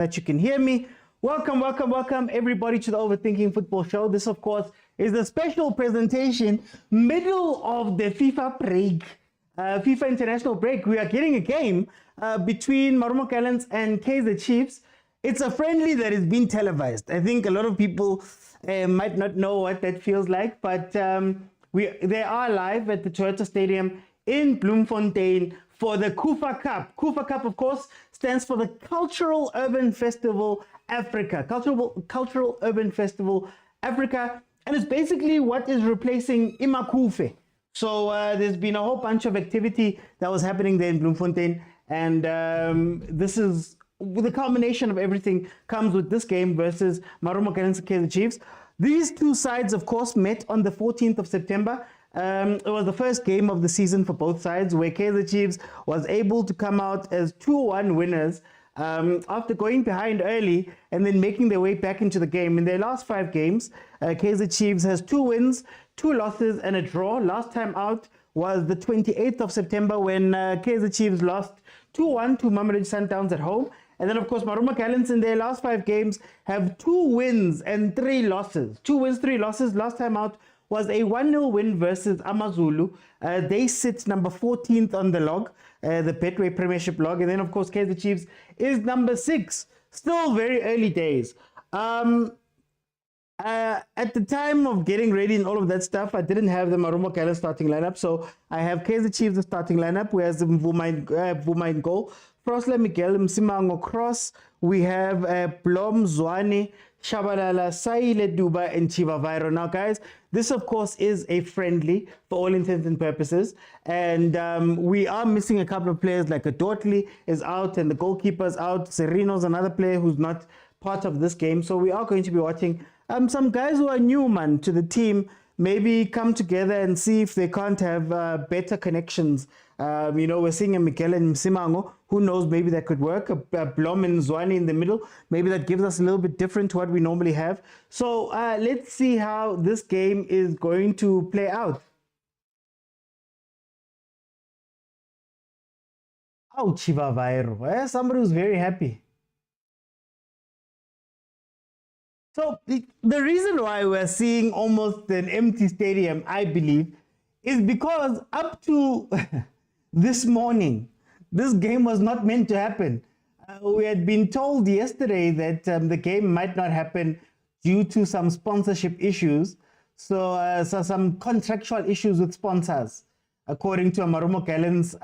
that you can hear me. Welcome everybody to the Overthinking Football Show. This, of course, is a special presentation, middle of the FIFA break, FIFA international break. We are getting a game between Marumo Gallants and Kaizer Chiefs. It's a friendly that is being televised. I think a lot of people might not know what that feels like, but they are live at the Toyota Stadium in Bloemfontein for the Cufa Cup. Cufa Cup, of course, stands for the Cultural Urban Festival Africa. Cultural Urban Festival Africa. And it's basically what is replacing Imakufe. So there's been a whole bunch of activity that was happening there in Bloemfontein. And this is, with the culmination of everything, comes with this game versus Marumo Gallants and Kaizer Chiefs. These two sides, of course, met on the 14th of September. It was the first game of the season for both sides, where Kaizer Chiefs was able to come out as 2-1 winners after going behind early and then making their way back into the game. In their last 5 games, Kaizer Chiefs has 2 wins, 2 losses and a draw. Last time out was the 28th of September when Kaizer Chiefs lost 2-1 to Mamelodi Sundowns at home. And then, of course, Marumo Gallants in their last 5 games have 2 wins and 3 losses. 2 wins, 3 losses. Last time out was a 1-0 win versus Amazulu. They sit number 14th on the log, the Betway Premiership log. And then, of course, Kaizer Chiefs is number 6. Still very early days. At the time of getting ready and all of that stuff, I didn't have the Marumo Gallants starting lineup. So I have Kaizer Chiefs the starting lineup, whereas Mvuma in goal. Frosler Miguel Msimango Cross. We have Blom Zwane, Shabalala, Saile Duba, and Chivavairo. Now, guys, this, of course, is a friendly for all intents and purposes. And we are missing a couple of players, like a Dortley is out and the goalkeeper's out. Serino's another player who's not part of this game. So we are going to be watching some guys who are new, man, to the team, maybe come together and see if they can't have better connections. You know, we're seeing a Miguel and Msimango. Who knows, maybe that could work. A Blom and Zwane in the middle. Maybe that gives us a little bit different to what we normally have. So let's see how this game is going to play out. Oh, Chivavairo. Somebody who's very happy. So the reason why we're seeing almost an empty stadium, I believe, is because up to this morning, this game was not meant to happen. We had been told yesterday that the game might not happen due to some sponsorship issues. So some contractual issues with sponsors, according to a Marumo Gallants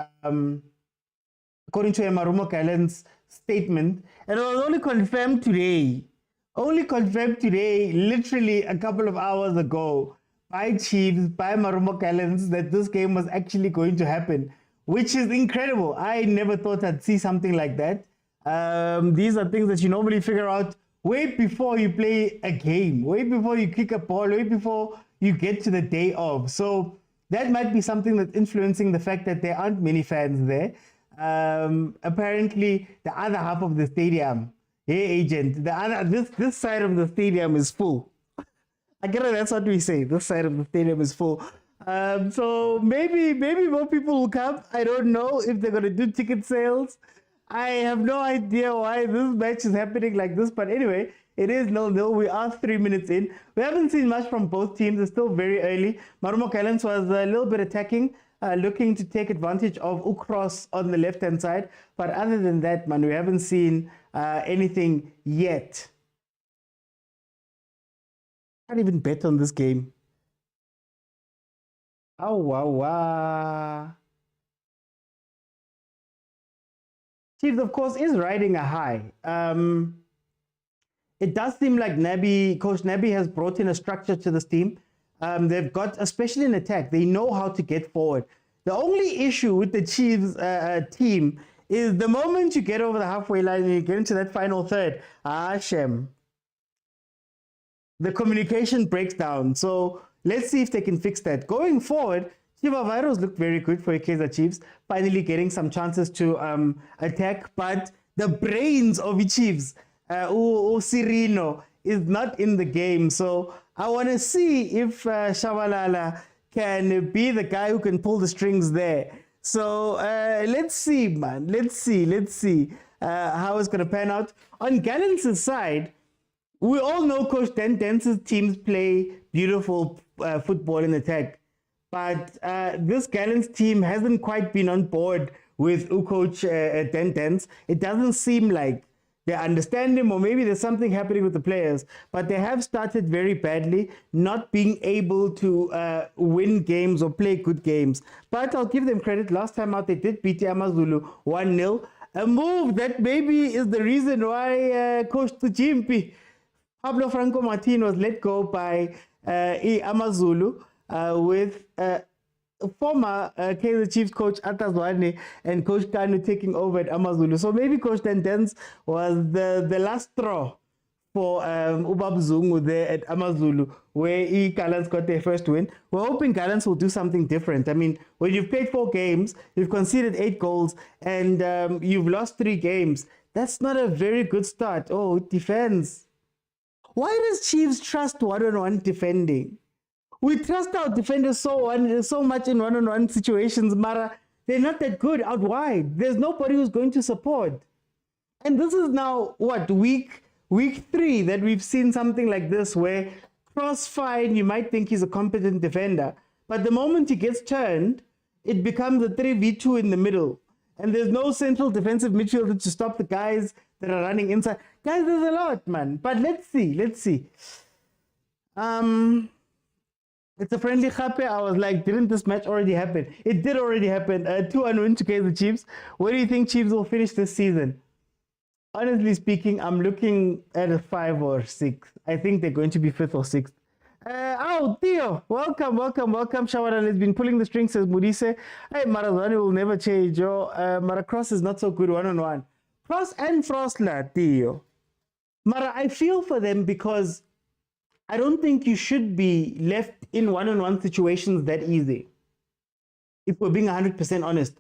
statement. And it was only confirmed today. Literally a couple of hours ago, by Chiefs, by Marumo Gallants, that this game was actually going to happen, which is incredible. I never thought I'd see something like that. These are things that you normally figure out way before you play a game, way before you kick a ball, way before you get to the day of. So that might be something that's influencing the fact that there aren't many fans there. Apparently, the other half of the stadium, hey agent, this side of the stadium is full. I guess that's what we say. This side of the stadium is full. So maybe more people will come. I don't know if they're gonna do ticket sales. I have no idea why this match is happening like this. But anyway, it is 0-0. We are 3 minutes in. We haven't seen much from both teams. It's still very early. Marumo Gallants was a little bit attacking, looking to take advantage of Ukros on the left-hand side. But other than that, man, we haven't seen anything yet. Can't even bet on this game. Oh, wow. Chiefs, of course, is riding a high. It does seem like Coach Nabi has brought in a structure to this team. They've got, especially in attack, they know how to get forward. The only issue with the Chiefs team is the moment you get over the halfway line and you get into that final third, Shem, the communication breaks down. So let's see if they can fix that. Going forward, Chivavairo's looked very good for Kaizer Chiefs, finally getting some chances to attack. But the brains of the Chiefs, Serino, is not in the game. So I want to see if Shabalala can be the guy who can pull the strings there. So let's see, man. Let's see. how it's going to pan out. On Gallants' side, we all know Coach Dance's teams play beautiful football in attack. But this Gallants team hasn't quite been on board with Coach Dance. It doesn't seem like they understand him, or maybe there's something happening with the players. But they have started very badly, not being able to win games or play good games. But I'll give them credit. Last time out, they did beat Amazulu 1-0. A move that maybe is the reason why Coach Tujimpi, Pablo Franco Martin, was let go by Amazulu with former Kaizer Chiefs coach Atazwane and Coach Kanu taking over at Amazulu. So maybe Coach Dance was the last straw for Ubab Zungu there at Amazulu, where Gallants got their first win. We're hoping Gallants will do something different. I mean, when you've played 4 games, you've conceded 8 goals, and you've lost 3 games, that's not a very good start. Oh, defense. Why does Chiefs trust one-on-one defending? We trust our defenders so much in one-on-one situations, Mara. They're not that good out wide. There's nobody who's going to support. And this is now, what, week 3 that we've seen something like this, where Crossfine, you might think he's a competent defender, but the moment he gets turned, it becomes a 3v2 in the middle. And there's no central defensive midfielder to stop the guys that are running inside. Guys, there's a lot, man. But let's see. It's a friendly khape. I was like, didn't this match already happen? It did already happen. 2-1 win to Kaizer Chiefs. Where do you think Chiefs will finish this season? Honestly speaking, I'm looking at a 5 or 6. I think they're going to be 5th or 6th. Oh, Theo, welcome. Shawaran has been pulling the strings, says Mudise. Hey, Marazani will never change. Maracross is not so good one-on-one. Cross and Frostler, Theo. Mara, I feel for them because I don't think you should be left in one-on-one situations that easy. If we're being 100% honest,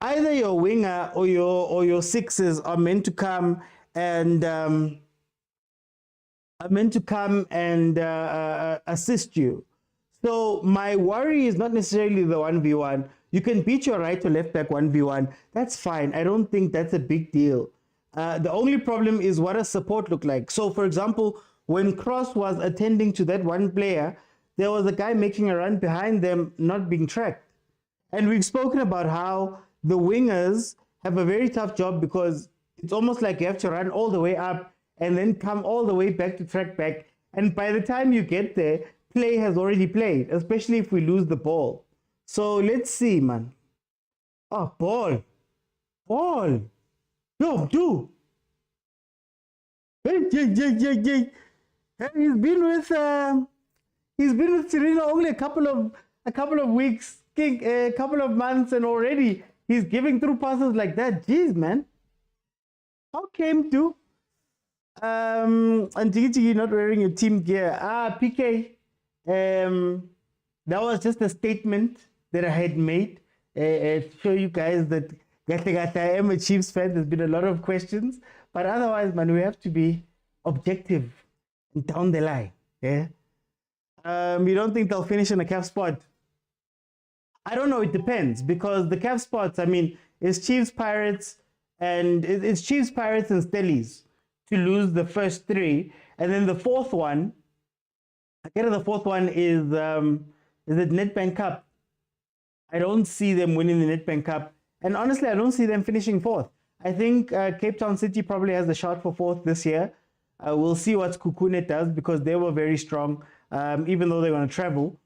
either your winger or your sixes are meant to come and assist you. So my worry is not necessarily the 1v1. You can beat your right or left back 1v1. That's fine. I don't think that's a big deal. The only problem is, what does support look like? So, for example, when Cross was attending to that one player, there was a guy making a run behind them, not being tracked. And we've spoken about how the wingers have a very tough job, because it's almost like you have to run all the way up and then come all the way back to track back. And by the time you get there, play has already played, especially if we lose the ball. So let's see, man. Oh, ball. Yo, do. Hey. He's been with Serena only a couple of weeks, a couple of months, and already he's giving through passes like that. Jeez, man. How came to? And Tiki not wearing your team gear. PK. That was just a statement that I had made to show you guys that I am a Chiefs fan. There's been a lot of questions, but otherwise, man, we have to be objective and down the line. Yeah. You don't think they'll finish in a CAF spot? I don't know. It depends, because the CAF spots, I mean, it's Chiefs, Pirates, and it's Chiefs, Pirates, and Stellies to lose the first 3, and then the fourth one. I get the fourth one is it Nedbank Cup? I don't see them winning the Nedbank Cup, and honestly, I don't see them finishing 4th. I think Cape Town City probably has the shot for 4th this year. We'll see what Kukune does, because they were very strong, even though they're going to travel.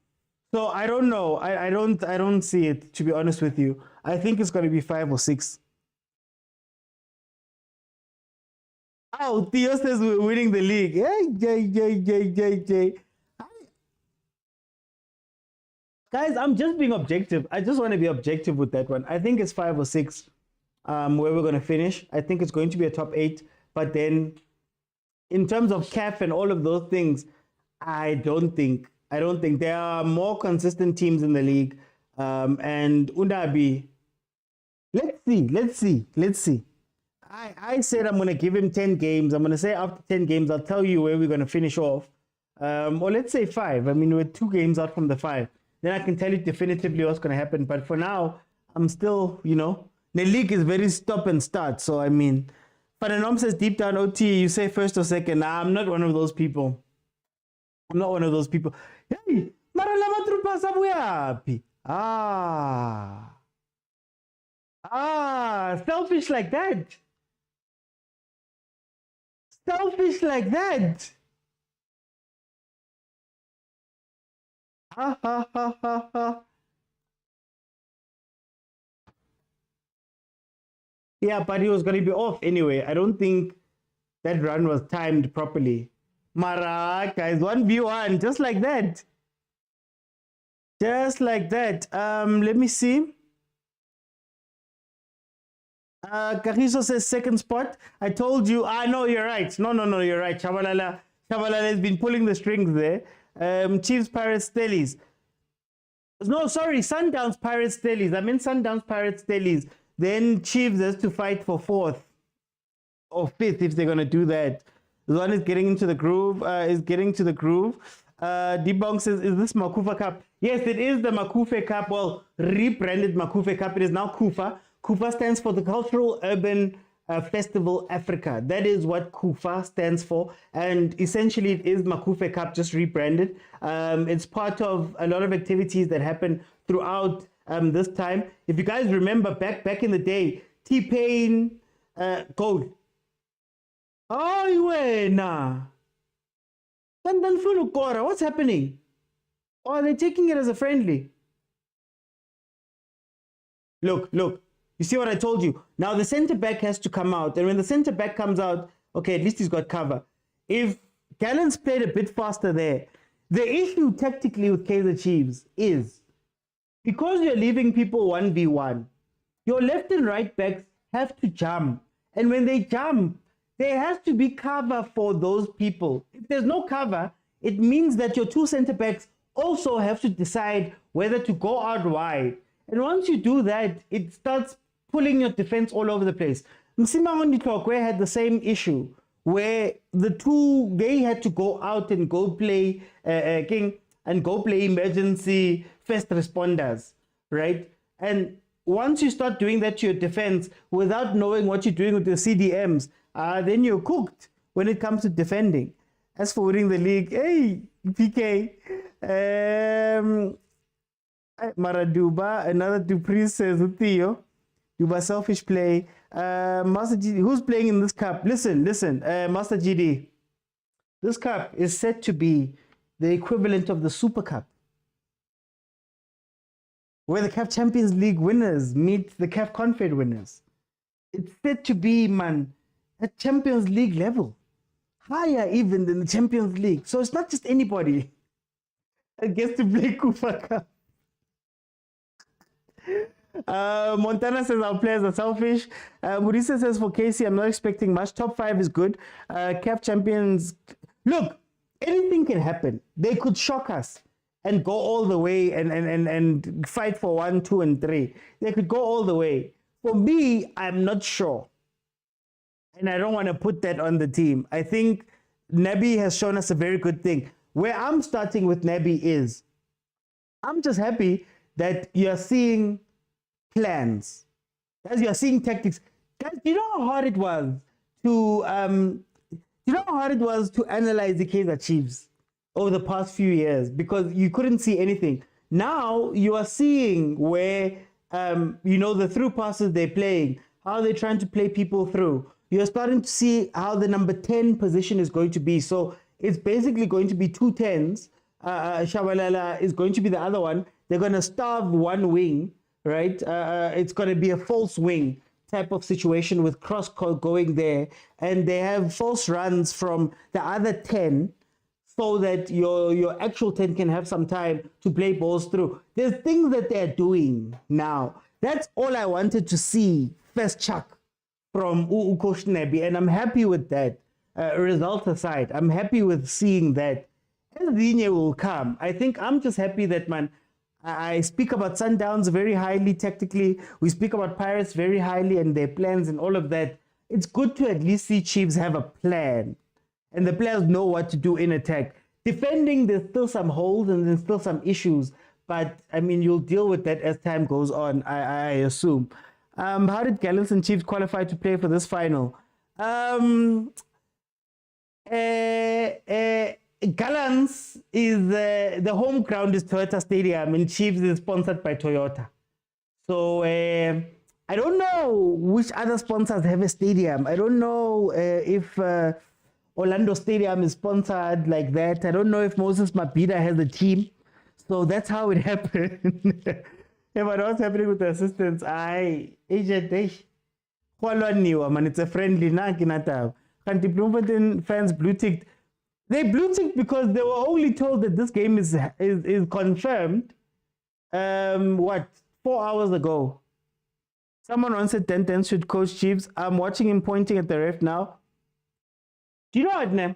So I don't know. I don't see it, to be honest with you. I think it's going to be 5 or 6. Oh, Theo says we're winning the league. Hey. Guys, I'm just being objective. I just want to be objective with that one. I think it's 5 or 6 where we're going to finish. I think it's going to be a top 8. But then in terms of CAF and all of those things, I don't think there are more consistent teams in the league. And Undabi, let's see. I said I'm going to give him 10 games. I'm going to say after 10 games, I'll tell you where we're going to finish off. Or let's say 5. I mean, we're 2 games out from the 5. Then I can tell you definitively what's going to happen. But for now, I'm still, the league is very stop and start. So, I mean, Fananom says deep down OT, you say first or second. Nah, I'm not one of those people. I'm not one of those people. Hey, mara lama trupa sabu yapi. Selfish like that. Selfish like that. Yeah, but he was going to be off anyway. I don't think that run was timed properly. Mara, guys, 1v1, just like that. Just like that. Let me see. Kagiso says second spot. I told you. No, you're right. No, you're right. Shabalala has been pulling the strings there. Chiefs, Pirates, Stellies. No, sorry, Sundowns, Pirates, Stellies. I mean Sundowns, Pirates, Stellies. Then Chiefs has to fight for fourth or fifth if they're going to do that. The one is getting into the groove. Debong says, is this Makufa Cup? Yes, it is the Makufa Cup. Well, rebranded Makufa Cup. It is now Cufa. Cufa stands for the Cultural Urban Festival Africa. That is what Cufa stands for. And essentially it is Makufa Cup, just rebranded. It's part of a lot of activities that happen throughout this time. If you guys remember back in the day, T-Pain, Gold. Mokwena. What's happening? Or are they taking it as a friendly? Look. You see what I told you? Now the center back has to come out. And when the center back comes out, okay, at least he's got cover. If Gallants played a bit faster there, the issue tactically with Kaizer Chiefs is because you're leaving people 1v1, your left and right backs have to jump. And when they jump, there has to be cover for those people. If there's no cover, it means that your two center backs also have to decide whether to go out wide. And once you do that, it starts pulling your defense all over the place. Msima Onditokwe had the same issue where the two, they had to go out and go play emergency first responders, right? And once you start doing that to your defense without knowing what you're doing with your CDMs, then you're cooked when it comes to defending. As for winning the league, hey, PK. Maraduba, another Dupree says, Theo, Duba selfish play. Master GD, who's playing in this cup? Listen, Master GD. This cup is said to be the equivalent of the Super Cup, where the CAF Champions League winners meet the CAF Confed winners. It's said to be, man, at Champions League level, higher even than the Champions League. So it's not just anybody that gets to play Cufa Cup. Montana says our players are selfish. Murisa says for Casey, I'm not expecting much. Top 5 is good. CAF Champions, look, anything can happen. They could shock us and go all the way and fight for 1, 2, and 3. They could go all the way. For me, I'm not sure. And I don't want to put that on the team. I think Nabi has shown us a very good thing. Where I'm starting with Nabi is, I'm just happy that you're seeing plans, as you're seeing tactics. Guys, do you know how hard it was to analyze the Kaizer Chiefs over the past few years because you couldn't see anything? Now you are seeing where the through passes they're playing, how they're trying to play people through. You're starting to see how the number 10 position is going to be. So it's basically going to be 2 10s. Shabalala is going to be the other one. They're going to starve one wing, right? It's going to be a false wing type of situation with cross going there. And they have false runs from the other 10 so that your actual 10 can have some time to play balls through. There's things that they're doing now. That's all I wanted to see first chuck from Coach Nebi, and I'm happy with that. Results aside, I'm happy with seeing that. Ezinye will come. I think I'm just happy that, man, I speak about Sundowns very highly tactically. We speak about Pirates very highly and their plans and all of that. It's good to at least see Chiefs have a plan and the players know what to do in attack. Defending, there's still some holes and there's still some issues, but I mean, you'll deal with that as time goes on, I assume. How did Gallants and Chiefs qualify to play for this final? Gallants is the home ground is Toyota Stadium, and Chiefs is sponsored by Toyota. So I don't know which other sponsors have a stadium. I don't know if Orlando Stadium is sponsored like that. I don't know if Moses Mabhida has a team. So that's how it happened. Yeah, but what's happening with the assistants? Agent, man, it's a friendly Kinata. Bloemfontein fans blue ticked. They blue ticked because they were only told that this game is confirmed. 4 hours ago. Someone once said 10-10 should coach Chiefs. I'm watching him pointing at the ref now. Do you know what, Nam?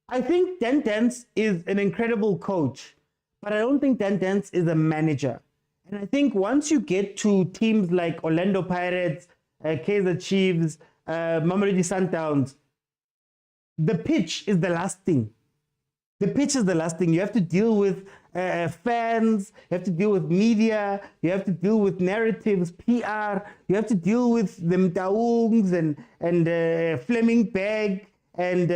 I think 10-10 is an incredible coach, but I don't think 10-10 is a manager. And I think once you get to teams like Orlando Pirates, Kaizer Chiefs, Mamelodi Sundowns, the pitch is the last thing. The pitch is the last thing. You have to deal with fans, you have to deal with media, you have to deal with narratives, PR, you have to deal with the Motaungs and Fleming Bag and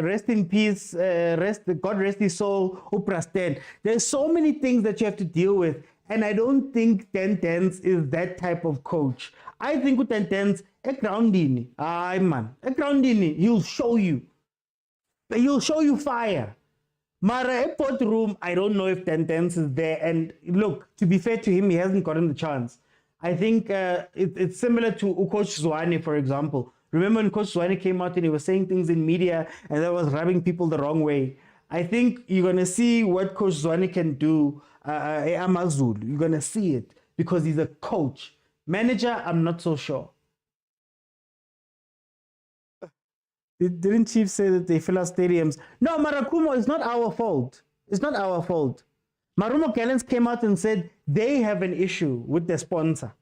rest in peace, God rest his soul, Uprasten. There's so many things that you have to deal with, and I don't think 10-10 is that type of coach. I think with 10-10, a groundini, a groundini, he'll show you fire. Mara, a pot room, I don't know if 10-10 is there. And look, to be fair to him, he hasn't gotten the chance. I think it's similar to Coach Zwane, for example. Remember when Coach Zwane came out and he was saying things in media and that was rubbing people the wrong way? I think you're going to see what Coach Zwane can do Amazulu. You're going to see it because he's a coach. Manager, I'm not so sure. Didn't Chiefs say that they fill out stadiums? No, Marakumo, it's not our fault. It's not our fault. Marumo Gallants came out and said they have an issue with the sponsor.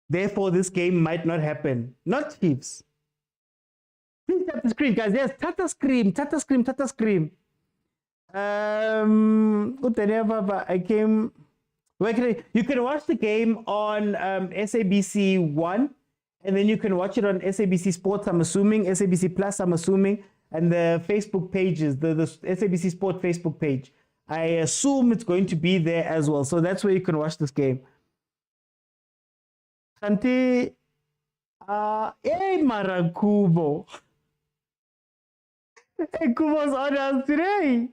Therefore, this game might not happen. Not Chiefs. Please tap the screen, guys. Yes, Tata Scream, Tata Scream, Tata Scream. I came... You can watch the game on SABC 1. And then you can watch it on SABC Sports, I'm assuming, SABC Plus, I'm assuming, and the Facebook pages, the SABC Sport Facebook page. I assume it's going to be there as well. So that's where you can watch this game. Hey, Marakubo. Hey, Kubo's on us today.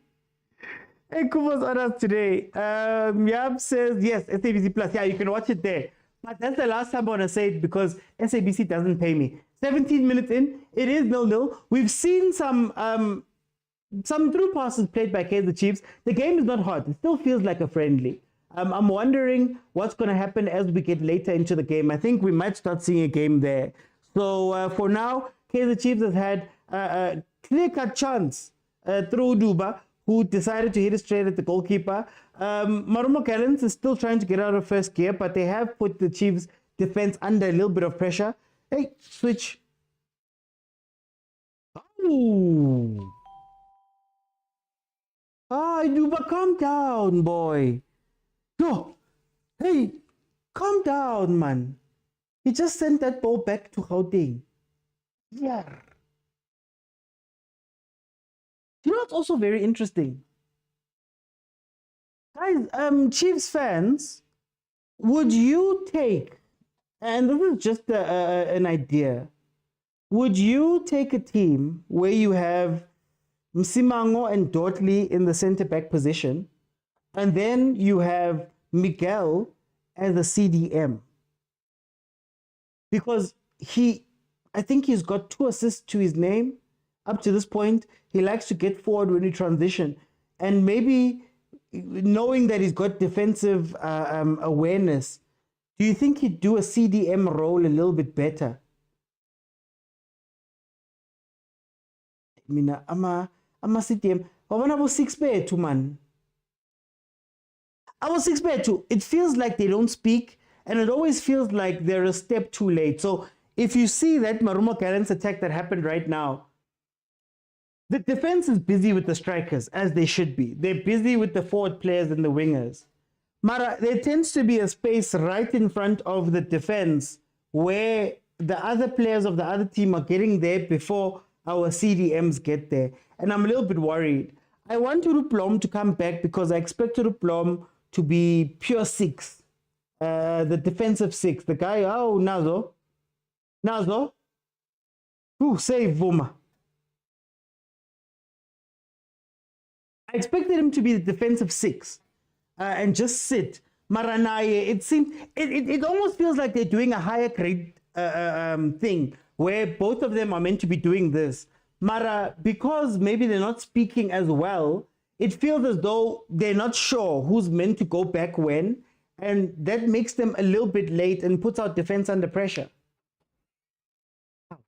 Hey, Kubo's on us today. Yab says, yes, SABC Plus. Yeah, you can watch it there. But that's the last time I want to say it because SABC doesn't pay me. 17 minutes in, it is 0-0. We've seen some through passes played by Kaizer Chiefs. The game is not hot. It still feels like a friendly. I'm wondering what's going to happen as we get later into the game. I think we might start seeing a game there. So for now, Kaizer Chiefs has had a clear-cut chance through Duba, who decided to hit it straight at the goalkeeper. Marumo Gallants is still trying to get out of first gear, but they have put the Chiefs' defense under a little bit of pressure. Hey, switch. Oh. Duba, calm down, boy. No. Hey, calm down, man. He just sent that ball back to Gauteng. Yeah. You know what's also very interesting? Guys, Chiefs fans, would you take, and this is just an idea, would you take a team where you have Msimango and Dortley in the center-back position, and then you have Miguel as a CDM? Because I think he's got 2 assists to his name up to this point. He likes to get forward when he transition. And maybe knowing that he's got defensive awareness, do you think he'd do a CDM role a little bit better? I mean, I'm a CDM. I want to go 6-2, man. I was 6-2. It feels like they don't speak, and it always feels like they're a step too late. So if you see that Marumo Gallants attack that happened right now, the defense is busy with the strikers, as they should be. They're busy with the forward players and the wingers. Mara, there tends to be a space right in front of the defense where the other players of the other team are getting there before our CDMs get there. And I'm a little bit worried. I want Uruplom to come back because I expect Uruplom to be pure six. The defensive six. The guy, Nazo. Ooh, save Vuma. I expected him to be the defensive six and just sit. Maranaye, it almost feels like they're doing a higher grade thing where both of them are meant to be doing this. Mara, because maybe they're not speaking as well, it feels as though they're not sure who's meant to go back when, and that makes them a little bit late and puts our defense under pressure.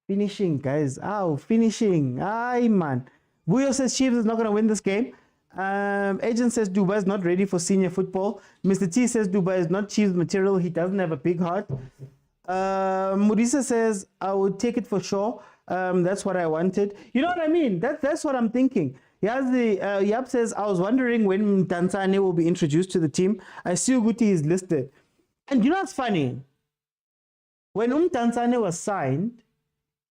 Finishing, guys. Finishing. Aye, man. Vuyo says Chiefs is not going to win this game. Agent says Dubai is not ready for senior football. Mr. T says Dubai is not Chiefs material. He doesn't have a big heart. Murisa says I would take it for sure. That's what I wanted. You know what I mean? That's what I'm thinking. Yap says I was wondering when Tanzania will be introduced to the team. I see Uguti is listed. And you know what's funny? When Tanzania was signed,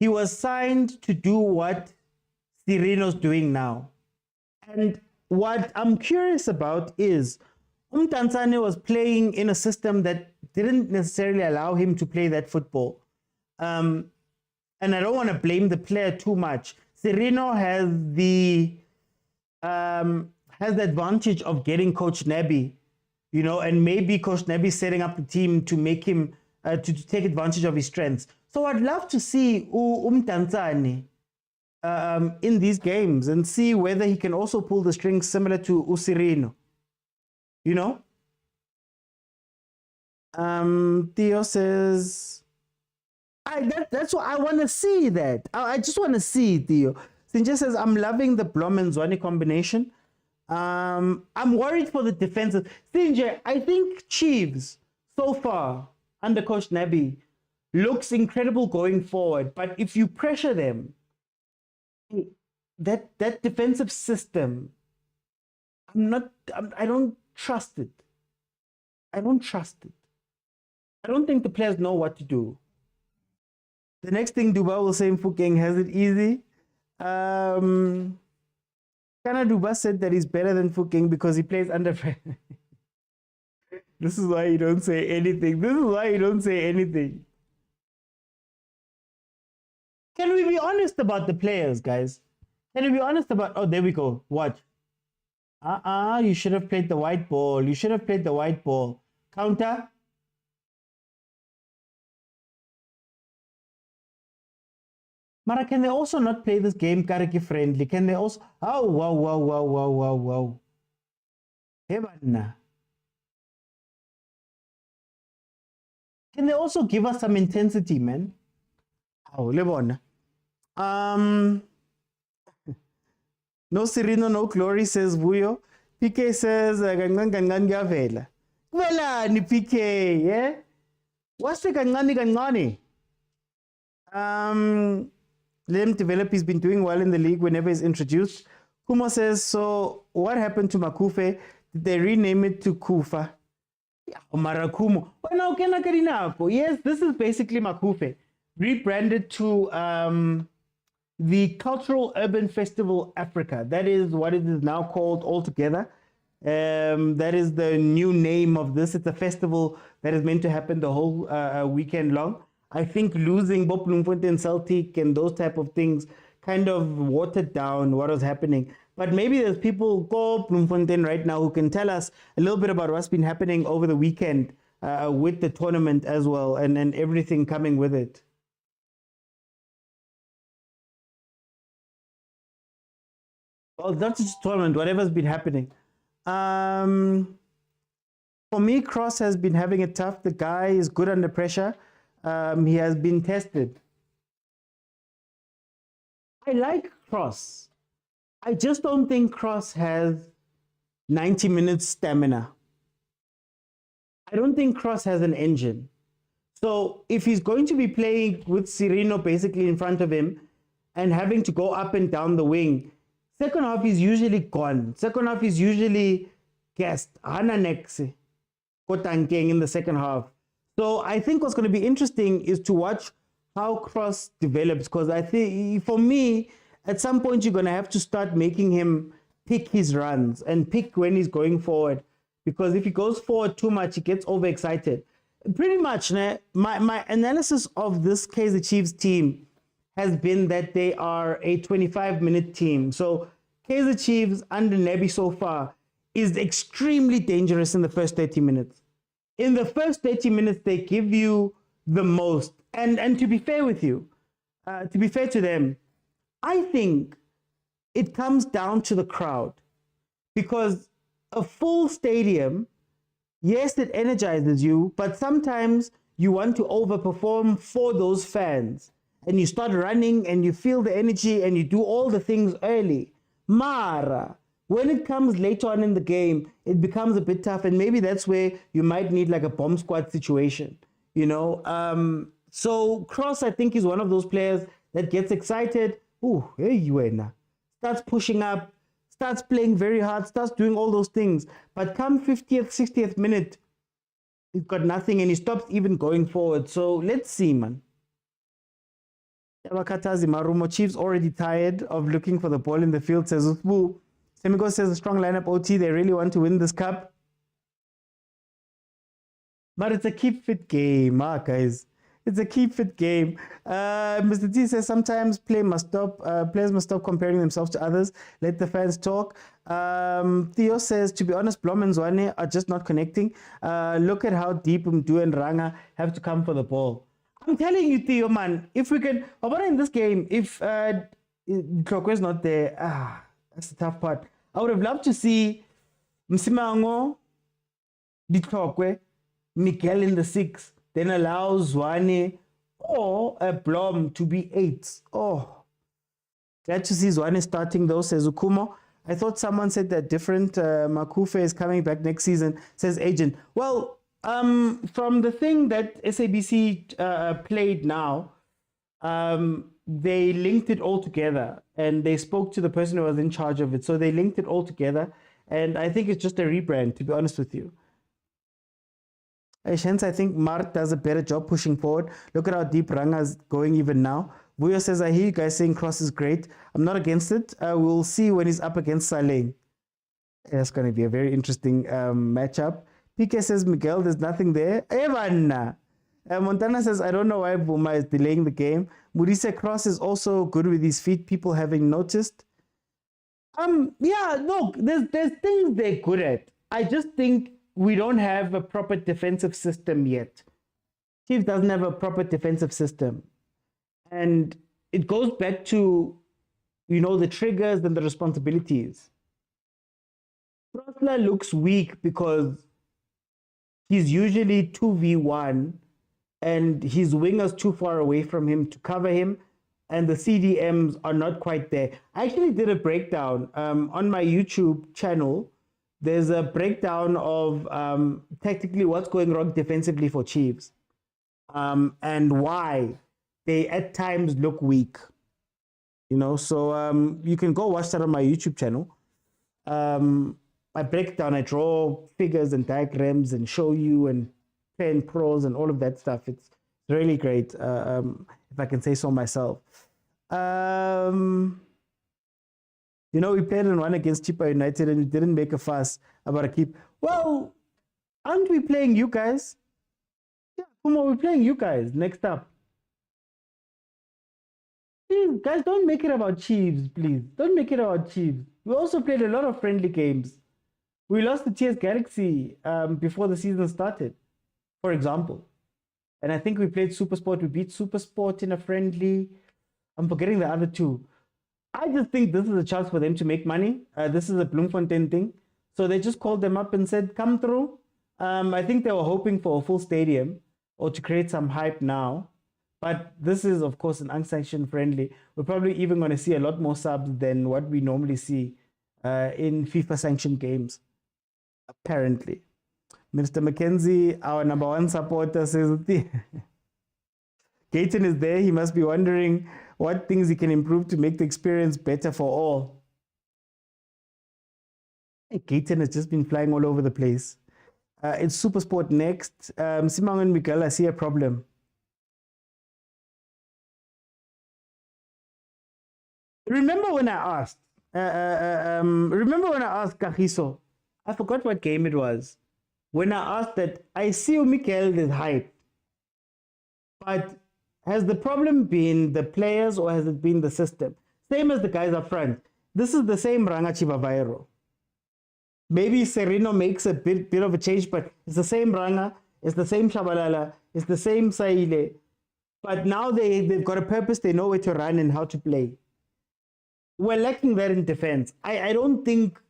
he was signed to do what Sirino's doing now. And what I'm curious about is Tanzania was playing in a system that didn't necessarily allow him to play that football. And I don't want to blame the player too much. Sirino has the advantage of getting Coach Nabi, and maybe Coach Nabi setting up the team to make him to take advantage of his strengths. So I'd love to see Tanzania in these games and see whether he can also pull the strings similar to Usirino. Theo says, that's what I want to see. I just want to see, Theo. Sinja says, I'm loving the Blom and Zwane combination. I'm worried for the defensive. Sinja, I think Chiefs so far under Coach Nabi looks incredible going forward, but if you pressure them, that defensive system, I don't trust it. I don't think the players know what to do. The next thing Duba will say in Fukeng has it easy. Kana Duba said that he's better than Fukeng because he plays under pressure. This is why you don't say anything. Can we be honest about the players, guys? Can we be honest about... Oh, there we go. Watch. You should have played the white ball. Counter. Mara, can they also not play this game Kariki friendly? Can they also... Oh, wow. Hebanna. Can they also give us some intensity, man? Oh, Lebon. No Sirino, no glory, says Vuyo. PK says, Gangan Gavela. Vela ni PK, yeah? What's the Gangani? Lem Develop, he's been doing well in the league whenever he's introduced. Kumo says, so what happened to Makufe? Did they rename it to Cufa? Marakumo. Yes, this is basically Makufe, rebranded to the Cultural Urban Festival Africa. That is what it is now called altogether. That is the new name of this. It's a festival that is meant to happen the whole weekend long. I think losing Bob Bloemfontein Celtic and those type of things kind of watered down what was happening. But maybe there's people go Bloemfontein right now who can tell us a little bit about what's been happening over the weekend with the tournament as well, and everything coming with it. Well, not just tournament, whatever's been happening. For me, Cross has been having it tough. The guy is good under pressure. He has been tested. I like Cross. I just don't think Cross has 90 minutes stamina. I don't think Cross has an engine. So if he's going to be playing with Sirino basically in front of him and having to go up and down the wing, second half is usually gone. Second half is usually gassed. Hana next Kotankeng in the second half. So I think what's going to be interesting is to watch how Cross develops, because I think for me, at some point, you're going to have to start making him pick his runs and pick when he's going forward. Because if he goes forward too much, he gets overexcited. Pretty much, my analysis of this Kaizer Chiefs team has been that they are a 25-minute team. So Kaizer Chiefs under Nebi so far is extremely dangerous in the first 30 minutes. In the first 30 minutes, they give you the most. And to be fair with you, to be fair to them, I think it comes down to the crowd. Because a full stadium, yes, it energizes you, but sometimes you want to overperform for those fans. And you start running and you feel the energy and you do all the things early. Mara, when it comes later on in the game, it becomes a bit tough. And maybe that's where you might need like a bomb squad situation, you know. So Cross, I think, is one of those players that gets excited. Ooh, hey, starts pushing up, starts playing very hard, starts doing all those things. But come 50th, 60th minute, he's got nothing and he stops even going forward. So let's see, man. Marumo Chiefs already tired of looking for the ball in the field, says Usbu. Semigo says a strong lineup OT. They really want to win this cup. But it's a keep fit game, guys. It's a keep fit game. Mr. T says sometimes players must stop comparing themselves to others. Let the fans talk. Theo says, to be honest, Blom and Zwane are just not connecting. Look at how deep Mdu and Ranga have to come for the ball. I'm telling you, Theo, man, if we can, about in this game, if Tlokwe's not there, that's the tough part. I would have loved to see Msimango, Tlokwe, Miguel in the 6, then allow Zwane or a Blom to be 8. Oh, glad to see Zwane starting though, says Ukumo. I thought someone said that different. Makufe is coming back next season, says Agent. Well, from the thing that SABC played now, they linked it all together and they spoke to the person who was in charge of it. So they linked it all together. And I think it's just a rebrand, to be honest with you. Hence, I think Mart does a better job pushing forward. Look at how deep Ranga's going even now. Vuyo says, I hear you guys saying Cross is great. I'm not against it. We'll see when he's up against Saleh. That's going to be a very interesting matchup. PK says, Miguel, there's nothing there. Evan! Montana says, I don't know why Buma is delaying the game. Murise Cross is also good with his feet, people having noticed. Yeah, look, there's things they're good at. I just think we don't have a proper defensive system yet. Chiefs doesn't have a proper defensive system. And it goes back to, you know, the triggers and the responsibilities. Prosler looks weak because he's usually 2v1 and his wingers too far away from him to cover him, and the CDMs are not quite there. I actually did a breakdown on my YouTube channel. There's a breakdown of tactically what's going wrong defensively for Chiefs and why they at times look weak. You know, so you can go watch that on my YouTube channel. I break down, I draw figures and diagrams and show you and plan pros and all of that stuff. It's really great, if I can say so myself. You know, we played in one against Chipa United and we didn't make a fuss about a keep. Well, aren't we playing you guys? Yeah, Kuma, we're playing you guys next up. Please, guys, don't make it about Chiefs, please. Don't make it about Chiefs. We also played a lot of friendly games. We lost to TS Galaxy before the season started, for example. And I think we played Supersport. We beat Supersport in a friendly. I'm forgetting the other two. I just think this is a chance for them to make money. This is a Bloemfontein thing. So they just called them up and said, come through. I think they were hoping for a full stadium or to create some hype now. But this is, of course, an unsanctioned friendly. We're probably even going to see a lot more subs than what we normally see in FIFA-sanctioned games, apparently. Mr. Mackenzie, our number one supporter, says, Gayton is there. He must be wondering what things he can improve to make the experience better for all. Hey, Gayton has just been flying all over the place. It's Supersport next. Simang and Miguel, I see a problem. remember when I asked, remember when I asked Kagiso, I forgot what game it was, when I asked that, I see Mikel is hype, but has the problem been the players or has it been the system? Same as the guys up front. This is the same Ranga Chivavairo. Maybe Sereno makes a bit of a change, but it's the same Ranga, it's the same Shabalala, it's the same Saile. But now they've got a purpose, they know where to run and how to play. We're lacking that in defense. I don't think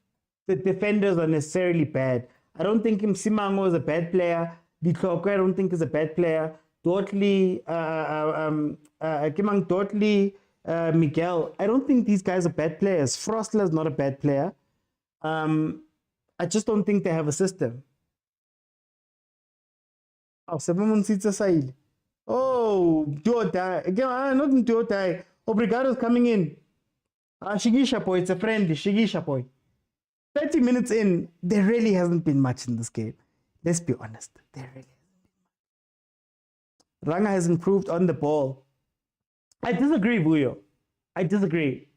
the defenders are necessarily bad. I don't think Msimango is a bad player. Ditloko, I don't think is a bad player. Dotli, Kimang Dotli, Miguel, I don't think these guys are bad players. Frostler is not a bad player. I just don't think they have a system. Oh, Sebamon Sitsa Sail. Oh, Jordaan. Again, not in Jordaan. Obrigado's coming in. Shigisha boy, it's a friendly Shigisha boy. 30 minutes in, there really hasn't been much in this game. Let's be honest. There really hasn't been much. Ranga has improved on the ball. I disagree, Vuyo. I disagree.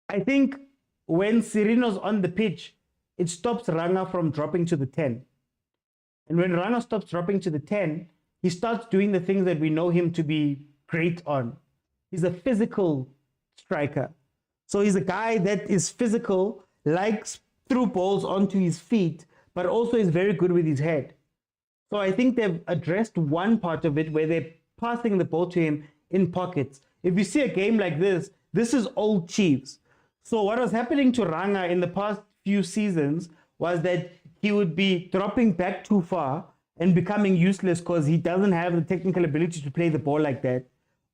I think when Sereno's on the pitch, it stops Ranga from dropping to the 10. And when Ranga stops dropping to the 10, he starts doing the things that we know him to be great on. He's a physical striker. So he's a guy that is physical, likes through balls onto his feet, but also is very good with his head. So I think they've addressed one part of it where they're passing the ball to him in pockets. If you see a game like this, this is old Chiefs. So what was happening to Ranga in the past few seasons was that he would be dropping back too far and becoming useless because he doesn't have the technical ability to play the ball like that.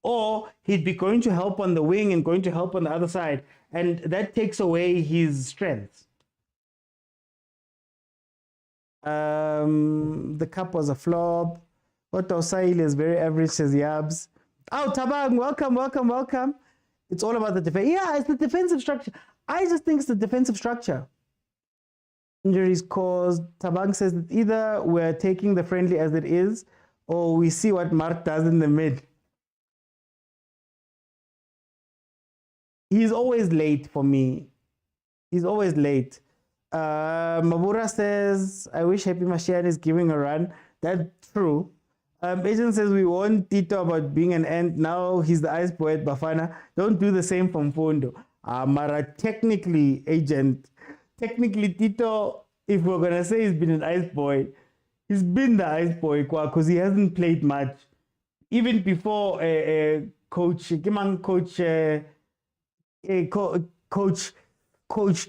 Or he'd be going to help on the wing and going to help on the other side. And that takes away his strengths. The cup was a flop. Otto Sail is very average, says Yabs. Oh, Tabang, welcome, welcome, welcome. It's all about the defense. Yeah, it's the defensive structure. I just think it's the defensive structure. Injuries caused. Tabang says that either we're taking the friendly as it is, or we see what Mark does in the mid. He's always late for me. He's always late. Mabura says, I wish Happy Mashian is giving a run. That's true. Agent says we warned Tito about being an ant. Now he's the ice boy at Bafana. Don't do the same from Fundo. Mara, technically, Agent. Technically, Tito, if we're going to say he's been an ice boy, he's been the ice boy because he hasn't played much. Even before Coach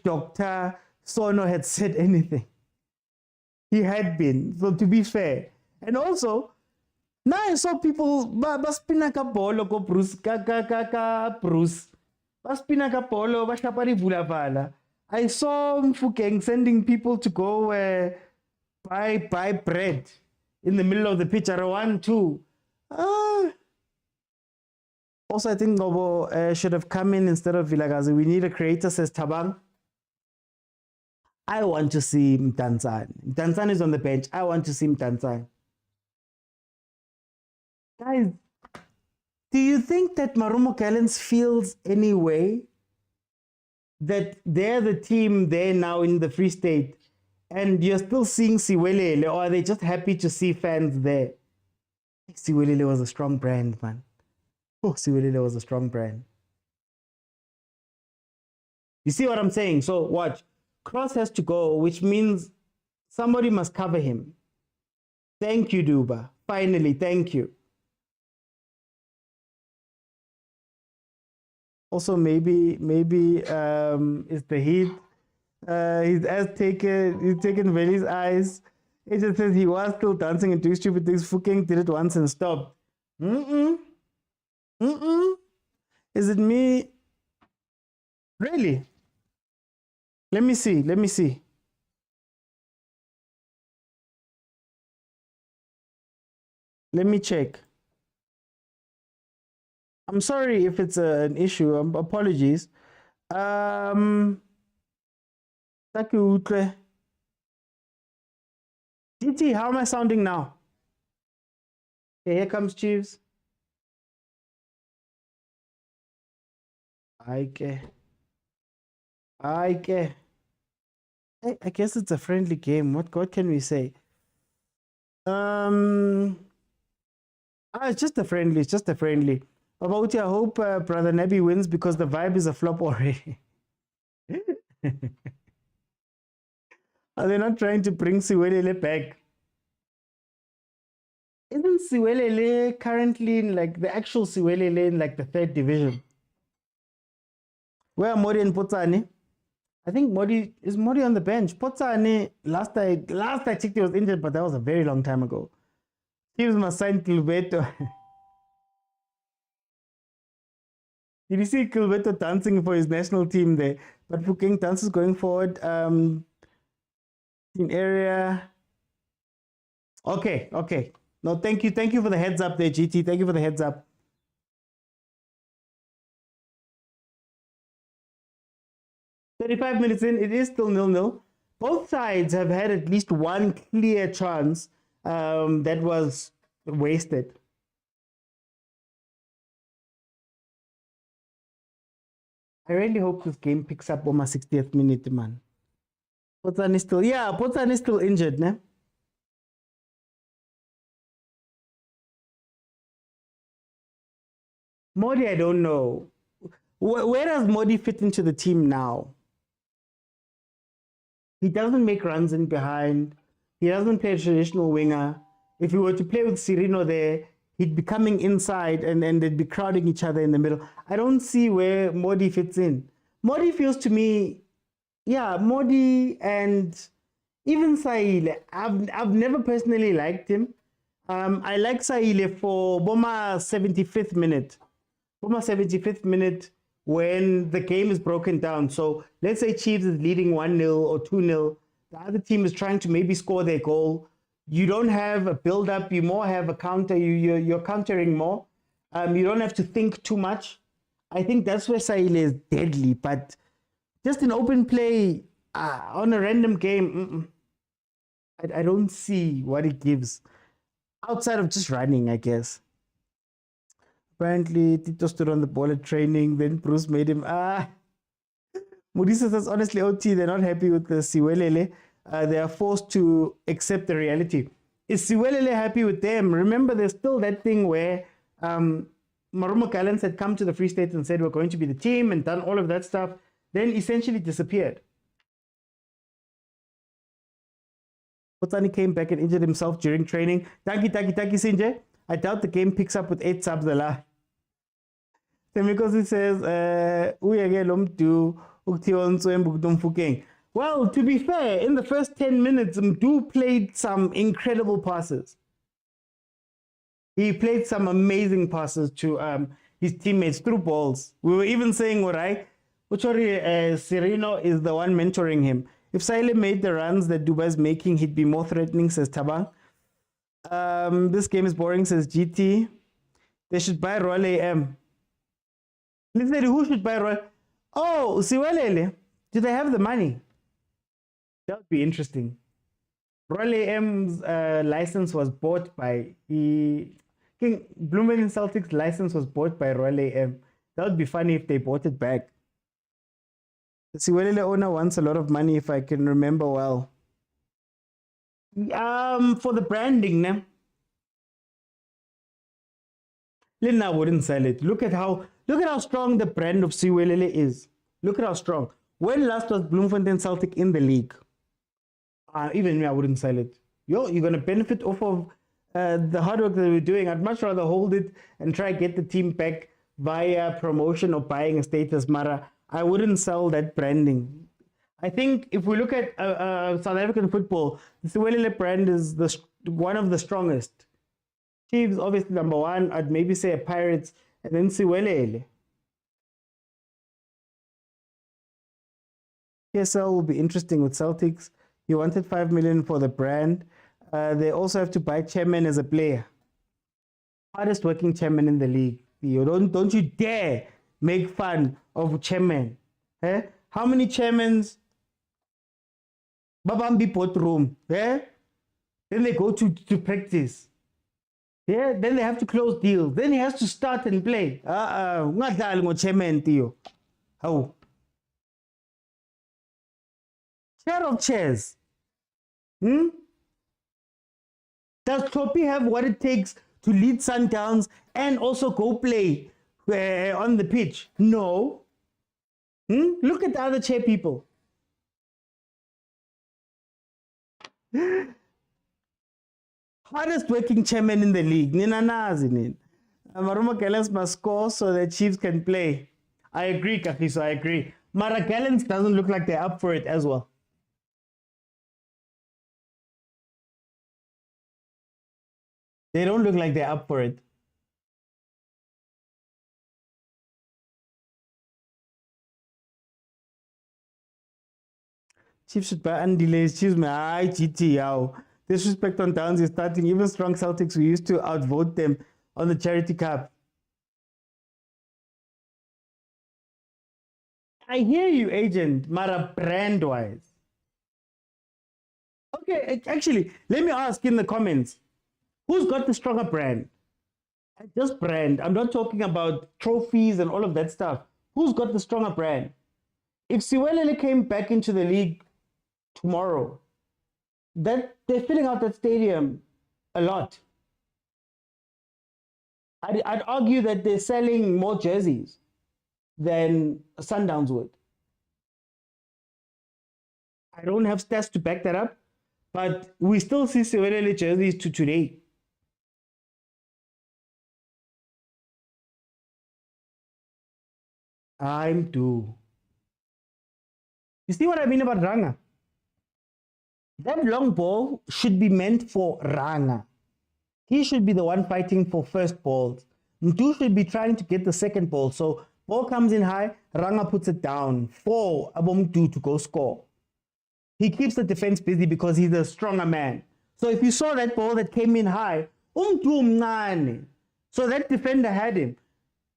Dr. Sono had said anything. He had been. So to be fair. And also, now I saw people baspina ka bolo ko Bruce Bruce. Baspina ka bolo ba shapari vulavala. I saw Mfukeng sending people to go buy bread in the middle of the pitch. 1-2. Also, I think Ngobo should have come in instead of Vilagazi. We need a creator, says Tabang. I want to see Mtanzan. Mtanzan is on the bench. I want to see Mtanzan. Guys, do you think that Marumo Gallants feels any way that they're the team there now in the Free State and you're still seeing Siwelele, or are they just happy to see fans there? Siwelele was a strong brand, man. Oh, Siwelele was a strong brand. You see what I'm saying? So watch. Cross has to go, which means somebody must cover him. Thank you, Duba. Finally, thank you. Also, maybe it's the heat. He's taken Veli's eyes. It just says he was still dancing and doing stupid things. Fukeng did it once and stopped. Is it me? Really? Let me see. Let me see. Let me check. I'm sorry if it's an issue. Apologies. DT, how am I sounding now? Okay, here comes Chiefs. I guess it's a friendly game. What can we say? It's just a friendly. It's just a friendly. About I hope Brother Nabi wins because the vibe is a flop already. Are they not trying to bring Siwelele back? Isn't Siwelele currently in like the actual Siwelele in like the 3rd division? Where are Modi and Potsani? I think Modi on the bench. Potsani last I checked he was injured, but that was a very long time ago. Chiefs must sign Kilbeto. Did you see Kilbeto dancing for his national team there? But Fukeng dances going forward. In area. Okay. No, thank you for the heads up there, GT. Thank you for the heads up. 35 minutes in, it is still 0-0. Both sides have had at least one clear chance that was wasted. I really hope this game picks up on my 60th minute, man. Potsani is still injured, ne? Modi, I don't know. Where does Modi fit into the team now? He doesn't make runs in behind. He doesn't play a traditional winger. If he were to play with Sirino there, he'd be coming inside and they'd be crowding each other in the middle. I don't see where Modi fits in. Modi feels to me, Modi and even Saile. I've never personally liked him. I like Saile for Boma 75th minute. Boma 75th minute when the game is broken down. So let's say Chiefs is leading 1-0 or 2-0. The other team is trying to maybe score their goal. You don't have a build-up. You more have a counter. You're countering more. You don't have to think too much. I think that's where Saile is deadly. But just in open play, on a random game, I don't see what it gives. Outside of just running, I guess. Apparently, Tito stood on the ball at training. Then Bruce made him. Modisa says, honestly, OT, they're not happy with the Siwelele. They are forced to accept the reality. Is Siwelele happy with them? Remember, there's still that thing where Marumo Gallants had come to the Free State and said, we're going to be the team and done all of that stuff. Then essentially disappeared. Potsani came back and injured himself during training. Taki Sinje. I doubt the game picks up with 8 subs. Because he says, well, to be fair, in the first 10 minutes, Mdu played some incredible passes. He played some amazing passes to his teammates through balls. We were even saying, Sirino is the one mentoring him. If Saile made the runs that Dubai's making, he'd be more threatening, says Tabang. This game is boring, says GT. They should buy Royal AM. Listen, who should buy Royal? Oh, Siwelele. Do they have the money? That would be interesting. Royal AM's license was bought by Bloomberg Celtics license was bought by Royal AM. That would be funny if they bought it back. The Siwelele owner wants a lot of money, if I can remember well. For the branding, ne? Lina wouldn't sell it. Look at how strong the brand of Siwelele is. Look at how strong. When last was Bloemfontein Celtic in the league? Even me, I wouldn't sell it. You're going to benefit off of the hard work that we're doing. I'd much rather hold it and try to get the team back via promotion or buying a status. Mara, I wouldn't sell that branding. I think if we look at South African football, the Siwelele brand is one of the strongest. Chiefs, obviously, number one. I'd maybe say a Pirates, and then Siwelele. PSL will be interesting with Celtics. You wanted 5 million for the brand. They also have to buy chairman as a player. Hardest working chairman in the league. You don't you dare make fun of chairman. Eh? How many chairmans? Babambi pot room. Eh? Then they go to practice. Yeah, then they have to close deals. Then he has to start and play. Chairman, Theo. Oh. Chair of chairs. Hmm? Does Kloppy have what it takes to lead Sundowns and also go play on the pitch? No. Look at the other chair people. Hardest working chairman in the league. Nina Nazinin. Marumo Gallants must score so the Chiefs can play. I agree, Kafiso, I agree. Mara Gallants doesn't look like they're up for it as well. They don't look like they're up for it. Chiefs should buy undelays. Chiefs may GT yow. Disrespect on Downs is starting. Even strong Celtics, we used to outvote them on the Charity Cup. I hear you, agent, Mara brand-wise. Okay, actually, let me ask in the comments, who's got the stronger brand? Just brand. I'm not talking about trophies and all of that stuff. Who's got the stronger brand? If Siwelele came back into the league tomorrow, that they're filling out that stadium a lot. I'd argue that they're selling more jerseys than Sundowns would. I don't have stats to back that up, but we still see Siwelele jerseys to today. I'm too. You see what I mean about Ranga? That long ball should be meant for Ranga. He should be the one fighting for first balls. Mtu should be trying to get the second ball. So ball comes in high, Ranga puts it down for Abomdu to go score. He keeps the defense busy because he's a stronger man. So if you saw that ball that came in high, so that defender had him.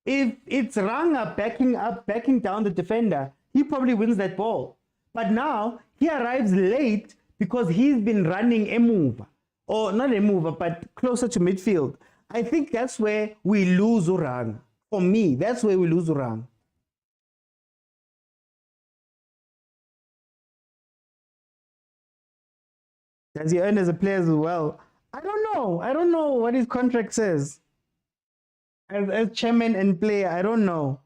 If it's Ranga backing down the defender, he probably wins that ball. But now he arrives late because he's been running a move, or not a mover, but closer to midfield. I think that's where we lose Ranga. For me, that's where we lose Ranga. Does he earn as a player as well? I don't know. I don't know what his contract says. As chairman and player, I don't know.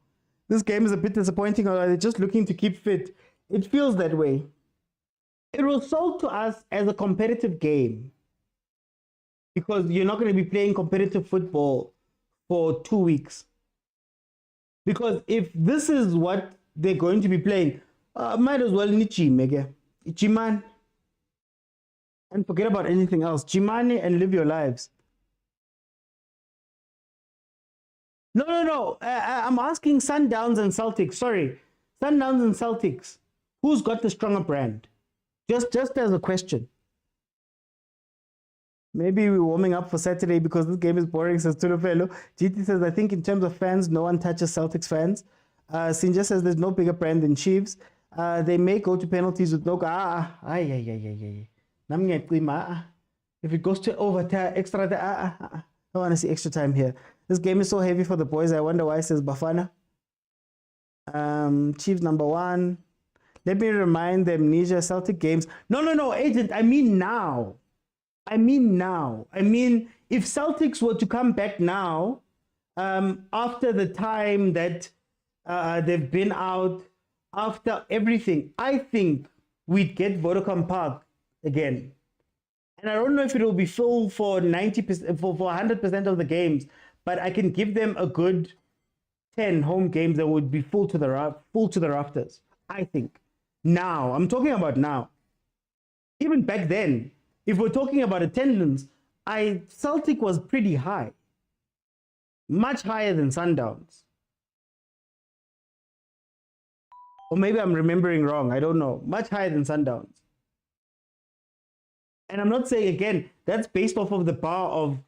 This game is a bit disappointing, or they're just looking to keep fit. It feels that way. It was sold to us as a competitive game because you're not going to be playing competitive football for 2 weeks. Because if this is what they're going to be playing, might as well Ichiman, and forget about anything else. Chimane and live your lives. No. I'm asking Sundowns and Celtics. Sorry, Sundowns and Celtics. Who's got the stronger brand? Just as a question. Maybe we're warming up for Saturday because this game is boring, says Tulufelo. GT says, I think in terms of fans, no one touches Celtics fans. Sinja says there's no bigger brand than Chiefs. They may go to penalties with no... If it goes to overtime, extra... I want to see extra time here. This game is so heavy for the boys. I wonder why, says Bafana. Chiefs number 1. Let me remind them, Amnesia Celtic games. No, agent. I mean now. I mean, if Celtics were to come back now, after the time that they've been out, after everything, I think we'd get Vodacom Park again. And I don't know if it will be full for 90%, for 100% of the games, but I can give them a good 10 home games that would be full to the rafters. I think. Now, I'm talking about now. Even back then, if we're talking about attendance, Celtic was pretty high. Much higher than Sundowns. Or maybe I'm remembering wrong. I don't know. Much higher than Sundowns. And I'm not saying, again, that's based off of the bar of,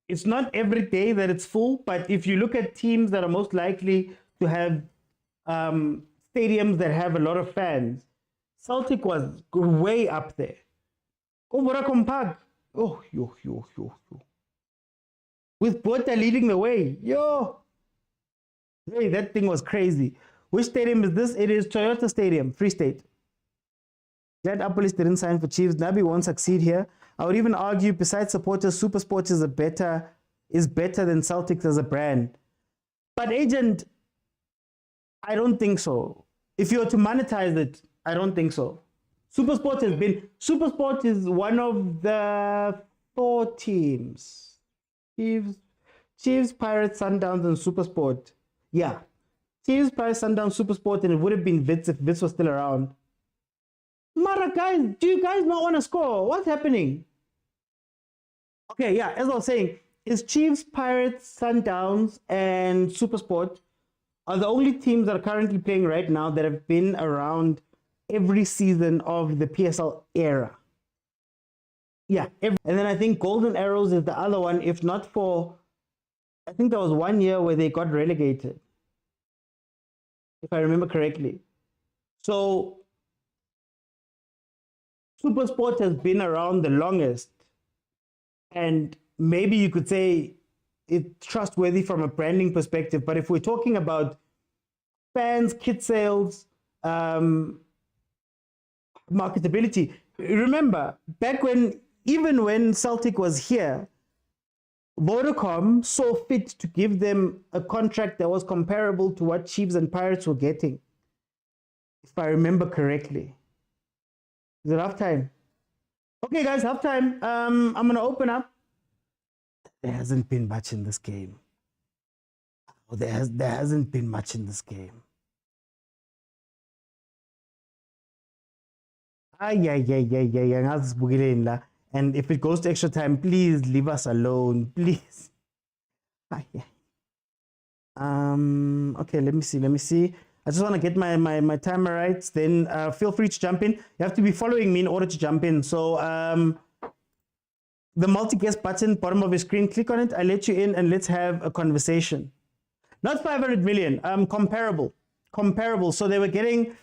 it's not every day that it's full, but if you look at teams that are most likely to have stadiums that have a lot of fans, Celtic was way up there. Vodacom Park. Oh, yo. With Bota leading the way. Yo. Hey, that thing was crazy. Which stadium is this? It is Toyota Stadium, Free State. Glad Police didn't sign for Chiefs. Nabi won't succeed here. I would even argue, besides supporters, Supersport is better than Celtics as a brand. But agent, I don't think so. If you were to monetize it, I don't think so. Supersport is one of the 4 teams. Chiefs, Pirates, Sundowns, and Supersport. Yeah. Chiefs, Pirates, Sundowns, Supersport, and it would have been Vits if Vits was still around. Mara, guys, do you guys not want to score? What's happening? Okay, yeah, as I was saying, is Chiefs, Pirates, Sundowns, and Supersport are the only teams that are currently playing right now that have been around every season of the PSL era. Yeah, and then I think Golden Arrows is the other one, if not for, I think there was 1 year where they got relegated, if I remember correctly. So Supersport has been around the longest, and maybe you could say it's trustworthy from a branding perspective. But if we're talking about fans, kit sales, marketability, remember back when, even when Celtic was here, Vodacom saw fit to give them a contract that was comparable to what Chiefs and Pirates were getting, if I remember correctly. Is it halftime? Okay, guys, halftime. I'm gonna open up. There hasn't been much in this game. There hasn't been much in this game. And if it goes to extra time, please leave us alone, please. Okay, let me see. I just want to get my timer right. Then feel free to jump in. You have to be following me in order to jump in. So the multi-guest button, bottom of your screen, click on it. I let you in and let's have a conversation. Not 500 million, comparable. So they were getting,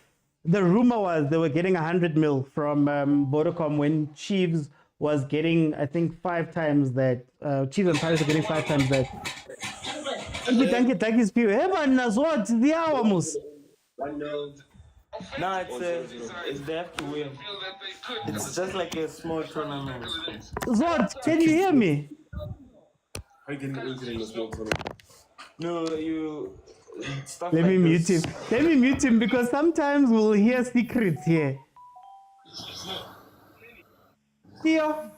the rumor was they were getting 100 mil from Vodacom when Chiefs was getting, I think, 5 times that. Chiefs and Pirates are getting 5 times that. Thank you, people. Hey, man, that's what? The hour, Mus. No, it's they have to win. It's just like a small tournament. Zod, can you hear me? How can you enter in a small tournament? No, you. Stuff Let like me mute this. him. Let me mute him because sometimes we'll hear secrets here. Theo,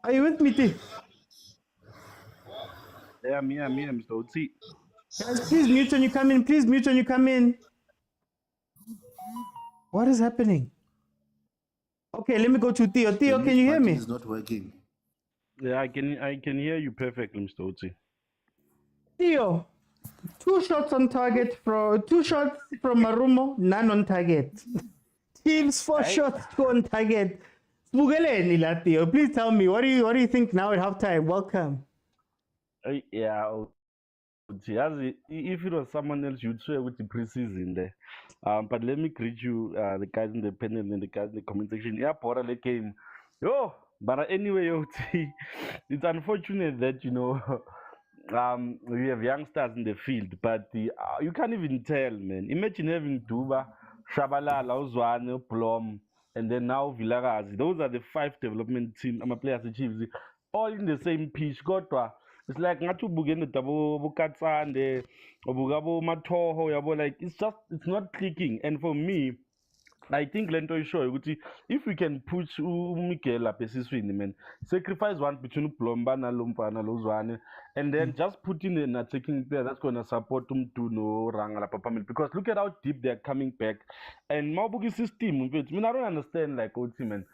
are you with me, Theo? Yeah, me, Mr. OT. Guys, please mute when you come in. Please mute when you come in. What is happening? Okay, let me go to Theo. Theo, can you hear me? It's not working. Yeah, I can hear you perfectly, Mr. OT. Theo, 2 shots on target from 2 shots from Marumo, none on target. Teams 4 shots, 2 on target. Theo, please tell me, what do you think now at halftime? Welcome. Yeah, OT. If it was someone else, you'd swear with the preseason there. But let me greet you, the guys in the panel and the guys in the comment section. Yeah, Porale came. Yo, but anyway, OT, it's unfortunate that, you know, we have youngsters in the field, but you can't even tell, man. Imagine having Duba, Shabalala, Uzwane, Blom, and then now Villaraz. Those are the 5 development team. I'm a player as a Chiefs, all in the same pitch. It's like ngatu bugene tabo bukatsande obugabo matoho yabo, like it's not clicking. And for me, I think Lento is sure if we can push Mikel up man, sacrifice one between Plomba na Lumpana Luzwane, and then just put in an attacking player that's gonna support them to no Rangala Papamil. Because look at how deep they're coming back. And Mabugi system, I mean, I don't understand like OT, man.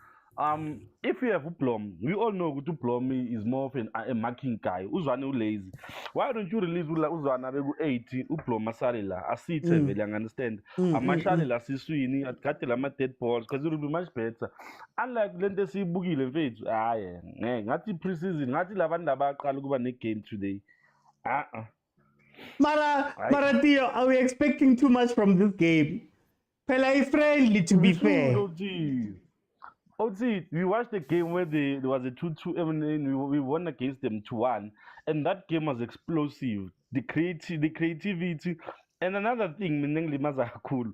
If we have Uplom, we all know Uplom is more of a marking guy. Uzwane lazy. Why don't you release Uzwane 80 Uplom Masarila? I see it, I understand. Amashalila Siswini at Katilama dead balls because it will be much better. Unlike Lente see Boogie Levage, Nati preseason, Nati Lavanda Kaluba game today. Maratio, are we expecting too much from this game? Pelai friendly, to be fair. OT, we watched the game where there was a 2-2 and we won against them 2-1, and that game was explosive. The creativity, And another thing, cool.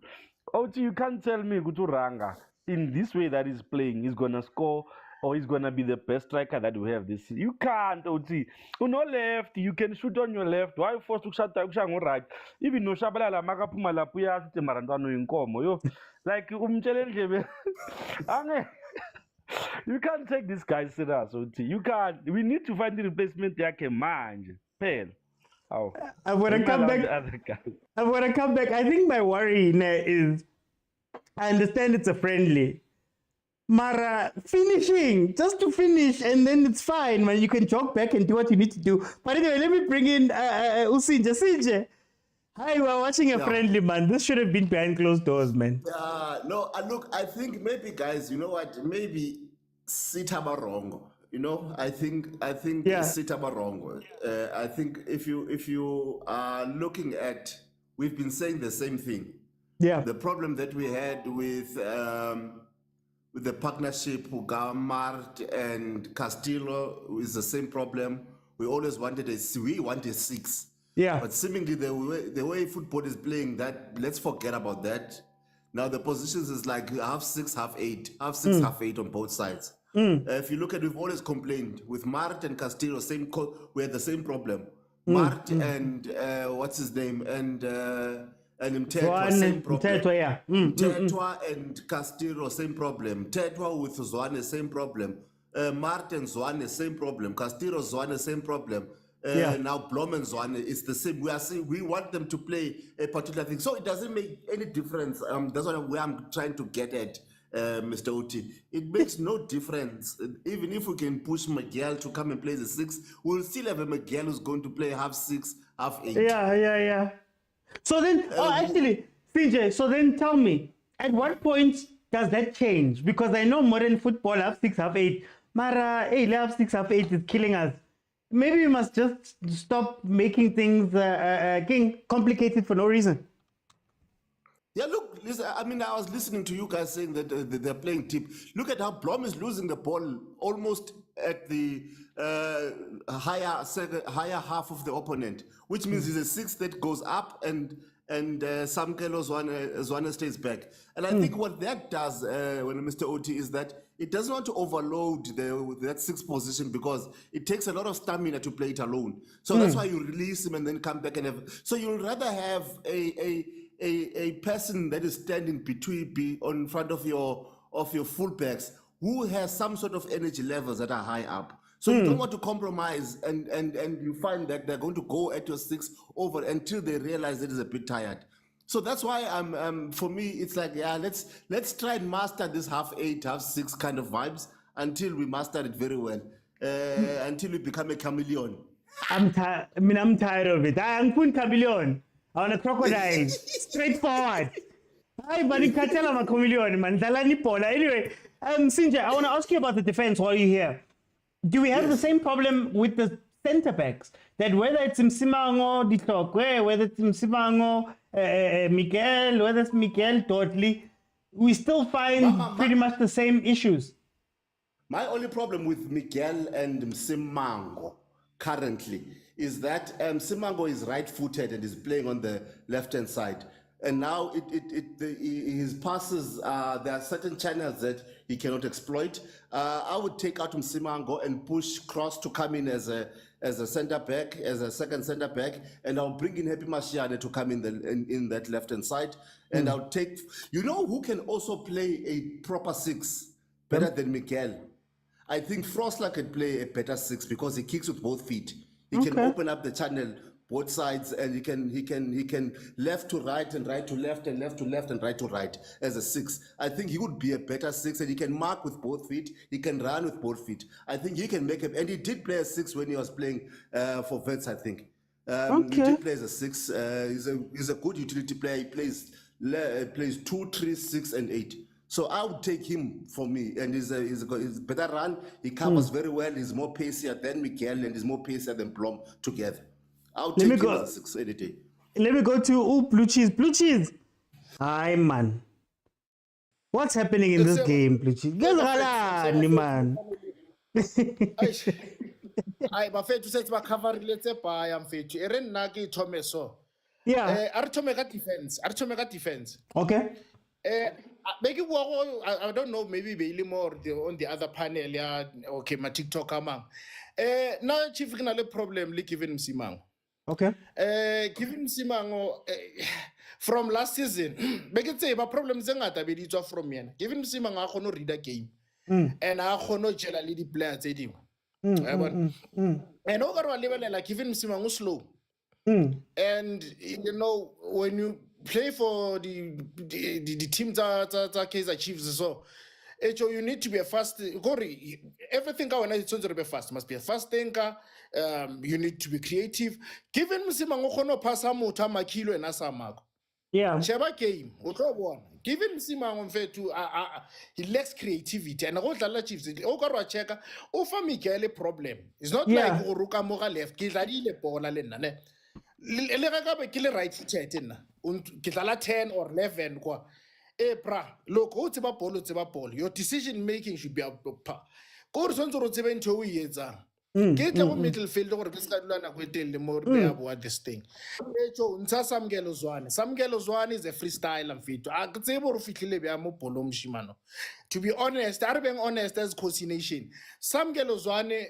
Also, you can't tell me Guturanga in this way that he's playing, he's gonna score or he's gonna be the best striker that we have this season. You can't, Oti. On your left, you can shoot on your left. Why forced to shut down right? Even no Shabala Magapuma Lapuya to Marandano in Como. Yo, like challenge. You can't take this guy serious, Oti. You can't. We need to find the replacement that can manage. Pen. Oh. I want to come back. I want to come back. I think my worry is, I understand it's a friendly, Mara finishing just to finish, and then it's fine, man. You can jog back and do what you need to do. But anyway, let me bring in Usinje. Hi, we're watching a friendly, man. This should have been behind closed doors, man. No, look, I think maybe, guys, you know what? Maybe Sitaba wrong. You know, I think Sitaba wrong. I think if you are looking at, we've been saying the same thing. Yeah. The problem that we had with the partnership Mart and Castillo is the same problem. We always wanted a 6. Yeah. But seemingly the way football is playing, that let's forget about that. Now the positions is like half 6, half 8, half 6, half 8 on both sides. If you look at, we've always complained with Mart and Castillo, we had the same problem. Mart and what's his name and Mtetwa, same problem. Mtetwa and Castillo, same problem. Mtetwa with Zwane, same problem. Mart and Zwane, same problem. Castillo, Zwane, same problem. Now Blom and Zwane, it's the same. We want them to play a particular thing, so it doesn't make any difference. That's what I'm trying to get at. Mr. Oti, it makes no difference. Even if we can push Miguel to come and play the 6, we'll still have a Miguel who's going to play half 6, half 8. Yeah. So then, actually, CJ, so then tell me, at what point does that change? Because I know modern football, half 6, half 8. Mara, half 6, half 8 is killing us. Maybe we must just stop making things complicated for no reason. Yeah, look, listen, I mean, I was listening to you guys saying that they're playing deep. Look at how Blom is losing the ball almost at the higher half of the opponent, which means he's a 6 that goes up and Samkelo Zwane stays back. And I think what that does, when Mr. Oti, is that it doesn't want to overload that 6th position because it takes a lot of stamina to play it alone. So that's why you release him and then come back and have. So you'll rather have a person that is standing in front of your fullbacks who has some sort of energy levels that are high up. So you don't want to compromise and you find that they're going to go at your 6 over until they realize that it's a bit tired. So that's why for me it's like, yeah, let's try and master this half 8, half 6 kind of vibes until we master it very well. Until we become a chameleon. I'm tired of it. I'm a chameleon. I want a crocodile. Straightforward. Hi, buddy. I'm a chameleon, man. Anyway, Sinja, I want to ask you about the defense while you're here. Do we have the same problem with the centre backs? That whether it's Msimango, Ditokwe, whether it's Msimango, Miguel, whether it's Miguel, totally, we still find pretty much the same issues. My only problem with Miguel and Msimango currently is that Msimango is right-footed and is playing on the left-hand side. And now his passes, there are certain channels that he cannot exploit. I would take out Msimango and push Cross to come in as a center back, as a second center back, and I'll bring in Happy Mashiane to come in that left-hand side. And I'll take, you know who can also play a proper 6 better than Miguel? I think Frostler can play a better 6 because he kicks with both feet. He can open up the channel both sides, and he can left to right and right to left and left to left and right to right as a 6. I think he would be a better 6, and he can mark with both feet. He can run with both feet. I think he can make it, and he did play a 6 when he was playing for Vert, I think. He did play as a 6. He's a good utility player. He plays 2, 3, 6, and 8. So I would take him for me, and he's a better run. He covers very well. He's more pacier than Miguel, and he's more pacier than Blom together. I'll take him as 6 any day. Let me go to Blue Cheese. Blue Cheese. Hi, man. What's happening in this game, Blue Cheese? Man. Ai bafethu sethi bakhavareletse bhaya mfethu ere nna ke ithome so Yeah. Artomega defense. Okay. Maybe I don't know, maybe Bailey more on the other panel, yeah, okay, my TikTok among. Now chief a problem like Kevin Msimango. Okay. Kevin Msimango from last season, make it say my problems from me. Kevin Msimango I no read a game. And I no generally the players and over level like Kevin Msimango slow. And you know when you play for the team that Kaizer Chiefs, so you need to be a fast. Everything it's going to be fast. Must be a fast thinker. You need to be creative. Given Msimango kono pasa mota makilo and asamako. Yeah. Sheba game. Given Msimango to he lacks creativity and all the Chiefs. Okaro cheka. Ofa Miguel problem. It's not like Uruka Mora left. Kizadile Pola Lena. Kill right chat in Kitala 10 or 11 kwa. Look, what's about Polo? Your decision making should be a course on to 2 years. Get the middle field or the more about this thing. Some Gelozwan is a freestyle and fit. I could say more Polo Shimano. To be honest, I'm being honest as cocination. Some Gelozwane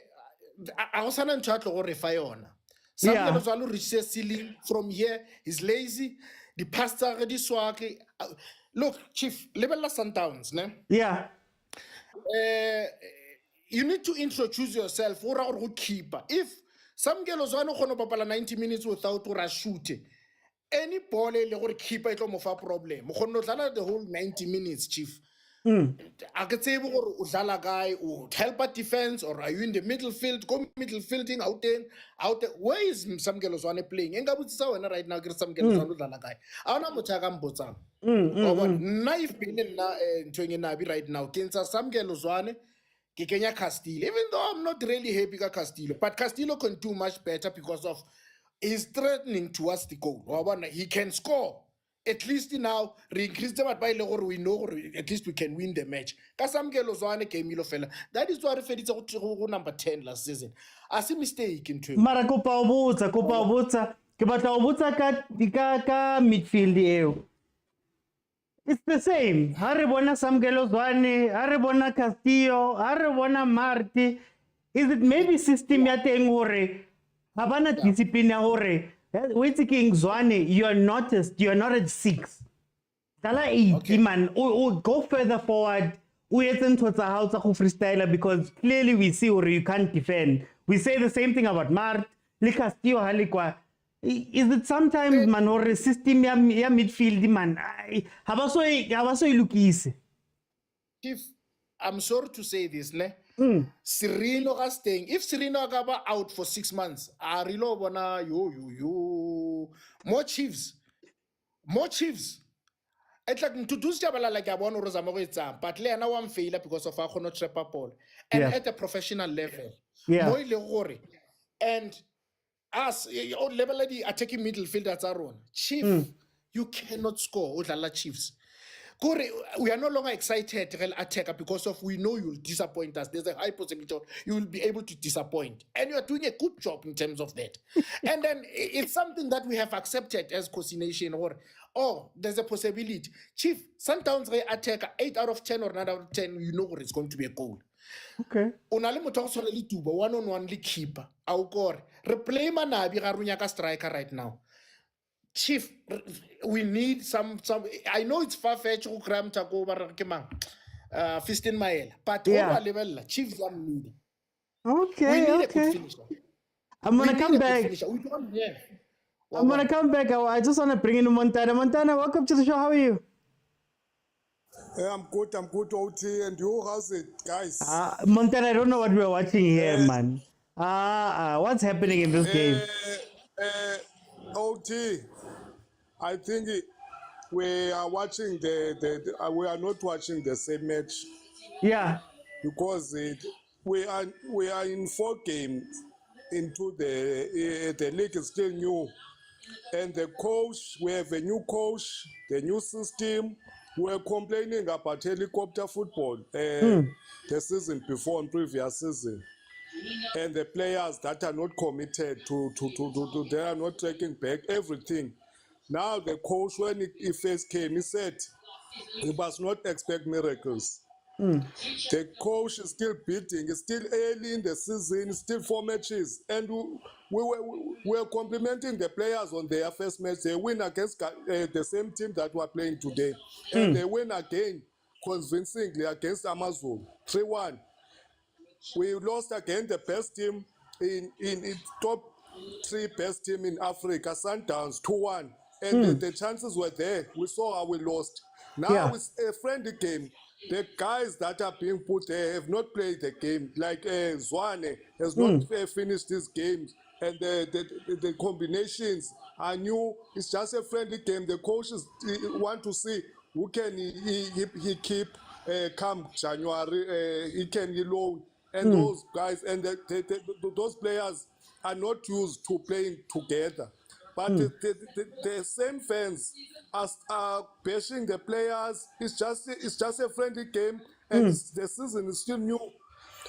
I was an uncharted or refire. Some Gelozwano reaches ceiling from here. He's lazy. The pastor already swag. Look, Chief, level Sundowns, ne? Yeah. You need to introduce yourself or our keeper. If some Gelozwano kono papala 90 minutes without or shoot, any ball or keeper it of a problem. Kono the whole 90 minutes, Chief. I could say Uzala guy or help at defense, or are you in the middle field? Go middle fielding out there. Where is some Gelozwane playing? Enga Butsawa right now, get some Gelozwana guy. I don't know Chagam Botsam. Knife pin na right now. Kensa some Gelozwane, Kenya Castillo. Even though I'm not really happy with Castillo, but Castillo can do much better because of he's threatening towards the goal. He can score. At least now, increase them by lower, we know at least we can win the match. Kasam Gelozwane came fella. That is why I referred to number 10 last season. I see mistake in two. Mara kopa obutsa. Ke batla obutsa ka midfield eo. It's the same. Ha re bona Sam Gelozwane, ha re bona Castillo, ha re bona Marti. Is it maybe system ya teng hore ha bana discipline ya hore wait King Zwane, you're not at 6. Dala 8 man. Go further forward. We freestyler because clearly we see or you can't defend. We say the same thing about Mart, Castillo Halikwa. Is it sometimes man or system ya midfield man? Habaso ilukise. If I'm sorry to say this, ne? Serino is staying. If Serino Gaba out for 6 months, Arilo Bona, more Chiefs. It's like to do Jabala like I want to Rosamoritza, but Leana one failure because of our not Trepa Paul. And at a professional level, more Leroy. And us, level of the attacking midfield at our own. Chief, you cannot score with the Chiefs. We are no longer excited to attack because of we know you'll disappoint us. There's a high possibility you will be able to disappoint. And you are doing a good job in terms of that. And then it's something that we have accepted as cocination or there's a possibility. Chief, sometimes they attack 8 out of 10 or 9 out of 10, you know what it's going to be a goal. Okay. Onale Motaung CAF League one-on-one league keeper. Our replay manabi garunyaka striker right now. Chief, we need some. I know it's far-fetched to cram to go over Fistin Mael, but over level, Chiefs are needed. Okay, we need a good finisher. I'm gonna come back. I'm gonna come back. I just wanna bring in Montana. Montana, welcome to the show. How are you? Yeah, I'm good, OT. And you, how's it, guys? Montana, I don't know what we're watching here, man. What's happening in this game? OT, I think we are watching we are not watching the same match. Yeah. Because we are in 4 games into the league is still new. And the coach, we have a new coach, the new system. We're complaining about helicopter football the season before and previous season. And the players that are not committed to they are not taking back everything. Now the coach, when he first came, he said he must not expect miracles. The coach is still beating. It's still early in the season, still 4 matches. And we were complimenting the players on their first match. They win against the same team that we're playing today. And they win again convincingly against Amazon, 3-1. We lost against the best team in top 3 best team in Africa, Sundowns, 2-1. And the chances were there. We saw how we lost. Now it's a friendly game. The guys that are being put there have not played the game. Like Zwane has not finished this game. And the combinations are new. It's just a friendly game. The coaches want to see who can he keep come January. He can loan. And those guys and those players are not used to playing together. But the same fans are bashing the players. It's just a friendly game, and the season is still new.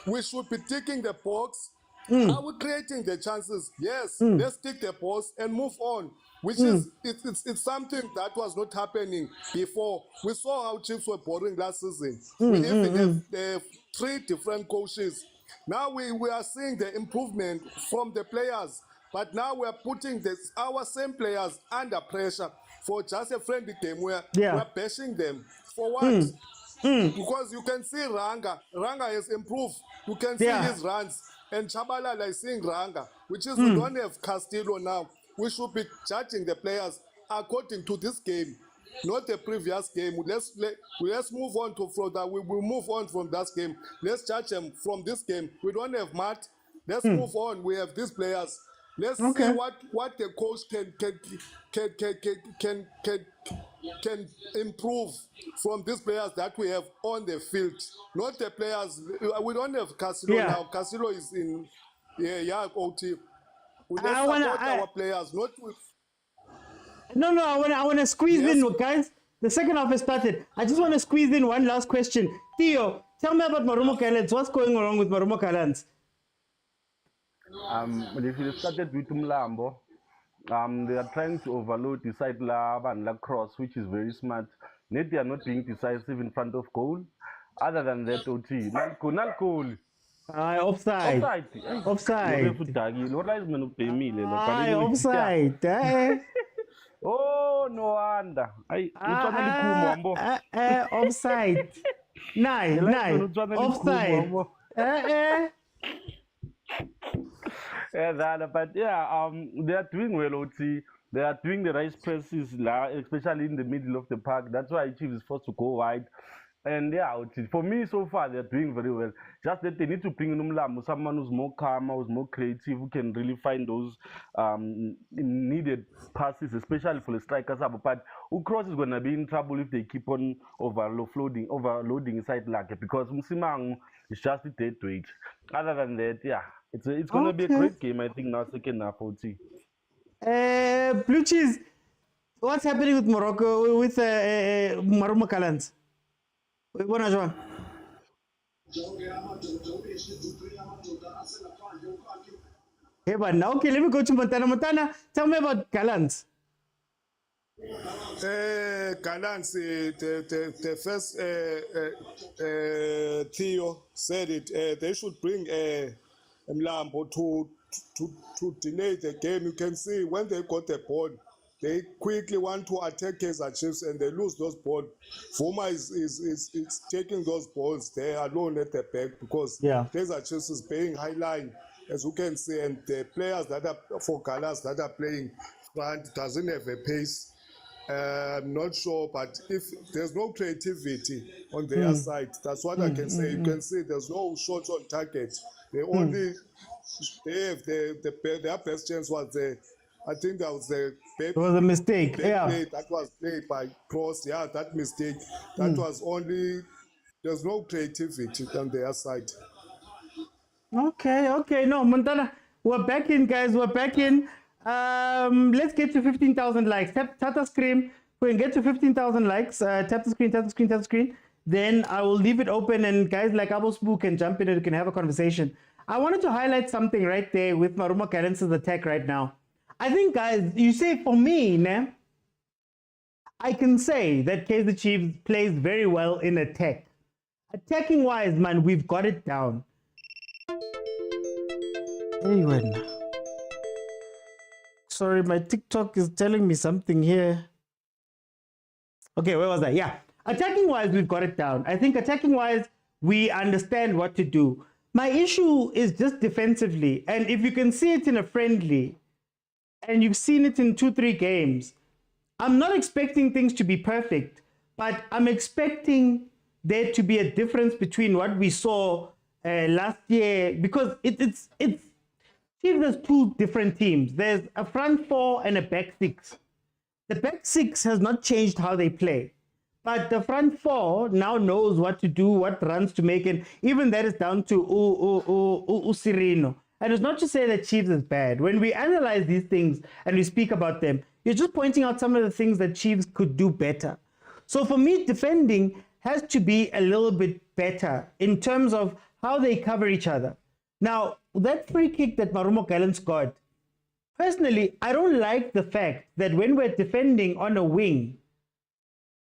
We should be ticking the box. Are we creating the chances? Yes. Let's tick the box and move on. Which is it's something that was not happening before. We saw how Chiefs were boring last season. We even have 3 different coaches. Now we are seeing the improvement from the players. But now we are putting our same players under pressure for just a friendly game where we are bashing them. For what? Because you can see Ranga. Ranga has improved. You can see his runs. And Chabalala is seeing Ranga, which is we don't have Castillo now. We should be judging the players according to this game, not the previous game. Let's move on from that. We will move on from that game. Let's judge them from this game. We don't have Matt. Let's move on. We have these players. Let's see what the coach can improve from these players that we have on the field. Not the players. We don't have Castillo now. Castillo is in OT. Let's support our players, not with. No, I want to squeeze in, guys. The second half has started. I just want to squeeze in one last question. Theo, tell me about Marumo Gallants. What's going wrong with Marumo Gallants? If you started with Mlambo, they are trying to overload the side lab and lacrosse, which is very smart. Yet they are not being decisive in front of goal. Other than that, OT. Nalcool. Offside. Offside. Offside. Oh, no wonder. Offside. Nine. Offside. But they are doing well, OT. They are doing the right presses, especially in the middle of the park. That's why Chiefs is forced to go wide. And for me, so far, they're doing very well. Just that they need to bring in someone who's more calm, who's more creative, who can really find those needed passes, especially for the strikers. But Ukros is going to be in trouble if they keep on overloading inside like because Musimango is just a dead weight. Other than that, it's going to be a great game, I think, now, second half, OT. Blue Cheese, what's happening with Morocco, with Marumo Gallants? Hey, but now, okay, let me go to Montana. Montana, tell me about Gallants. Gallants, the first Theo said it. They should bring Mlambo to delay the game. You can see when they got the ball, they quickly want to attack Kaizer Chiefs and they lose those balls. Fuma is taking those balls there alone at the back because Kaizer Chiefs is playing high line, as you can see, and the players that are for Gallants that are playing front doesn't have a pace. I'm not sure, but if there's no creativity on their side, that's what I can say. You can see there's no shots on target. They only they have their best chance was I think that was it was a mistake. Play that was played by Cross. That mistake. That was only. There's no creativity on their side. Okay. No, Montana, we're back in, guys. We're back in. Let's get to 15,000 likes. Tap the screen. We can get to 15,000 likes. Tap the screen. Then I will leave it open, and guys like Abosbu can jump in and can have a conversation. I wanted to highlight something right there with Marumo Gallants' attack right now. I think, guys, you say for me, I can say that Kaizer Chiefs plays very well in attack. Attacking wise, man, we've got it down. Anyway, sorry, my TikTok is telling me something here. Okay, where was I? Yeah, attacking wise, we've got it down. I think attacking wise, we understand what to do. My issue is just defensively, and if you can see it in a friendly, and you've seen it in 2-3 games, I'm not expecting things to be perfect, but I'm expecting there to be a difference between what we saw last year, because it's Chiefs has two different teams. There's a front four and a back six. The back six has not changed how they play, but the front four now knows what to do, what runs to make, and even that is down to Sirino. And it's not to say that Chiefs is bad. When we analyze these things and we speak about them, you're just pointing out some of the things that Chiefs could do better. So for me, defending has to be a little bit better in terms of how they cover each other. Now, that free kick that Marumo Gallants got, personally, I don't like the fact that when we're defending on a wing,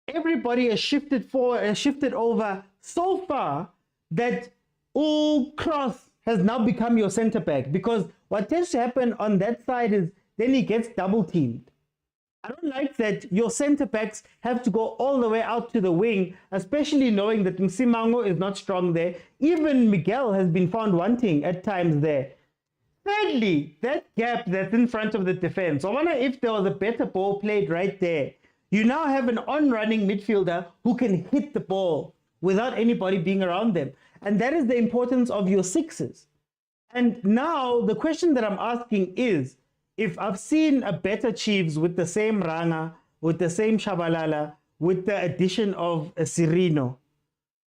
everybody has shifted forward and shifted over so far that Cross has now become your center back, because what tends to happen on that side is then he gets double teamed. I don't like that your center backs have to go all the way out to the wing, especially knowing that Msimango is not strong there. Even Miguel has been found wanting at times there. Thirdly, that gap that's in front of the defense, I wonder if there was a better ball played right there. You now have an on-running midfielder who can hit the ball without anybody being around them. And that is the importance of your sixes. And now the question that I'm asking is, if I've seen a better Chiefs with the same Ranga, with the same Shabalala, with the addition of a Sirino,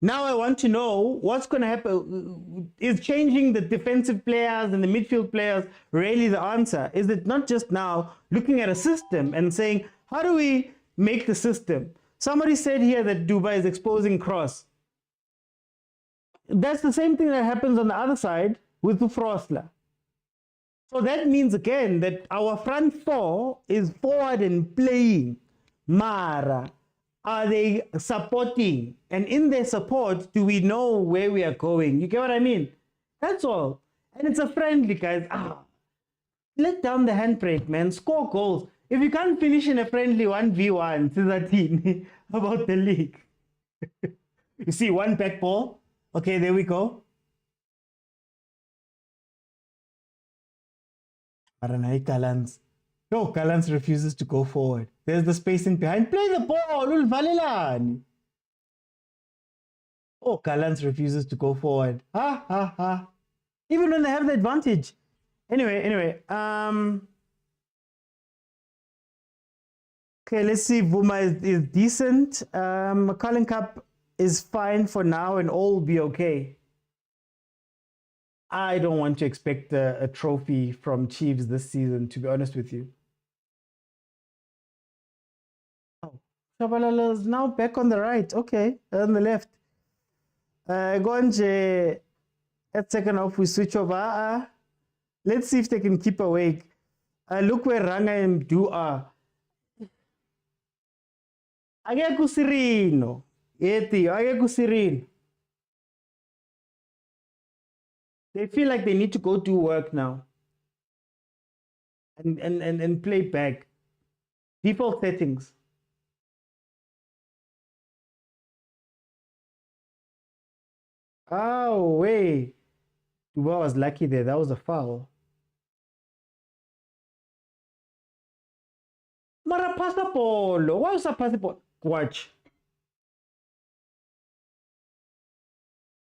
now I want to know what's going to happen. Is changing the defensive players and the midfield players really the answer? Is it not just now looking at a system and saying, how do we make the system? Somebody said here that Dubai is exposing Cross. That's the same thing that happens on the other side with Frosla. So that means again that our front four is forward and playing. Mara, are they supporting? And in their support, do we know where we are going? You get what I mean? That's all. And it's a friendly, guys. Let down the handbrake, man. Score goals. If you can't finish in a friendly 1v1, Sizatini, about the league. You see, one back ball. Okay, there we go. Gallants. No, Gallants refuses to go forward. There's the space in behind. Play the ball. Oh, Gallants refuses to go forward. Even when they have the advantage. Anyway. Okay, let's see. Vuma is decent. Carling Cup is fine for now and all will be okay. I don't want to expect a trophy from Chiefs this season, to be honest with you. Oh, Shabalala is now back on the right. Okay, on the left. Gonje, at second off, we switch over. Let's see if they can keep awake. Look where Ranga and Du are. Ageko Sirino. Ageko Sirino. They feel like they need to go do work now and play back. Default settings. Oh, wait. Duba was lucky there. That was a foul. Mara pasa polo. Why was that pasa polo? Watch.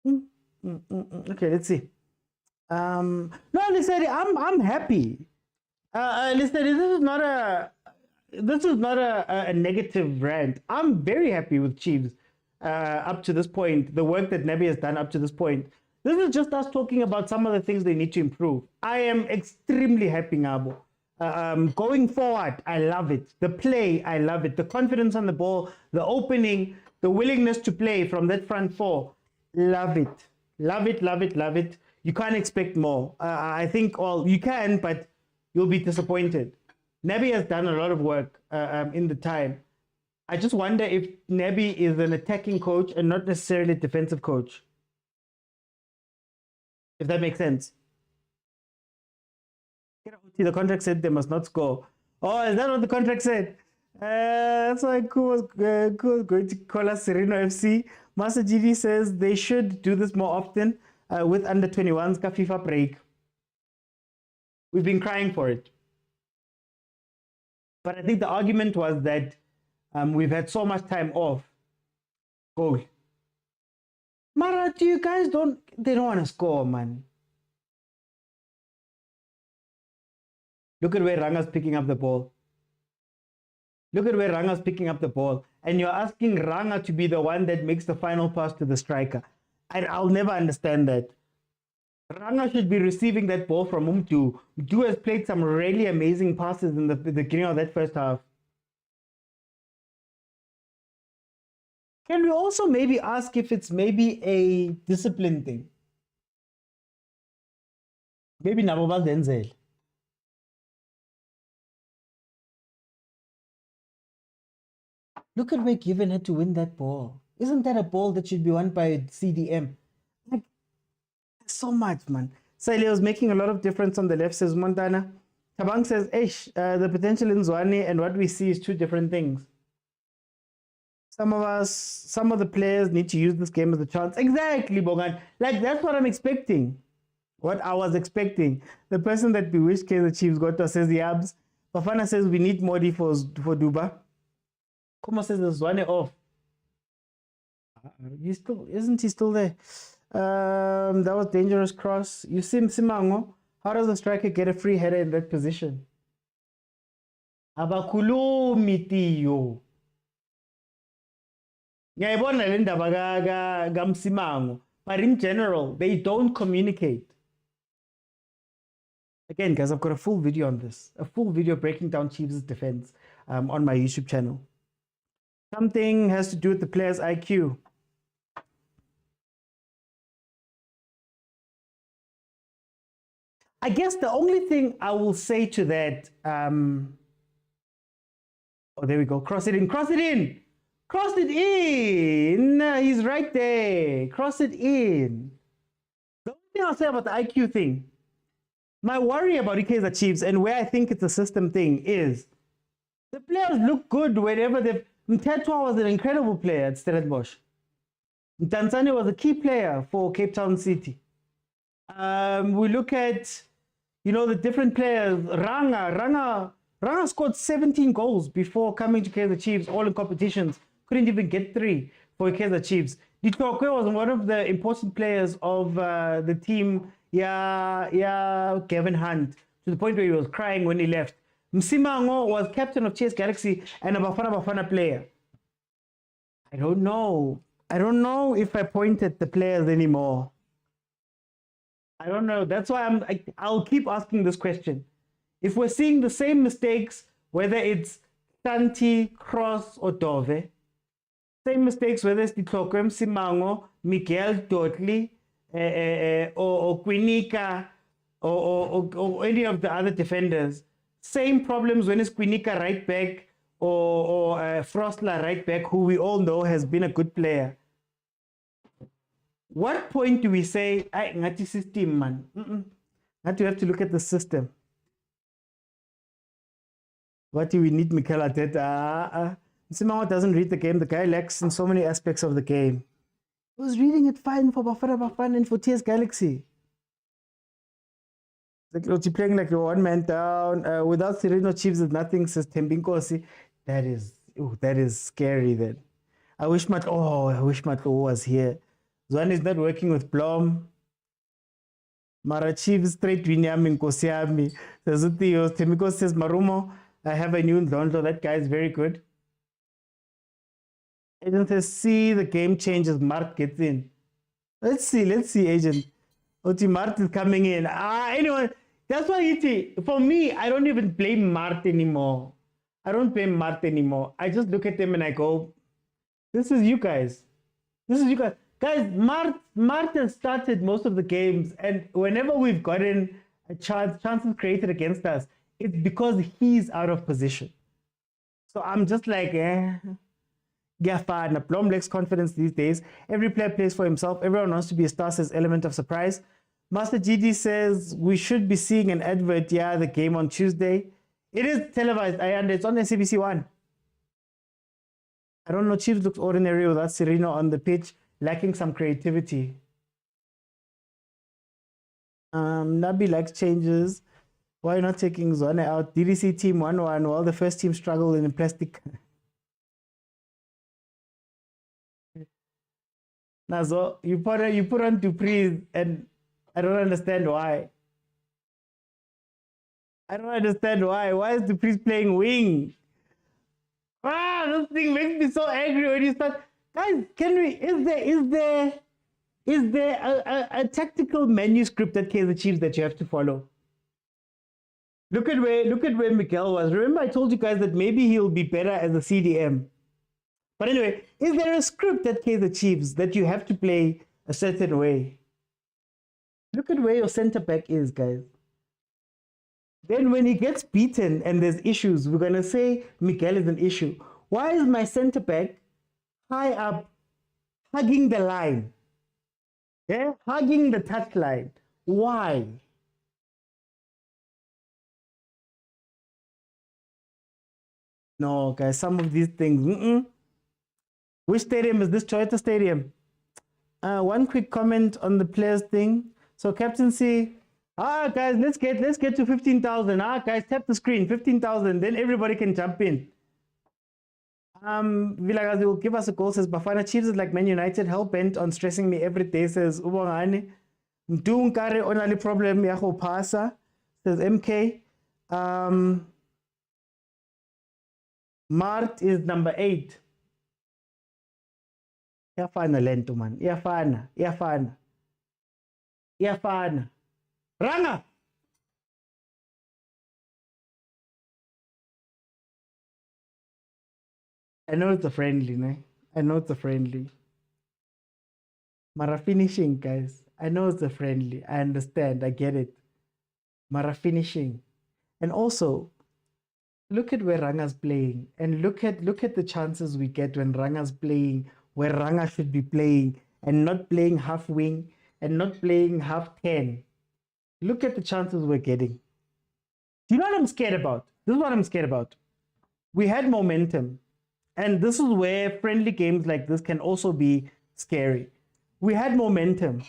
Okay, let's see. No, listen, I'm happy. Listen, this is not a negative rant. I'm very happy with Chiefs up to this point. The work that Nebi has done up to this point. This is just us talking about some of the things they need to improve. I am extremely happy, Ngabo. Going forward, I love it. The play, I love it. The confidence on the ball, the opening, the willingness to play from that front four, love it. Love it, love it, love it. You can't expect more. I think, well, you can, but you'll be disappointed. Nabi has done a lot of work in the time. I just wonder if Nebi is an attacking coach and not necessarily a defensive coach. If that makes sense. The contract said they must not score. Oh, is that what the contract said? That's why cool going to call us Sereno FC. Master GD says they should do this more often with under 21s FIFA break. We've been crying for it. But I think the argument was that we've had so much time off. Goal. Mara, do you guys they don't want to score, man. Look at where Ranga's picking up the ball. Look at where Ranga's picking up the ball. And you're asking Ranga to be the one that makes the final pass to the striker. And I'll never understand that. Ranga should be receiving that ball from Umtu. Umtu has played some really amazing passes in the beginning of that first half. Can we also maybe ask if it's maybe a discipline thing? Maybe Nabobal Denzel. Look at where Gavin had to win that ball. Isn't that a ball that should be won by CDM? Like, so much, man. Sale was making a lot of difference on the left, says Montana. Tabang says, the potential in Zwane and what we see is two different things. Some of the players need to use this game as a chance. Exactly, Bogan. Like, that's what I'm expecting. What I was expecting. The person that bewitched Kaizer Chiefs got to says the abs. Bafana says we need Modi for Duba. Kuma says there's one off. Isn't he still there? That was dangerous cross. You see Simango. How does the striker get a free header in that position? Abakulumi tiyo. Ngiyayibona le ndaba kaMsimango, but in general, they don't communicate. Again, guys, I've got a full video on this, a full video breaking down Chiefs' defense on my YouTube channel. Something has to do with the player's IQ. I guess the only thing I will say to that, oh, there we go. Cross it in, cross it in, cross it in. He's right there. Cross it in. The only thing I'll say about the IQ thing, my worry about Kaizer Chiefs and where I think it's a system thing is the players look good whenever they've. Mtetwa was an incredible player at Stellenbosch. Mtansane was a key player for Cape Town City. We look at, the different players. Ranga scored 17 goals before coming to Kaizer Chiefs, all in competitions. Couldn't even get 3 for Kaizer Chiefs. Ditokwe was one of the important players of the team, Gavin Hunt, to the point where he was crying when he left. Msimango was captain of Chase Galaxy and a Bafana player. I don't know. I don't know if I point at the players anymore. I don't know. That's why I'll keep asking this question. If we're seeing the same mistakes, whether it's Santi, Cross, or Dove, same mistakes, whether it's Ditokwe, Msimango, Miguel, Dodley, or Quinica, or any of the other defenders, same problems when it's Quinica right back or Frostler right back, who we all know has been a good player. What point do we say, ngati system, man? Ngati we have to look at the system. What do we need Mikel Arteta? Msimango doesn't read the game. The guy lacks in so many aspects of the game. He was reading it fine for Bafana and for TS Galaxy. Like playing like a one-man down without Sereno Chiefs is nothing, says Tembinkosi. That is scary then. I wish Matlo was here. Zwan is not working with Blom. Mara Chiefs straight Winyam Nkosiami. Temiko says Marumo, I have a new download. That guy is very good. Agent says, see the game changes. Mart gets in. Let's see, Agent. Oti Mart is coming in. Anyway, that's why for me, I don't even blame Mart anymore. I don't blame Mart anymore. I just look at them and I go, this is you guys. Guys, Mart has started most of the games, and whenever we've gotten a chances created against us, it's because he's out of position. So I'm just like, Gafana. Blom lacks confidence these days. Every player plays for himself. Everyone wants to be a star, says element of surprise. Master GD says we should be seeing an advert. Yeah, the game on Tuesday. It is televised. It's on SABC 1. I don't know. Chiefs looks ordinary without Sereno on the pitch, lacking some creativity. Nabi likes changes. Why are you not taking Zwane out? DDC team 1-1 while the first team struggle in plastic. Nazo, you put on Dupreez, and I don't understand why. I don't understand why. Why is Dupreez playing wing? This thing makes me so angry when you start. Guys, is there a tactical manuscript at Kaizer Chiefs that you have to follow? Look at where Miguel was. Remember, I told you guys that maybe he'll be better as a CDM. But anyway, is there a script at Kaizer Chiefs that you have to play a certain way? Look at where your center back is, guys. Then when he gets beaten and there's issues, we're going to say Miguel is an issue. Why is my center back high up, hugging the line? Yeah, hugging the touchline. Why? No, guys, some of these things. Which stadium is this? Toyota Stadium. One quick comment on the players thing. So captaincy. Guys, let's get to 15,000. Guys, tap the screen. 15,000. Then everybody can jump in. Vilagazi will give us a goal. Says Bafana Chiefs is like Man United, hell bent on stressing me every day. Says Ubongani. Mdunkare only problem yaho pasa. Says MK. Mart is number 8. Yafana lento man. Yafana. Ranga. I know it's a friendly, ne? I know it's a friendly. Mara finishing, guys. I know it's a friendly. I understand. I get it. Mara finishing. And also, look at where Ranga's playing. And look at the chances we get when Ranga's playing where Ranga should be playing and not playing half wing and not playing half 10. Look at the chances we're getting. Do you know what I'm scared about? This is what I'm scared about. We had momentum. And this is where friendly games like this can also be scary. We had momentum.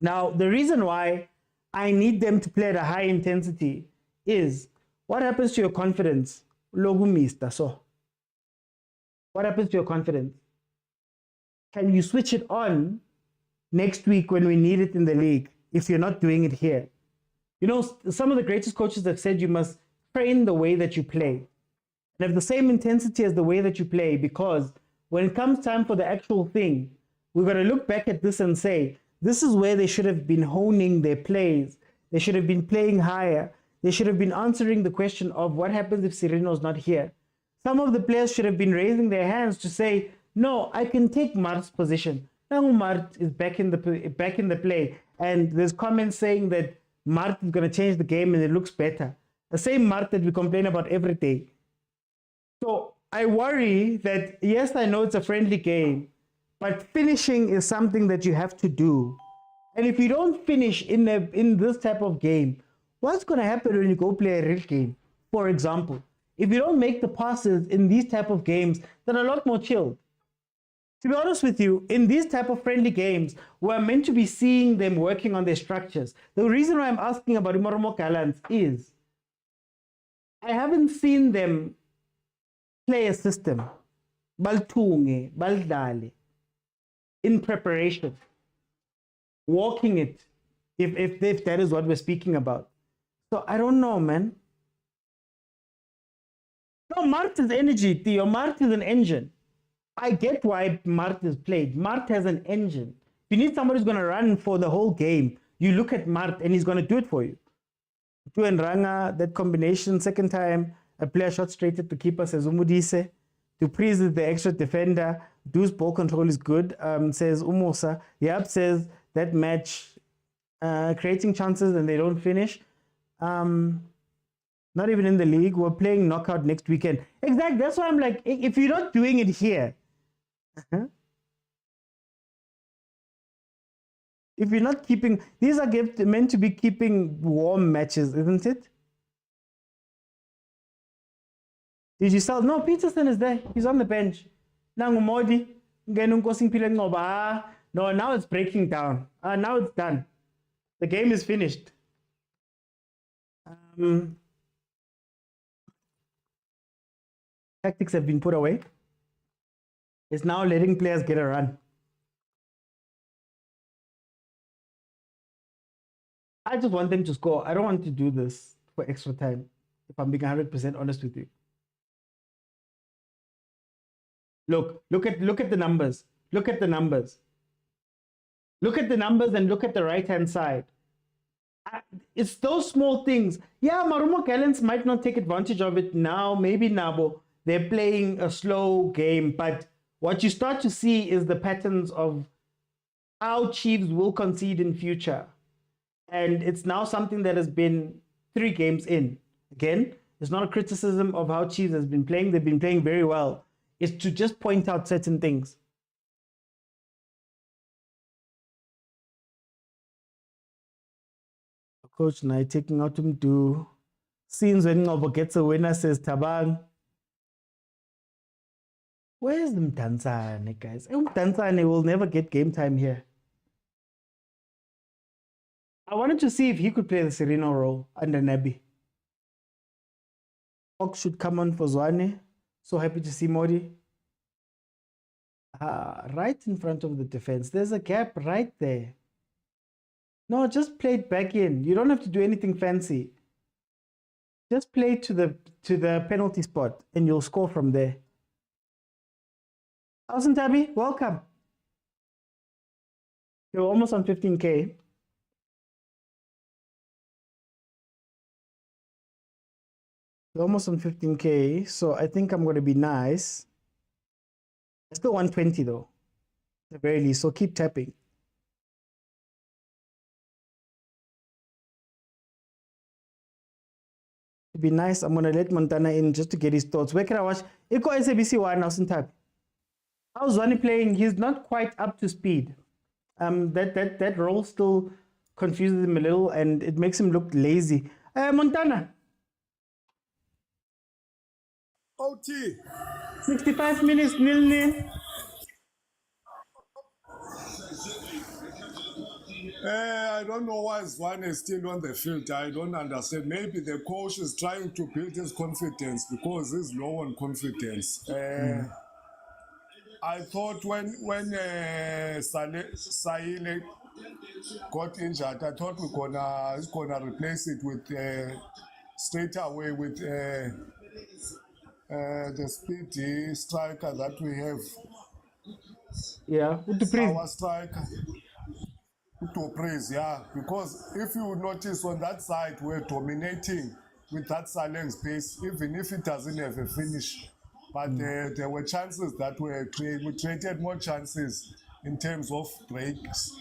Now, the reason why I need them to play at a high intensity is what happens to your confidence? Logumista. So, what happens to your confidence? Can you switch it on next week when we need it in the league if you're not doing it here? You know, some of the greatest coaches have said you must train the way that you play and have the same intensity as the way that you play, because when it comes time for the actual thing, we're going to look back at this and say, this is where they should have been honing their plays. They should have been playing higher. They should have been answering the question of what happens if Sereno's not here. Some of the players should have been raising their hands to say, no, I can take Mart's position. Now Mart is back in the play. And there's comments saying that Mart is going to change the game and it looks better. The same Mart that we complain about every day. So I worry that, yes, I know it's a friendly game, but finishing is something that you have to do. And if you don't finish in this type of game, what's going to happen when you go play a real game? For example, if you don't make the passes in these type of games, then a lot more chilled. To be honest with you, in these type of friendly games, we're meant to be seeing them working on their structures. The reason why I'm asking about Marumo Gallants is I haven't seen them play a system, baltunge, baldale, in preparation, walking it, if that is what we're speaking about. So I don't know, man. No, Mart is energy, Theo. Mart is an engine. I get why Mart is played. Mart has an engine. If you need somebody who's going to run for the whole game, you look at Mart and he's going to do it for you. Tu and Ranga, that combination, second time, a player shot straight at the keeper, says Umudise. Dupreez is the extra defender. Du's ball control is good, says Umosa. Yap says that match, creating chances and they don't finish. Not even in the league. We're playing knockout next weekend. Exactly. That's why I'm like, if you're not doing it here, if you're not keeping, these are meant to be keeping warm matches, isn't it? Did you sell? No, Peterson is there. He's on the bench. No, now it's breaking down. Now it's done. The game is finished. Tactics have been put away. It's now letting players get a run. I just want them to score. I don't want to do this for extra time, if I'm being 100% honest with you. Look at the numbers. Look at the numbers. Look at the numbers and look at the right-hand side. It's those small things. Yeah, Marumo Gallants might not take advantage of it now. Maybe Nabo, they're playing a slow game. But what you start to see is the patterns of how Chiefs will concede in future. And it's now something that has been 3 games in. Again, it's not a criticism of how Chiefs has been playing. They've been playing very well. It's to just point out certain things. Coach Nai taking out him to scenes when Ngobo gets a winner, says Tabang. Where's the Mtanzane, guys? Mtanzane will never get game time here. I wanted to see if he could play the Sereno role under Nabi. Ox should come on for Zwane. So happy to see Modi. Right in front of the defense. There's a gap right there. No, just play it back in. You don't have to do anything fancy. Just play to the penalty spot and you'll score from there. Awesome, Tabby. Welcome. You're almost on 15K. You're almost on 15K, so I think I'm going to be nice. I still 120 though, at the very least, so keep tapping. To be nice, I'm going to let Montana in just to get his thoughts. Where can I watch? Iko SABC 1 now, Sintab. How's Zwani playing? He's not quite up to speed. That role still confuses him a little and it makes him look lazy. Montana. OT. 65 minutes, 0-0. I don't know why Zwane is still on the field. I don't understand. Maybe the coach is trying to build his confidence because he's low on confidence. I thought when Saile got injured, I thought he's gonna replace it with straight away with the speedy striker that we have. Yeah, our striker. To praise, yeah, because if you notice on that side, we're dominating with that silent space, even if it doesn't have a finish. But there were chances that were created. We created more chances in terms of breaks.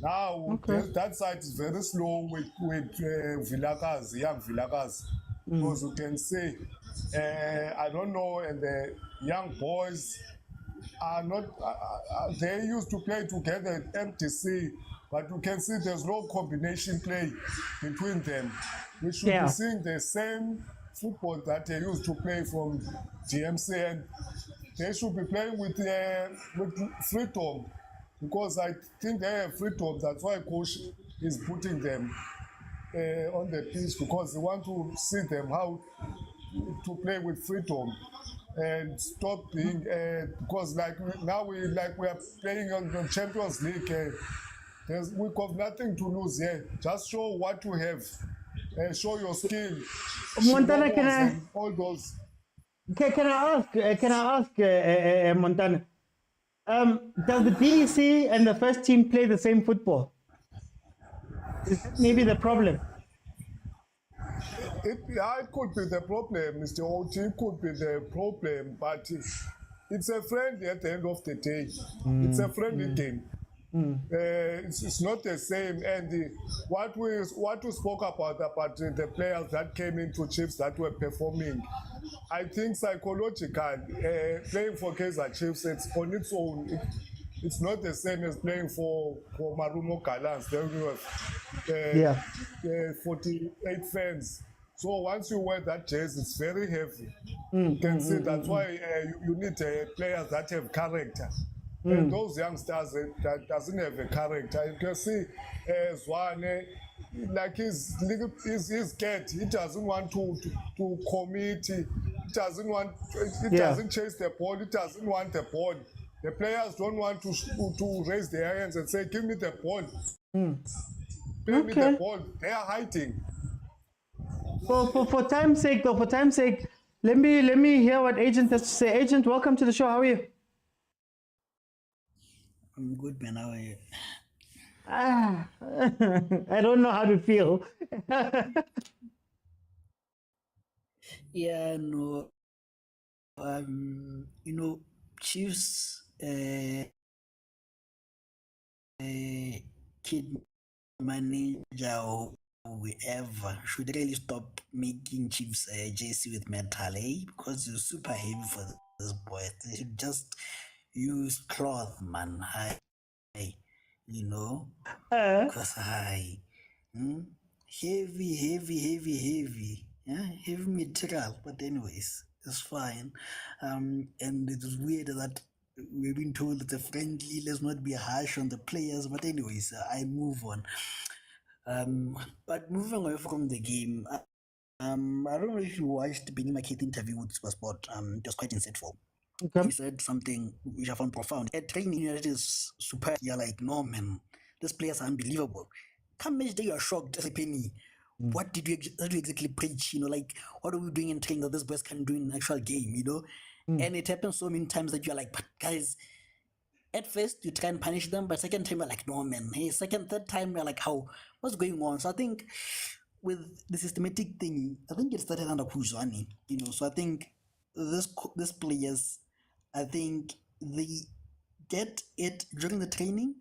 Now, that side is very slow with Vilakazi, young Vilakazi. Because you can say, I don't know, and the young boys are not, they used to play together at MTC. But you can see there's no combination play between them. We should be seeing the same football that they used to play from GMC, and they should be playing with freedom, because I think they have freedom. That's why coach is putting them on the pitch, because they want to see them how to play with freedom and stop being because now we are playing on the Champions League. We have nothing to lose here. Just show what you have. Show your skill. Montana, all those. Can I ask, Montana? Does the DDC and the first team play the same football? Is that maybe the problem? It could be the problem, Mr. OT. It could be the problem, but it's a friendly at the end of the day. It's a friendly game. It's not the same. And what we spoke about the players that came into Chiefs that were performing, I think psychological, playing for Kaizer Chiefs, it's on its own. It's not the same as playing for Marumo Gallants. There were 48 fans. So once you wear that jersey, it's very heavy. You can see that's why you need players that have character. And those youngsters that doesn't have a character. You can see Zwane, like he's scared. He doesn't want to commit. He doesn't want. He doesn't chase the ball. He doesn't want the ball. The players don't want to raise their hands and say, "Give me the ball." Give me the ball. They are hiding. For time's sake, though, let me hear what Agent has to say. Agent, welcome to the show. How are you? I'm good, man. How are you? I don't know how to feel. Yeah, no. Chiefs kid manager or whoever should really stop making Chiefs JC with metal, because you're super heavy for this boy. They should just use cloth, man. Because heavy. Yeah, heavy material. But anyways, it's fine. And it is weird that we've been told it's a friendly, let's not be harsh on the players. But anyways, I move on. But moving away from the game, I don't know if you watched Benny McKay's interview with Supersport. It was quite insightful. Okay. He said something which I found profound. At training, it is super. You're like, no, man, these players are unbelievable. Come match day, you're shocked as a penny. What did you exactly preach? Like, what are we doing in training that this boys can do in an actual game, And it happens so many times that you're like, but guys, at first you try and punish them, but second time you're like, no, man. Hey, third time you're like, what's going on? So I think with the systematic thing, I think it started under Kuzwani, So I think these players, I think they get it during the training,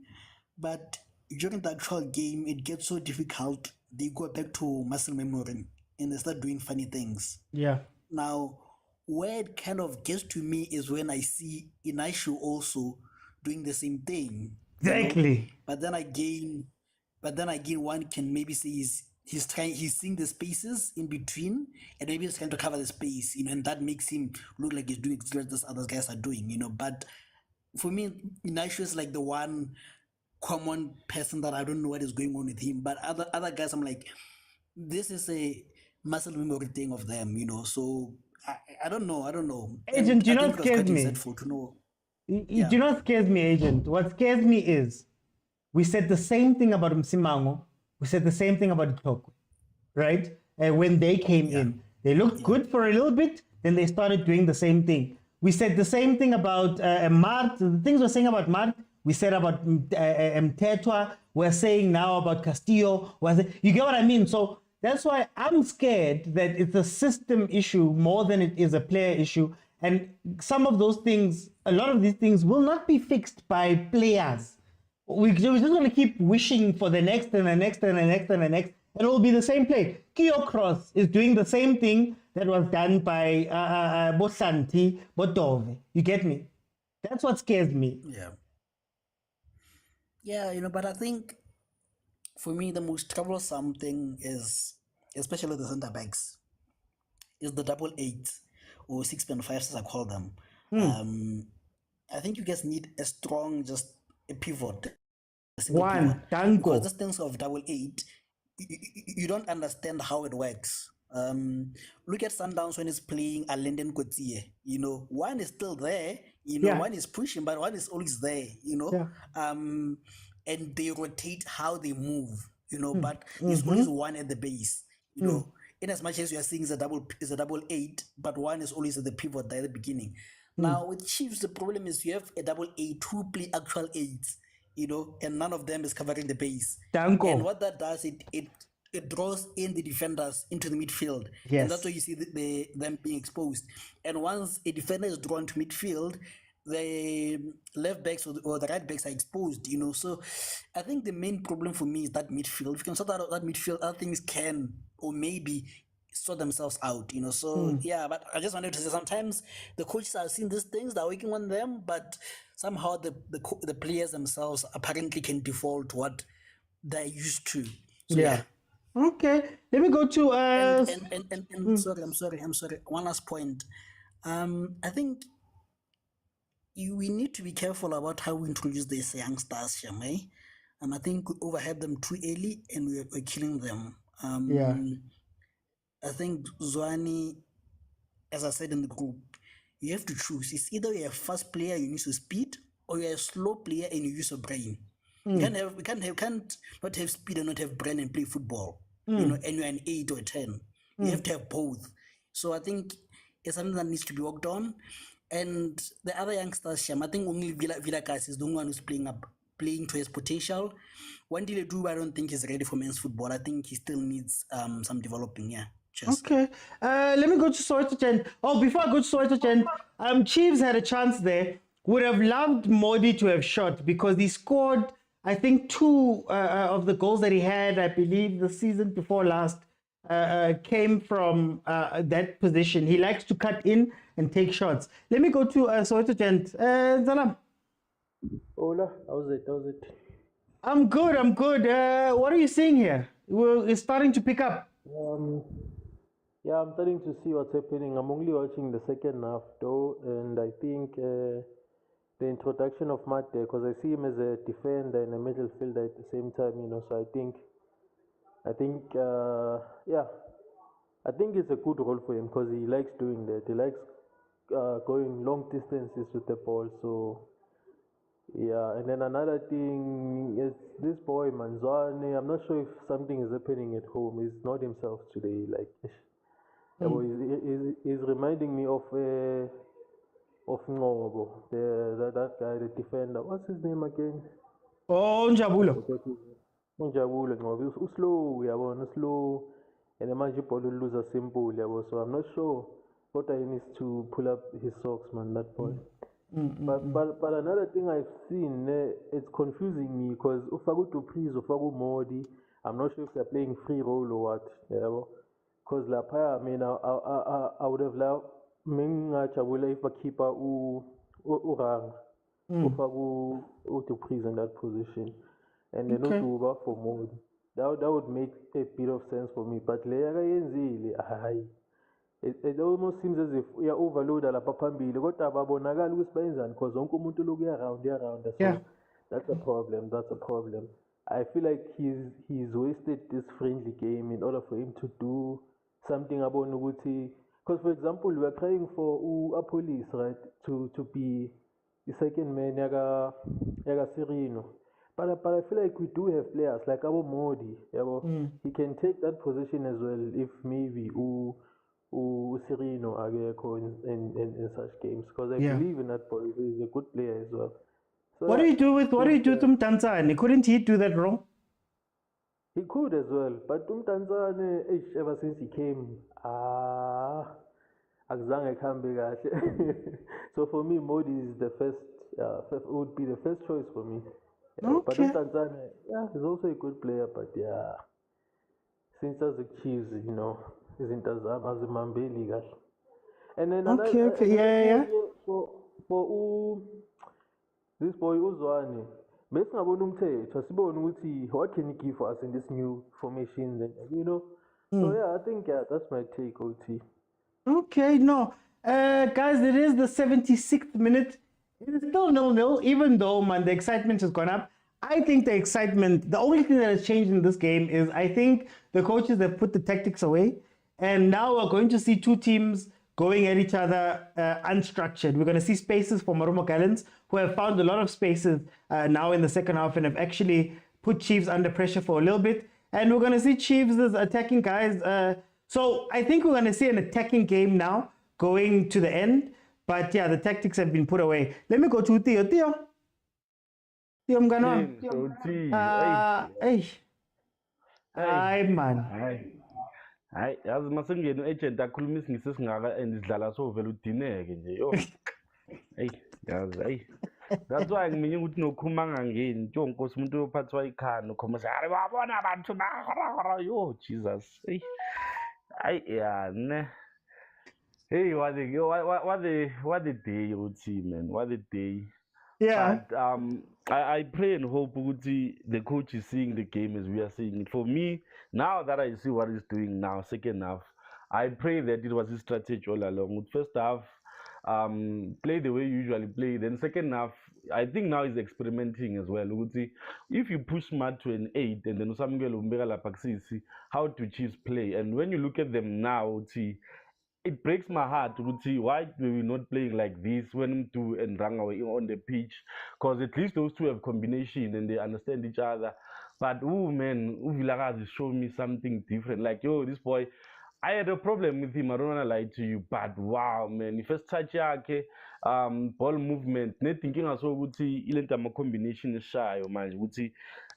but during the actual game, it gets so difficult. They go back to muscle memory and they start doing funny things. Yeah. Now, where it kind of gets to me is when I see Inaishu also doing the same thing. Exactly. But then again, one can maybe say he's seeing the spaces in between, and maybe he's trying to cover the space, and that makes him look like he's doing exactly what other guys are doing, But for me, Inaishu is like the one common person that I don't know what is going on with him. But other guys, I'm like, this is a muscle memory thing of them, So I don't know. Agent, do you know what scares me? Yeah. Do you know what scares me, Agent? What scares me is we said the same thing about Msimango. We said the same thing about Itoko, right? When they came in, they looked good for a little bit, then they started doing the same thing. We said the same thing about Mart. The things we're saying about Mart, we said about Mtetwa. We're saying now about Castillo. You get what I mean? So that's why I'm scared that it's a system issue more than it is a player issue. And some of those things, a lot of these things will not be fixed by players. We're just going to keep wishing for the next and the next and the next and the next, and it will be the same play. Kio Cross is doing the same thing that was done by Bosanti, Botove. You get me? That's what scares me. Yeah, but I think for me, the most troublesome thing is, especially the center backs, is the 88 or 6.5, as I call them. I think you guys need a strong, just a pivot. Because this thing of 88, you don't understand how it works. Look at Sundowns when it's playing Alenden Kotsie. One is still there. One is pushing, but one is always there. And they rotate how they move. But it's always one at the base. In as much as you are seeing is a double 8, but one is always at the pivot there at the beginning. Now with Chiefs, the problem is you have a double 8 who play actual 8s. And none of them is covering the base. And what that does, it draws in the defenders into the midfield. Yes. And that's why you see them being exposed. And once a defender is drawn to midfield, the left backs or the right backs are exposed, So I think the main problem for me is that midfield. If you can sort out that midfield, other things can or maybe sort themselves out, So yeah, but I just wanted to say sometimes the coaches are seeing these things, they're working on them, but somehow the players themselves apparently can default to what they're used to. So yeah. Okay. Let me go to Sorry, I'm sorry. One last point. I think we need to be careful about how we introduce these youngsters, Shamay. I think we overhyped them too early and we're killing them. I think Zwani, as I said in the group, you have to choose. It's either you're a fast player, you use your speed, or you're a slow player and you use your brain. You can't not have speed and not have brain and play football. And you're an 8 or a 10. You have to have both. So I think it's something that needs to be worked on. And the other youngsters, Sham, I think only Villakas is the one who's playing to his potential. When Diledu, I don't think he's ready for men's football. I think he still needs some developing. Yeah. Cheers. Okay. Let me go to Soweto Chen. Oh, before I go to Soweto Chen, Chiefs had a chance there. Would have loved Modi to have shot because he scored, I think, 2 of the goals that he had, I believe, the season before last, came from that position. He likes to cut in and take shots. Let me go to Soweto Chen. Zalam. Hola, how's it? I'm good. What are you seeing here? It's starting to pick up. Yeah, I'm starting to see what's happening. I'm only watching the second half though, and I think the introduction of Matt there, because I see him as a defender and a midfielder at the same time, So I think it's a good role for him because he likes doing that. He likes going long distances with the ball. So yeah, and then another thing is this boy Manzwane. I'm not sure if something is happening at home. He's not himself today. Like, he's reminding me of Ngobo, that guy, the defender. What's his name again? Oh, Njabulo. Unjabulo Ngobo. Slow, yabona, slow, and the manje ball will lose a simple, yabo. So I'm not sure what I needs to pull up his socks, man. That boy. But another thing I've seen, it's confusing me because ufaku to please ufaku Modi. I'm not sure if they're playing free role or what. Because lapha, I mean, I would have loved Mingachabula if a keeper urang ufaku to please in that position, and then Utuba for Modi. That would make a bit of sense for me. But it almost seems as if we are overloaded lapha phambili kodwa ababonakala ukuthi bayenzani because wonke umuntu loku around so that's a problem. I feel like he's wasted this friendly game in order for him to do something abone ukuthi, because for example we are trying for a police, right, to be the second man yaga Sirino, but I feel like we do have players like Abo Modi, he can take that position as well if maybe Sirino Ageko in such games, because I believe in that boy. He's a good player as well. So what do you do with Mtanzane? Couldn't he do that wrong? He could as well, but Mtanzane, ever since he came, akuzange kuhambe kahle. So for me, Modi is the would be the first choice for me. But Mtanzane, he's also a good player, but since as a Chiefs, izinto azimambeli kahle. And then for this boy Uzwane, besingabona umthetho sibone ukuthi what can he give for us in this new formation, so I think that's my take, OT. Okay, no, guys, it is the 76th minute. It is still 0-0, even though, man, the excitement has gone up. I think the only thing that has changed in this game is I think the coaches have put the tactics away. And now we're going to see two teams going at each other unstructured. We're going to see spaces for Marumo Gallants, who have found a lot of spaces now in the second half and have actually put Chiefs under pressure for a little bit. And we're going to see Chiefs as attacking guys. So I think we're going to see an attacking game now going to the end. But yeah, the tactics have been put away. Let me go to Theo. Theo, I'm going on. Hi, man. Hayi yazi masengena agent akhuluma isingisi singaka and idlala so vele udineke nje yo hey yazi hayi that's why ngiminye ukuthi nokhuluma ngangeni nto nkosi umuntu ophathwa ikhanda ukhoma ari wabona abantu yo Jesus hayi yeah ne hey what the day uthi man what the day. Yeah. But I pray and hope ukuthi the coach is seeing the game as we are seeing it. For me, now that I see what he's doing now, second half, I pray that it was his strategy all along. With first half, play the way you usually play. Then second half, I think now he's experimenting as well. If you push Smart to an 8 and then how to Chiefs play. And when you look at them now, it breaks my heart to see why were we not playing like this when two and Rangawa on the pitch, because at least those two have combination and they understand each other. But oh man, Uvilaga is showing me something different. Like, yo, this boy, I had a problem with him, I don't wanna lie to you, but wow man, the first touch ball movement, net thinking also would see ilentama combination is shy or man would see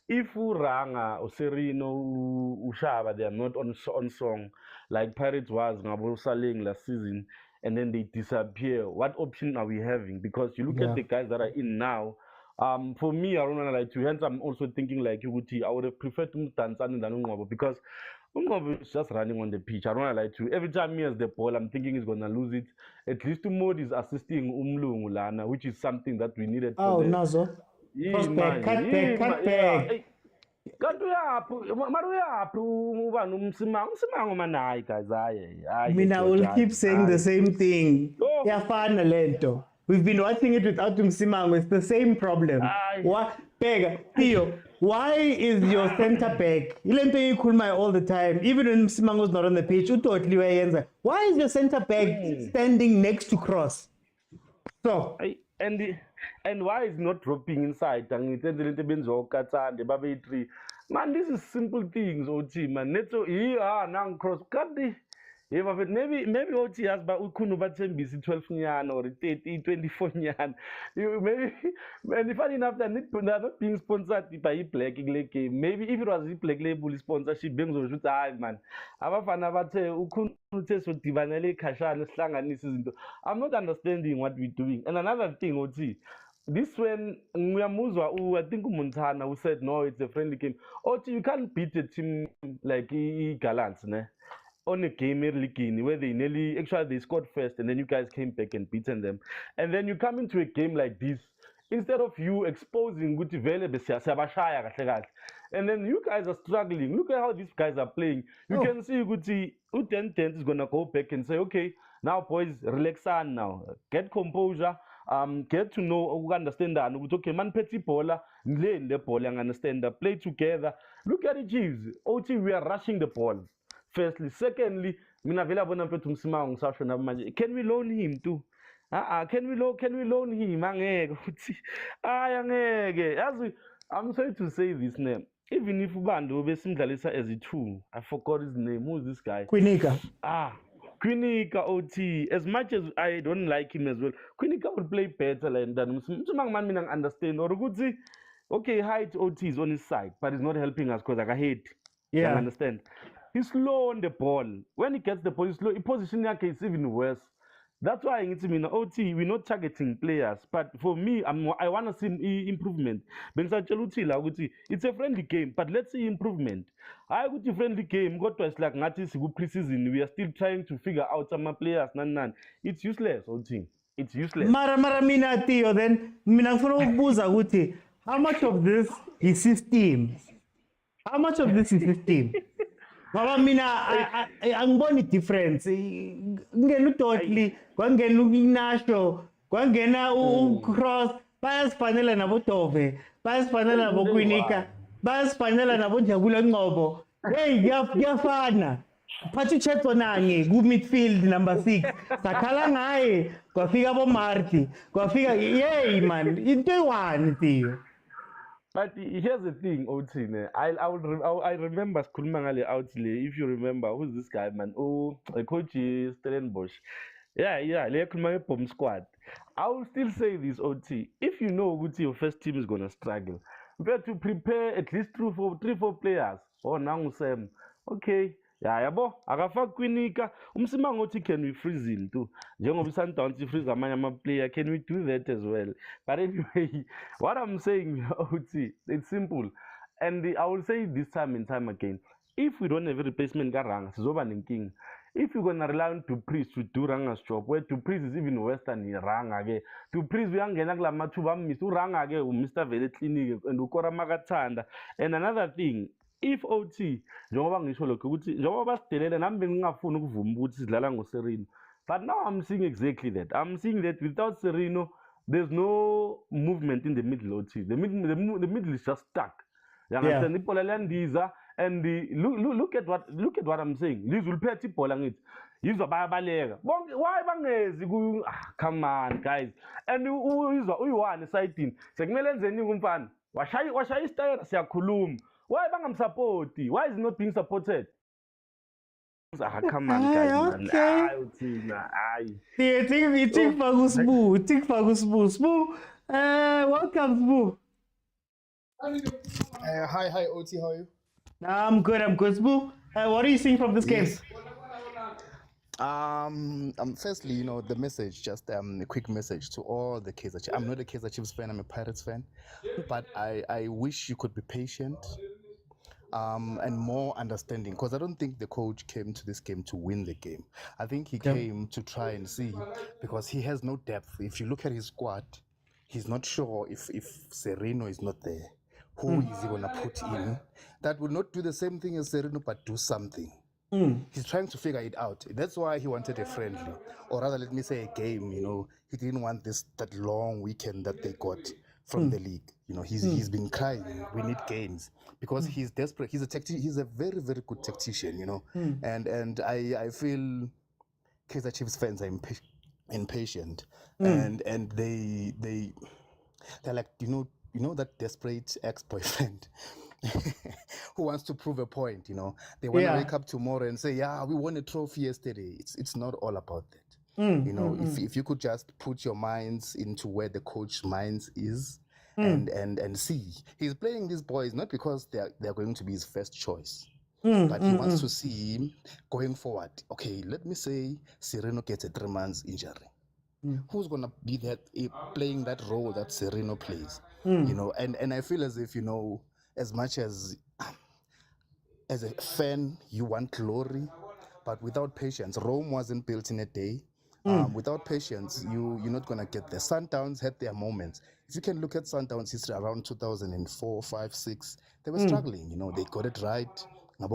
if Uranga or Serino Ushaba, they are not on song like Pirates was Saling last season, and then they disappear. What option are we having? Because you look at the guys that are in now. For me, I don't know, like hence I'm also thinking like Uguti. I would have preferred to dance than Ungobo because Ungobo is just running on the pitch. I don't know, like to every time he has the ball, I'm thinking he's gonna lose it. At least Mode is assisting Umlungulana, which is something that we needed. Oh, Nazo. Cut back. I will keep saying the same thing. We've been watching it without Msimango. It's the same problem. Theo, why is your center back? All the time, even when Msimango's not on the pitch, why is your center back standing next to Cross? So and why is not dropping inside? Man, this is simple things, OT man. Neto now Cross maybe OT has but ukunu bathembisi 12 nyan or 30 24 nyan. Maybe and funny enough they're not being sponsored by Black game. Maybe if it was a Black label sponsorship brings on shoot man. Abafana bathe ukunu so divanele khashana sihlanganisa izinto. I'm not understanding what we're doing. And another thing OT, this when I think Montana who said no, it's a friendly game. OT, you can't beat a team like Gallants, ne? On a game where they scored first and then you guys came back and beaten them. And then you come into a game like this, instead of you exposing Guti Vele and then you guys are struggling. Look at how these guys are playing. You can see Guti U10 is gonna go back and say, okay, now boys, relax on now. Get composure. Get to know, understand that. Okay, man, petty pola, lane the ball and understand that. Play together. Look at the Chiefs. OT, we are rushing the ball. Firstly, secondly, can we loan him too? Can we loan him? I'm sorry to say this name. Even if Bando Besimdalisa as a two, I forgot his name. Who's this guy? Quinika. Quinika OT. As much as I don't like him as well, Quinika would play better than Musumang understand or good see. Okay, height OT is on his side, but he's not helping us because I hate. Yeah, I understand. He's slow on the ball. When he gets the ball, he's slow. Position is even worse. That's why it's mean OT. We're not targeting players, but for me, I want to see improvement. It's a friendly game, but let's see improvement. I got a friendly game. Got to like preseason. We are still trying to figure out some players. It's useless. OT. It's useless. Mina Theo, then how much of this is system? How much of this is system? Mama mina angiboni difference. Ngena totally, kwangena Nasho, kwangena Cross, bayasifanela nabo Tove, bayasifanela nabo Quinika, bayasifanela nabo Jabula Ngobo. Hey, kuyafana. Phathi Chetso nange ku midfield number 6. Sakhala ngaye, kwafika bo Marty, kwafika yey man, into one Theo. But here's the thing, OT. I remember Skulmangale Outley. If you remember, who's this guy, man? Oh, the coach is Stellenbosch. Yeah, bomb squad. I will still say this, OT. If you know what your first team is gonna struggle, you have to prepare at least 3-4 players. Oh, now Sam. Okay, ya yabo akafaka kwinika umsimango uthi can we freeze him too njengoba iSundowns ifreeze amanye ama-player, can we do that as well? But anyway, what I'm saying uthi it's simple, and I will say this time and time again, if we don't have a replacement ka-Ranga sizoba nenkinga. If you're gonna rely on Patrice to do Ranga's job, where Patrice is even worse than Ranga ke, Patrice uyangena kula mathuba amisa uRanga ke Mr. Vele clinic and ukora makathanda. And another thing, if OT njengoba ngisho lokho ukuthi njengoba basidelele nami bengingafuni ukuvuma ukuthi sidlala ngoSerino, but now I'm seeing exactly that. I'm seeing that without Serino there's no movement in the middle. OT the middle is just stuck. You understand? Ipola landiza. And look at what I'm saying. Liz will pay a tip on it. Use a babalega. Why bangezi? Come on, guys. And who want side team? Segmelens and you fan. Why stay Kulum? Why bangam support? Why is it not being supported? Come on, guys. Okay. Think for Spoo. Welcome, Spoo. Hi, OT, how are you? I'm good, Spoo. What are you seeing from this game? Firstly, the message, just a quick message to all the Kaizer Chiefs. I'm not a Kaizer Chiefs fan, I'm a Pirates fan, but I wish you could be patient and more understanding, because I don't think the coach came to this game to win the game. I think he came to try and see, because he has no depth. If you look at his squad, he's not sure if Serino is not there. Who is he going to put in? That would not do the same thing as Serino, but do something. He's trying to figure it out. That's why he wanted a friendly, or rather, let me say a game. He didn't want that long weekend that they got from the league. He's been crying. We need games, because he's desperate. He's a very, very good tactician. And I feel Kaizer Chiefs fans are impatient, and they're like that desperate ex-boyfriend who wants to prove a point. They want to wake up tomorrow and say, yeah, we won a trophy yesterday. It's not all about that. If you could just put your minds into where the coach's minds is, and see, he's playing these boys not because they're going to be his first choice, but he wants to see him going forward. Okay, let me say Sereno gets a 3 months injury. Who's gonna be playing that role that Sereno plays? And I feel as if, as much as a fan you want glory, but without patience, Rome wasn't built in a day. Without patience, you're not gonna get there. Sundowns had their moments. If you can look at Sundowns history around 2004, 5, 6, they were struggling. They got it right. And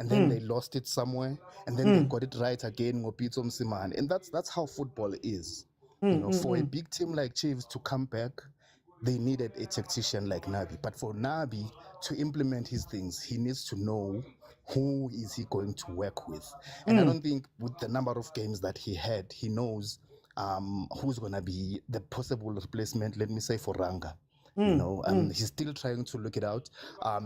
then they lost it somewhere, and then they got it right again. Pitso Mosimane, and that's how football is. For a big team like Chiefs to come back, they needed a tactician like Nabi. But for Nabi to implement his things, he needs to know who is he going to work with. And I don't think with the number of games that he had, he knows who's going to be the possible replacement, let me say, for Ranga. He's still trying to look it out.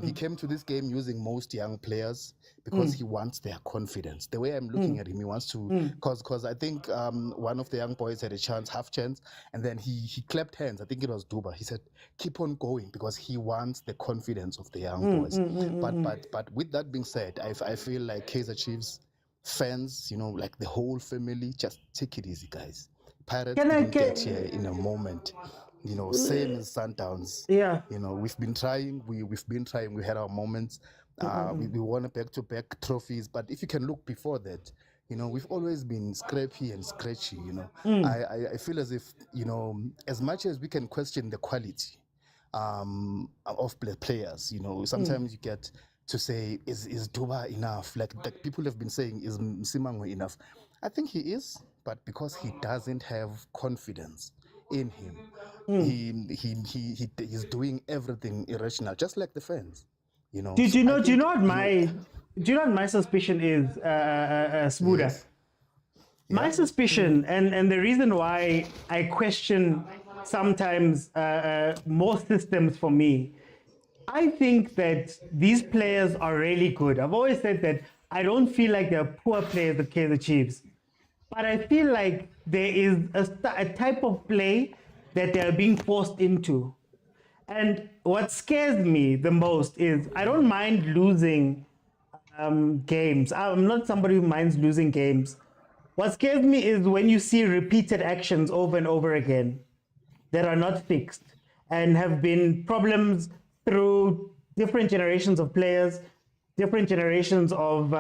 He came to this game using most young players because he wants their confidence. The way I'm looking at him, he wants to, because I think one of the young boys had half chance, and then he clapped hands. I think it was Duba. He said, keep on going, because he wants the confidence of the young boys. But with that being said, I feel like Kaizer Chiefs fans, like the whole family, just take it easy, guys. Pirates didn't get here in a moment. Same as Sundowns. We've been trying. We've been trying. We had our moments. We won back-to-back trophies. But if you can look before that, we've always been scrappy and scratchy. I feel as if as much as we can question the quality of players, sometimes you get to say, is Duba enough? Like people have been saying, is Msimango enough? I think he is, but because he doesn't have confidence in him, he's doing everything irrational, just like the fans. Do you know what my suspicion is, Smuda? Yes. My suspicion, and the reason why I question sometimes more systems for me, I think that these players are really good. I've always said that I don't feel like they're poor players at Kaizer Chiefs, but I feel like there is a type of play that they're being forced into. And what scares me the most is I don't mind losing games. I'm not somebody who minds losing games. What scares me is when you see repeated actions over and over again that are not fixed and have been problems through different generations of players, different generations of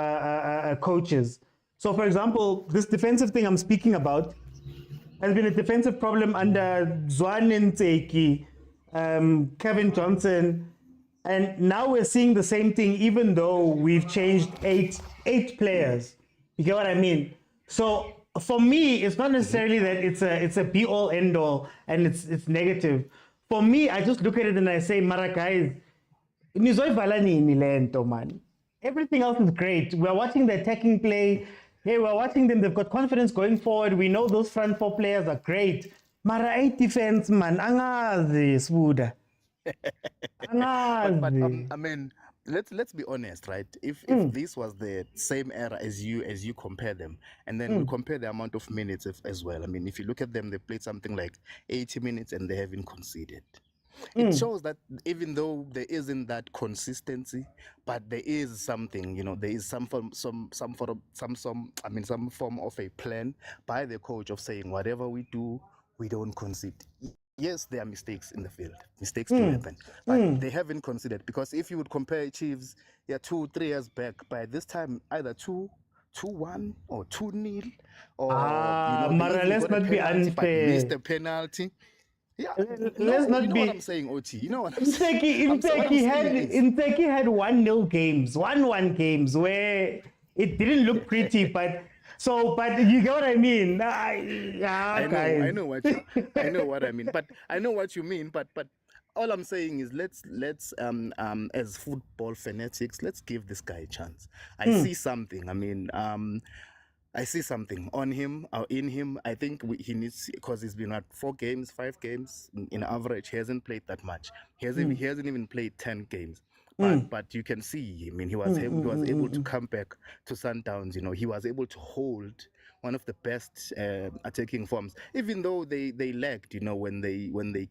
coaches. So, for example, this defensive thing I'm speaking about has been a defensive problem under Zwane Nteki, Kevin Johnson, and now we're seeing the same thing, even though we've changed eight players. You get what I mean? So for me, it's not necessarily that it's a be all end all and it's negative. For me, I just look at it and I say, Mara guys, nizoyivala nini le nto, man. Everything else is great. We're watching the attacking play. Hey, we're watching them. They've got confidence going forward. We know those front four players are great. Mara 8 defense, man. Angazi, Sbuda. But I mean, let's be honest, right? If this was the same era as you compare them, and then we compare the amount of minutes as well. I mean, if you look at them, they played something like 80 minutes and they haven't conceded. It shows that even though there isn't that consistency, but there is something, there is some form of a plan by the coach of saying whatever we do, we don't concede. Yes, there are mistakes in the field. Mistakes do happen, but they haven't considered, because if you would compare Chiefs, 2-3 years back, by this time either 2-1 or 2-0, or Mara, let's not be unfair. Missed a penalty. Yeah, let's not be. What I'm saying, OT. You know what I'm saying? Nteki had 1-0 games, 1-1 games where it didn't look pretty, but you get what I mean. I know what I mean. But I know what you mean. But all I'm saying is let's as football fanatics, let's give this guy a chance. I see something. I mean, I see something on him or in him. I think he needs, because he's been at 4 games, 5 games in average. He hasn't played that much. He hasn't even played 10 games. But you can see, I mean, he was able to come back to Sundowns. He was able to hold one of the best attacking forms, even though they lagged. When they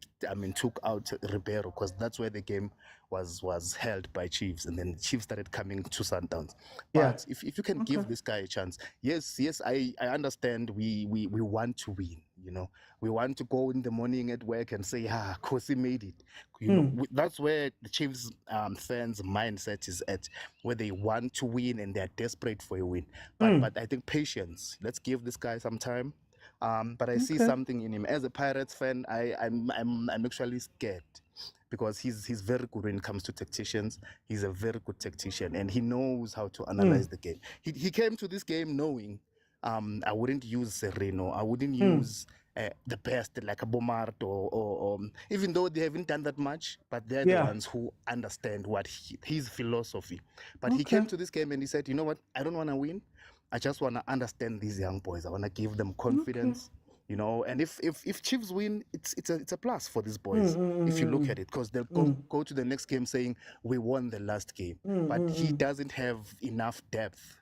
took out Ribeiro, because that's where the game was held by Chiefs, and then Chiefs started coming to Sundowns. But if you can give this guy a chance, yes, I understand. We want to win. We want to go in the morning at work and say, Kosi made it. That's where the Chiefs fans' mindset is at, where they want to win and they're desperate for a win. But I think patience. Let's give this guy some time. But I see something in him. As a Pirates fan, I'm actually scared, because he's very good when it comes to tacticians. He's a very good tactician, and he knows how to analyze the game. He came to this game knowing I wouldn't use Sereno. I wouldn't use the best like a Bomart or even though they haven't done that much, but they're the ones who understand what his philosophy. But he came to this game and he said, you know what? I don't want to win. I just want to understand these young boys. I want to give them confidence. And if Chiefs win, it's a plus for these boys. If you look at it, because they'll go to the next game saying we won the last game, but he doesn't have enough depth.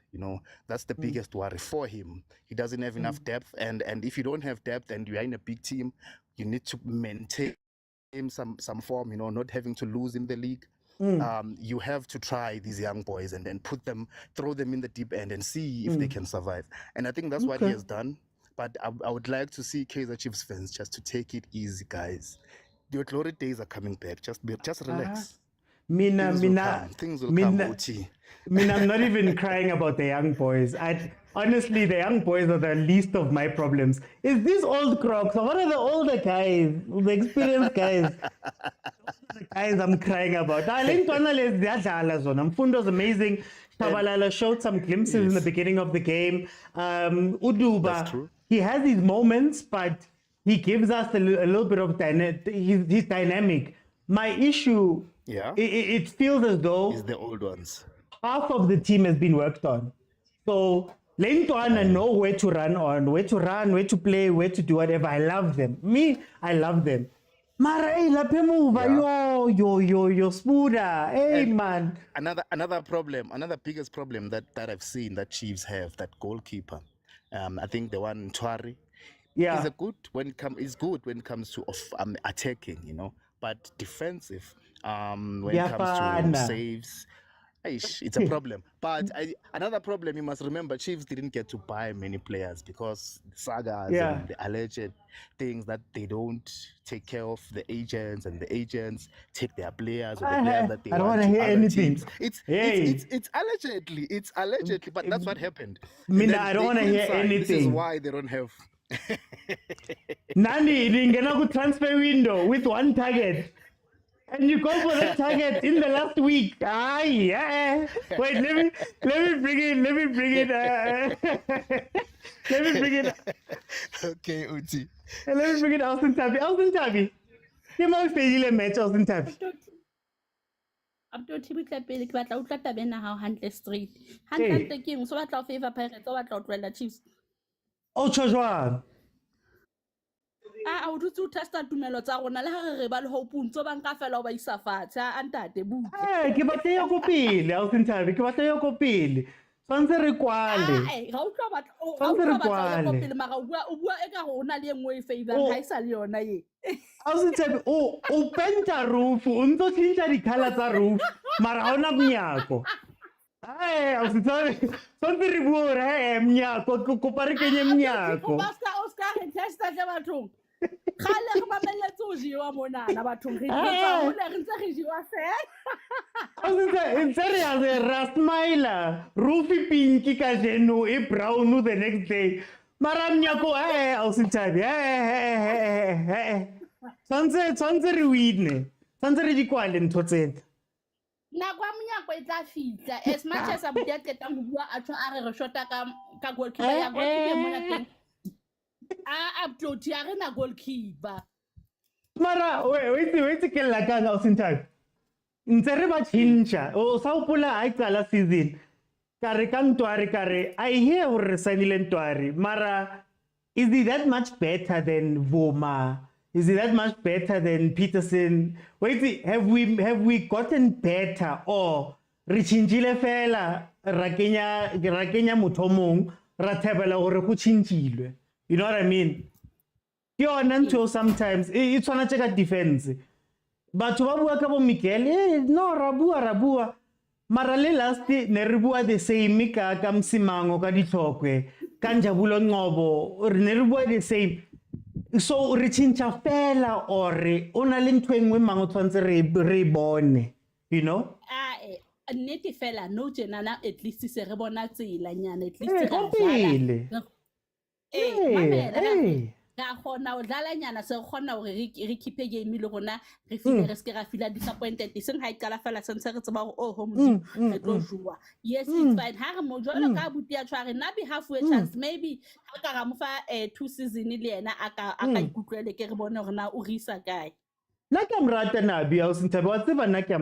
That's the biggest worry for him. He doesn't have enough depth, and if you don't have depth and you are in a big team, you need to maintain some form. Not having to lose in the league. You have to try these young boys and then throw them in the deep end and see if they can survive. And I think that's what he has done. But I would like to see Kaizer Chiefs fans just to take it easy, guys. Your glory days are coming back. Just relax. Things will come, OT. I'm not even crying about the young boys. Honestly, the young boys are the least of my problems. It's these old crocs. What are the older guys, the experienced guys? The guys I'm crying about. Mfundo's amazing. Shabalala showed some glimpses in the beginning of the game. Uduba, he has his moments, but he gives us a little bit of he's dynamic. My issue, it feels as though it's the old ones. Half of the team has been worked on. So Lentuana know where to run on, where to run, where to play, where to do whatever. I love them. I love them. Mara, yo, smoother. Hey, man. Another biggest problem that I've seen that Chiefs have, that goalkeeper. I think the one Twari. Yeah. Is good when it comes to attacking, but defensive when it comes to saves. It's a problem. But another problem, you must remember, Chiefs didn't get to buy many players because sagas and the alleged things that they don't take care of the agents, and the agents take their players or the players that they I don't want want to hear other anything. teams. It's allegedly, but that's what happened. Mina, I don't want to hear anything. This is why they don't have. Nani, ingena ku transfer window with one target. And you go for that target in the last week. Wait, let me bring it. Let me bring it. Okay, Uti. Let me bring it. Austin Tabi. Ke mo fedile match Austin Tabi. Abdo tibi ka pele ke batla utlwa tabeng na hao hantle straight. Hantle ke eng so batla o favor Pirates o batla o tlwela Chiefs. O tshojwa. O dutse o testa tumelo tsa rona le ha re ba le hope ntso ba nka fela o ba isa fatshe a ntate butle. Ke batla yo go pele Austin Tabi, ke batla yo go pele. Tshwantse re kwale. Ga o tlo batla o batla go pele mara o bua e ka go na le engwe e favor ha isa le yona ye. Austin Tabi o penta roof o ntso thinta dikhala tsa roof mara ha ona mnyako. Austin Tabi tshwantse re bua re mnyako ko pare kenye mnyako. Oscar testa le bathong. Khale re mamelletse o jiwa monana bathong re tsa hole re ntse re jiwa fela. In serious rasmaila roofi pinki ka jeno e brown the next day. Mara mnyako Austin Tabi tshwantse re win. Tshwantse re di kwale ntho tsena. Na kwa mnyako e tla fitla as much as abuti a qetang ho bua a tshwa a re shota ka goalkeeper ya goalkeeper mona teng. Upload ya rena goalkeeper. Mara wait ke la ka Austin Tabi. Ntse re ba chincha o sa upola a iqala season. Kare ka ntwari kare I hear hore re sanile ntwari mara is it that much better than Voma? Is it that much better than Peterson? Wait, have we gotten better or re chinchile fela ra kenya mothomong ra thebela hore go chinchilwe? You know what I mean? Yona ntho sometimes e tshwana tse ka defense. Batho ba bua ka bo Miguel no ra bua mara le last ne re bua the same ka Msimango ka ditlhokwe ka Njabulo Nqobo ne re bua the same. So re chincha fela or ona le ntho engwe mango tshwantse re bone, you know? Nnete fela no tjenana at least se re bona tsela nyana at least go pele. Ga khona o dlala nyana se khona hore re keep game le rona re file re ske ra fila disappointed seng ha iqala fela sentse re tseba hore home re tlo jua. Yes, it's fine. Ha re mo jwalo ka buti a tshware na be halfway chance maybe ha ka ra mo fa 2 season le yena aka ikutlwele ke re bone hore na o risa kae. Na ke mrata Nabi Austin Tabi wa tseba na ke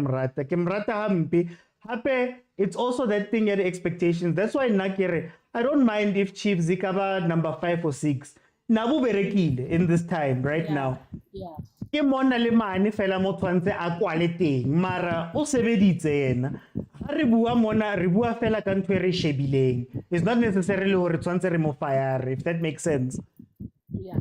mrata hampe hape. It's also that thing at expectations. That's why nakere I don't mind if Chiefs ikaba number 5 or 6. Nabu berekile in this time right now. Yeah. Ke mona le mane fela mo tshwantse a kwale teng mara o sebeditse yena. Ha re bua mona re bua fela ka ntwe re shebileng. It's not necessarily hore tshwantse re mo fire if that makes sense. Yeah.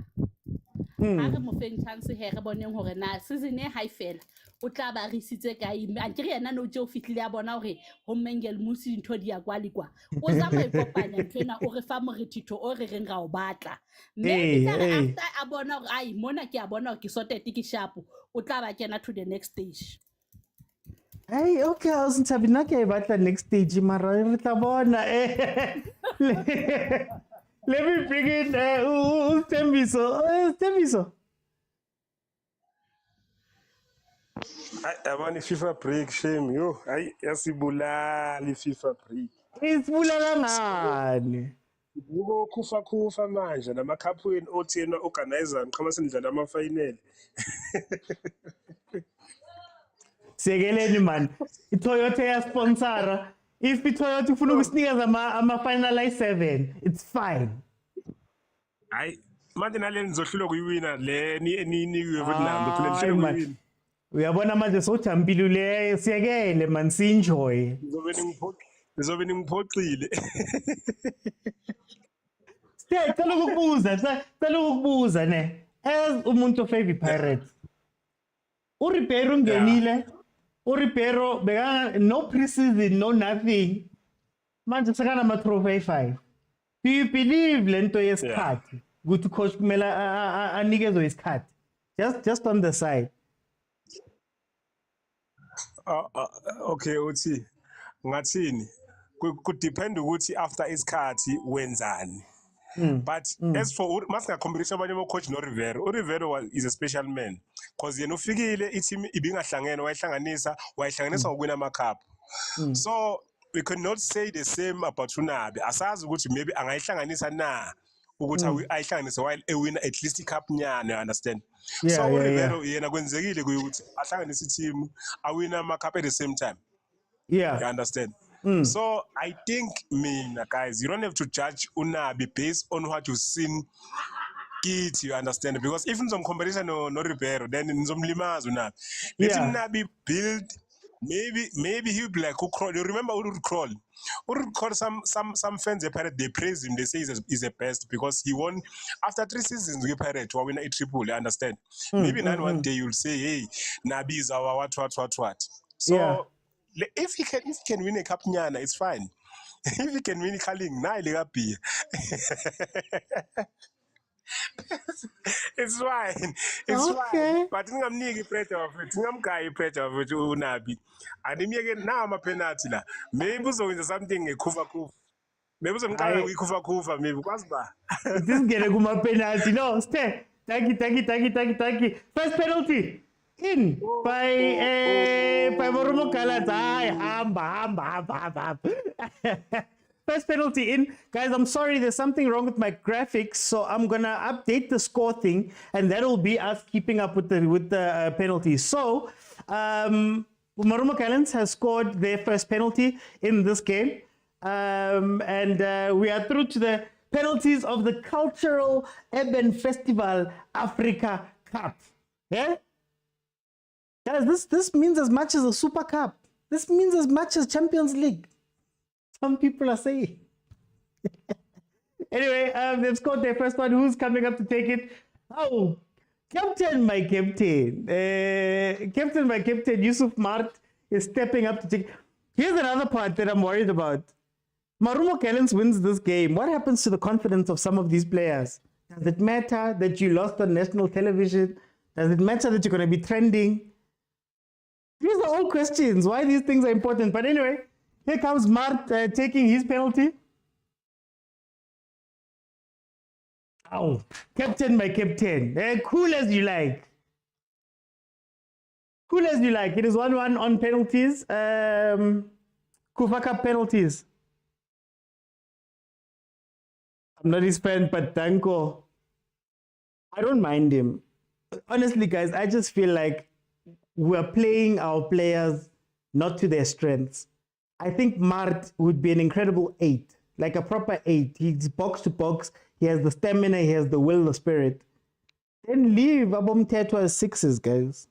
Ha re mo feng chance he re boneng hore na season e high fela o tla ba risitse kae a ke re yena no tšeo fitlile ya bona hore ho mengel musi ntho di ya kwa le kwa o zama ikopanya ntena o re fa morithitho o re reng ra o batla maybe after a bona hore ai mona ke a bona hore ke sorted ke sharp o tla ba kena to the next stage. Hey, okay, Austin Tabi na ke batla next stage mara re tla bona let me bring in Stembiso. Yabona FIFA break shame yo hayi yasibulala FIFA break. Isibulala ngani? Ubo Cufa manje namakhaphweni othena organizer ngiqhama sendlala ama final. Sekeleni man. iToyota ya sponsora. If iToyota ufuna ukusinikeza ama finalize 7, it's fine. Hayi manje nale nizohlulwa kuyiwina le ninikwe futhi namba phela nihlelo kuyiwina. Uyabona manje sojampile le siyekele man sinjoy. Nizobe ningiphoxile. Cela ukubuza ne as umuntu favorite Pirates. URibeiro ungenile Uripero, no preseason, no nothing. Man, just kind of trophy 5. Do you believe lento yesikhathi? Good coach kumele anikezwe isikhathi. Just on the side. Okay, uthi ngathini could depend ukuthi after isikhathi wenzani. But as for masingacompetition abanye coach no Rivero is a special man because yena ufikile i-team ibingahlangene wayihlanganisa ngokwina ama-cup. So we could not say the same about Unabi. Asazi ukuthi maybe angayihlanganisa na ukuthi ayihlanganise while ewina at least i-cup nyana, you understand? Yeah, So Rivero yeah. yena kwenzekile ukuthi ahlanganise i-team awina ama-cup at the same time. Yeah. You understand? So I think, guys, you don't have to judge Unabi based on what you've seen. You understand? Because if in some competition no Rivero, then in some limas Unabi. Let him Nabi build. Maybe he'll be like who crawl. You remember who crawl? Who crawl? Some fans they praise him. They say he's the best because he won after 3 seasons. We Pirate to win a triple. You understand? Maybe not one day you'll say, hey, Nabi is our what. So if he can win a cup nyana, it's fine. If he can win Kaling, na happy. It's fine. It's fine. But I'm nigga pressure of it. I'm guy pressure of it. Unabi. And then again now I'm a penalty la. Maybe so in something a Cufa. Maybe some kind of Cufa. Maybe what's that? This get a guma penalty. No, stay. Thank you. First penalty. In by Marumo Gallants. Hamba. First penalty in. Guys, I'm sorry, there's something wrong with my graphics, so I'm gonna update the score thing, and that'll be us keeping up with the penalties. So, Marumo Gallants has scored their first penalty in this game, and we are through to the penalties of the Cultural Urban Festival Africa Cup. Yeah. Guys, this means as much as a Super Cup. This means as much as Champions League. Some people are saying. Anyway, they've scored their first one. Who's coming up to take it? Oh, my captain. My captain, Yusuf Mart, is stepping up to take it. Here's another part that I'm worried about. Marumo Gallants wins this game. What happens to the confidence of some of these players? Does it matter that you lost on national television? Does it matter that you're going to be trending? These are all questions. Why these things are important. But anyway, here comes Mart taking his penalty. Oh, my captain. Cool as you like. It is 1-1 on penalties. Cufa Cup penalties. I'm not his fan, but Danko, I don't mind him. Honestly, guys, I just feel like we're playing our players not to their strengths. I think Mart would be an incredible 8, like a proper 8. He's box to box. He has the stamina. He has the will, the spirit. Then leave Abom Teto as 6s, guys.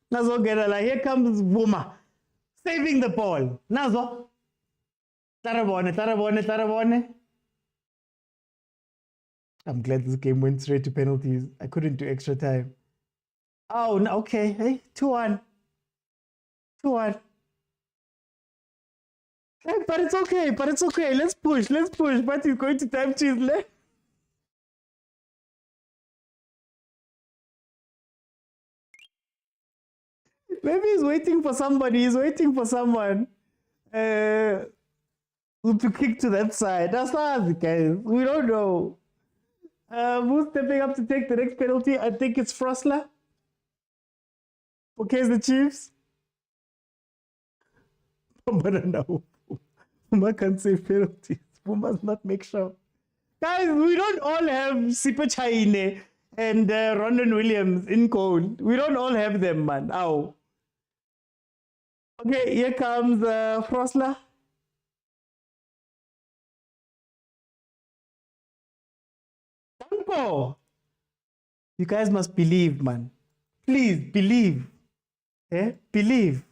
Here comes Vuma, saving the ball. Nazo. Tarabone. I'm glad this game went straight to penalties. I couldn't do extra time. Oh, no, okay. Hey, 2-1. Hey, but it's okay. Let's push. But he's going to time cheese left. Maybe he's waiting for somebody. To kick to that side. That's not, guys. We don't know. Who's stepping up to take the next penalty? I think it's Frosler. Okay, it's the Chiefs. But no. Puma can't say penalties. Puma must not make sure. Guys, we don't all have Sipa Chaine and Rondon Williams in goal. We don't all have them, man. Ow. Okay, here comes Frosler. Danko! You guys must believe, man. Please, believe. Believe.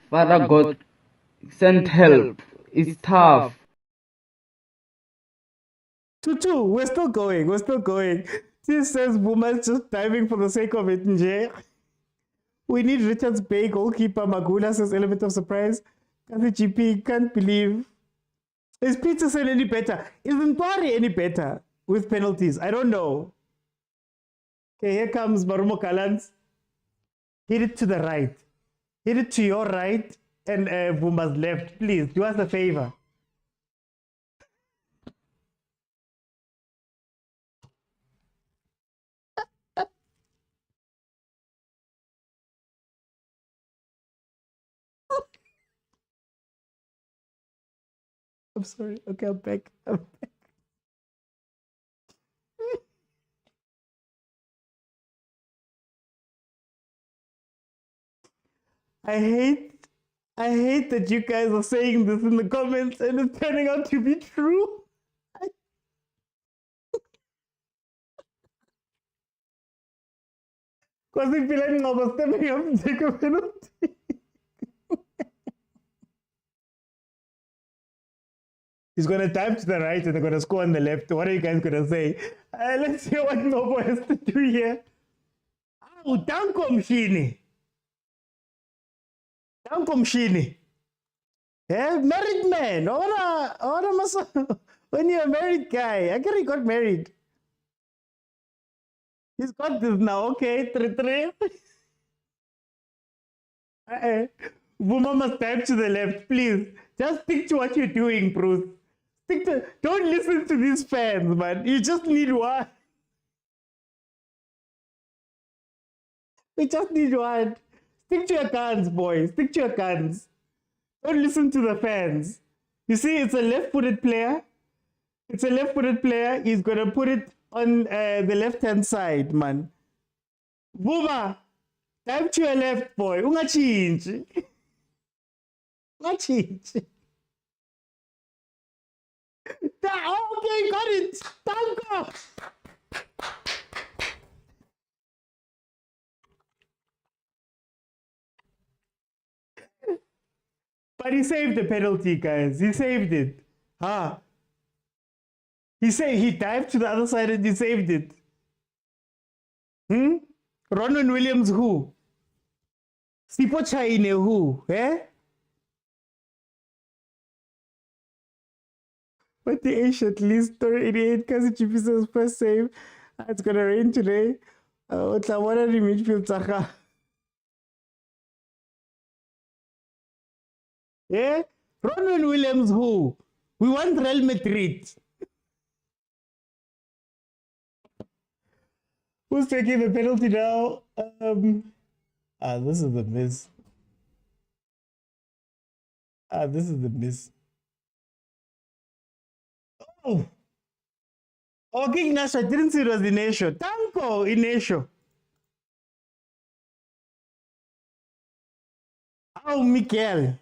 Father God, send help. It's tough. 2-2. We're still going. We're still going. This says Buma's just diving for the sake of it. Nje. We need Richards Bay, goalkeeper. Magula says element of surprise. Kaizer GP, can't believe. Is Peterson any better? Is Ntwari any better with penalties? I don't know. Okay, here comes Marumo Gallants. Hit it to the right. Hit it to your right and Buma's left. Please, do us a favor. I'm sorry. Okay, I'm back. I hate that you guys are saying this in the comments and it's turning out to be true. Because if you're letting over stepping up to take a penalty. He's going to dive to the right and they're going to score on the left. What are you guys going to say? Let's hear what Nobo has to do here. Oh, Danko Mshini. Danko Mshini. Yeah, married man. When you're a married guy. I guess he got married. He's got this now. Okay, 3-3. Buma must dive to the left, please. Just stick to what you're doing, Bruce. Don't listen to these fans, man. You just need one. We just need one. Stick to your guns, boys. Stick to your guns. Don't listen to the fans. You see, it's a left-footed player. It's a left-footed player. He's going to put it on the left-hand side, man. Buma, dive to your left, boy. Unga change. Unga change. Okay, got it. Danko. But he saved the penalty, guys. He saved it. He dived to the other side and he saved it. Ronan Williams who? Sipo Chaine who? Eh? But the Asia at least 88 Kaizer Chiefs first save. It's gonna rain today. What are the midfield Saka? Yeah? Ronan Williams who? We want Real Madrid. Who's taking the penalty now? This is the miss. This is the miss. Oh, okay, Ignacio. I didn't see it was Inesho. Danko, Inesho. Oh, Mikel.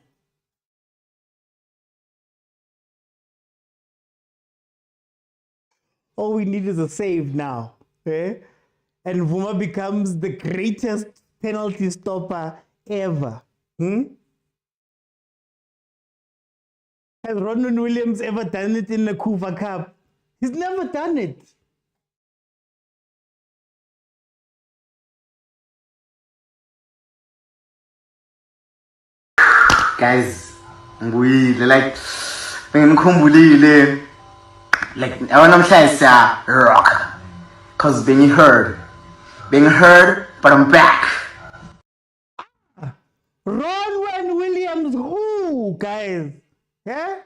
All we need is a save now. Eh? And Vuma becomes the greatest penalty stopper ever. Has Ronan Williams ever done it in the Cufa Cup? He's never done it. Guys, like I want to say rock, cause being heard, but I'm back. Ronan Williams, who, guys? Yeah?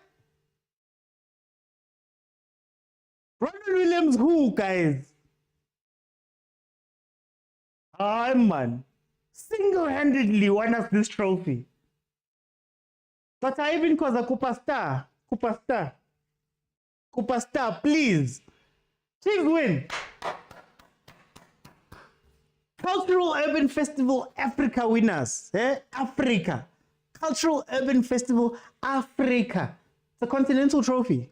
Ronan Williams, who, guys? Man. Single-handedly won us this trophy. But I even cause a Cupa Star, please. Chiefs win. Cultural Urban Festival Africa winners. Africa. Cultural Urban Festival Africa. It's a continental trophy.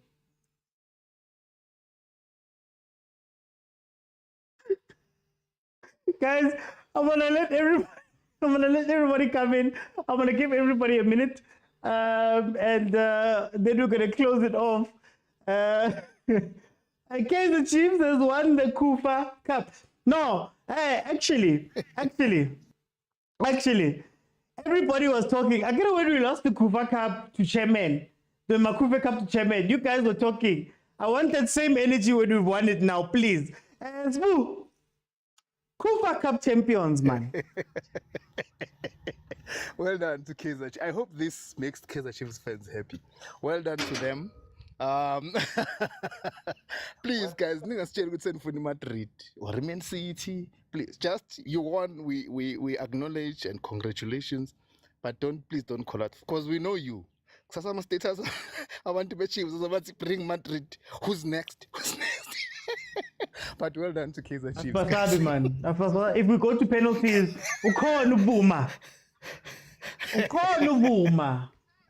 Guys, I'm gonna let everybody come in. I'm gonna give everybody a minute. And then we're gonna close it off. Kaizer Chiefs has won the Cufa Cup. No, actually, everybody was talking. I get when we lost the Cufa Cup to chairman, the Makufa Cup to chairman. You guys were talking. I want that same energy when we won it now, please. And Spoo, Cufa Cup champions, man. Well done to Kaizer Chiefs. I hope this makes Kaizer Chiefs fans happy. Well done to them. Please, guys, niggas chill with for Madrid or Man City. Please, just you won. We acknowledge and congratulations, but please don't call out because we know you. Some status. I want to be Chiefs. I want to bring Madrid. Who's next? But well done to Kaizer Chiefs. Man. If we go to penalties,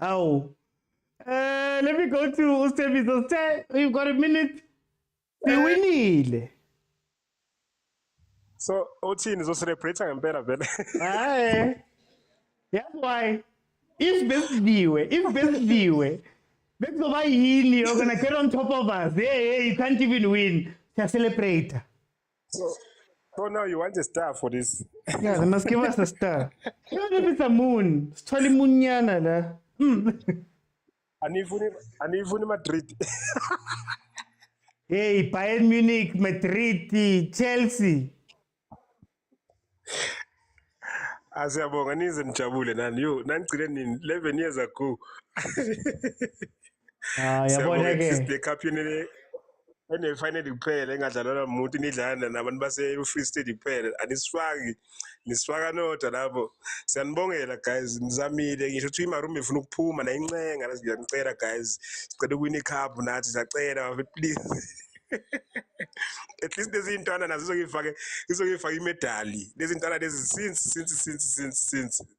Oh. Let me go to Ustevi. We've got a minute. We winile. So, Otin is also celebrating and better. That's why. If best view, Bekoba yini, you're gonna get on top of us. Hey, you can't even win. Just celebrate. So now you want a star for this? Yeah, they must give us a star. Even if it's a moon, it's totally moonyana. And even Madrid. Hey, Bayern Munich, Madrid, Chelsea. Asiyabonga nize nijabule nani yo nangcile 11 years ago. Yabona ke. The cup ene finally kuphela engadlalwa umuntu nidlana nabantu base Free State kuphela nisifaka nota lapho siyanibongela guys nizamile ngisho ukuthi iMarumo ifuna ukuphuma na incenga ngiyacela guys sicela ukuwina icup nathi siyacela please. At least lezi ntwana nazo izokifaka imedali lezi ntwana lezi since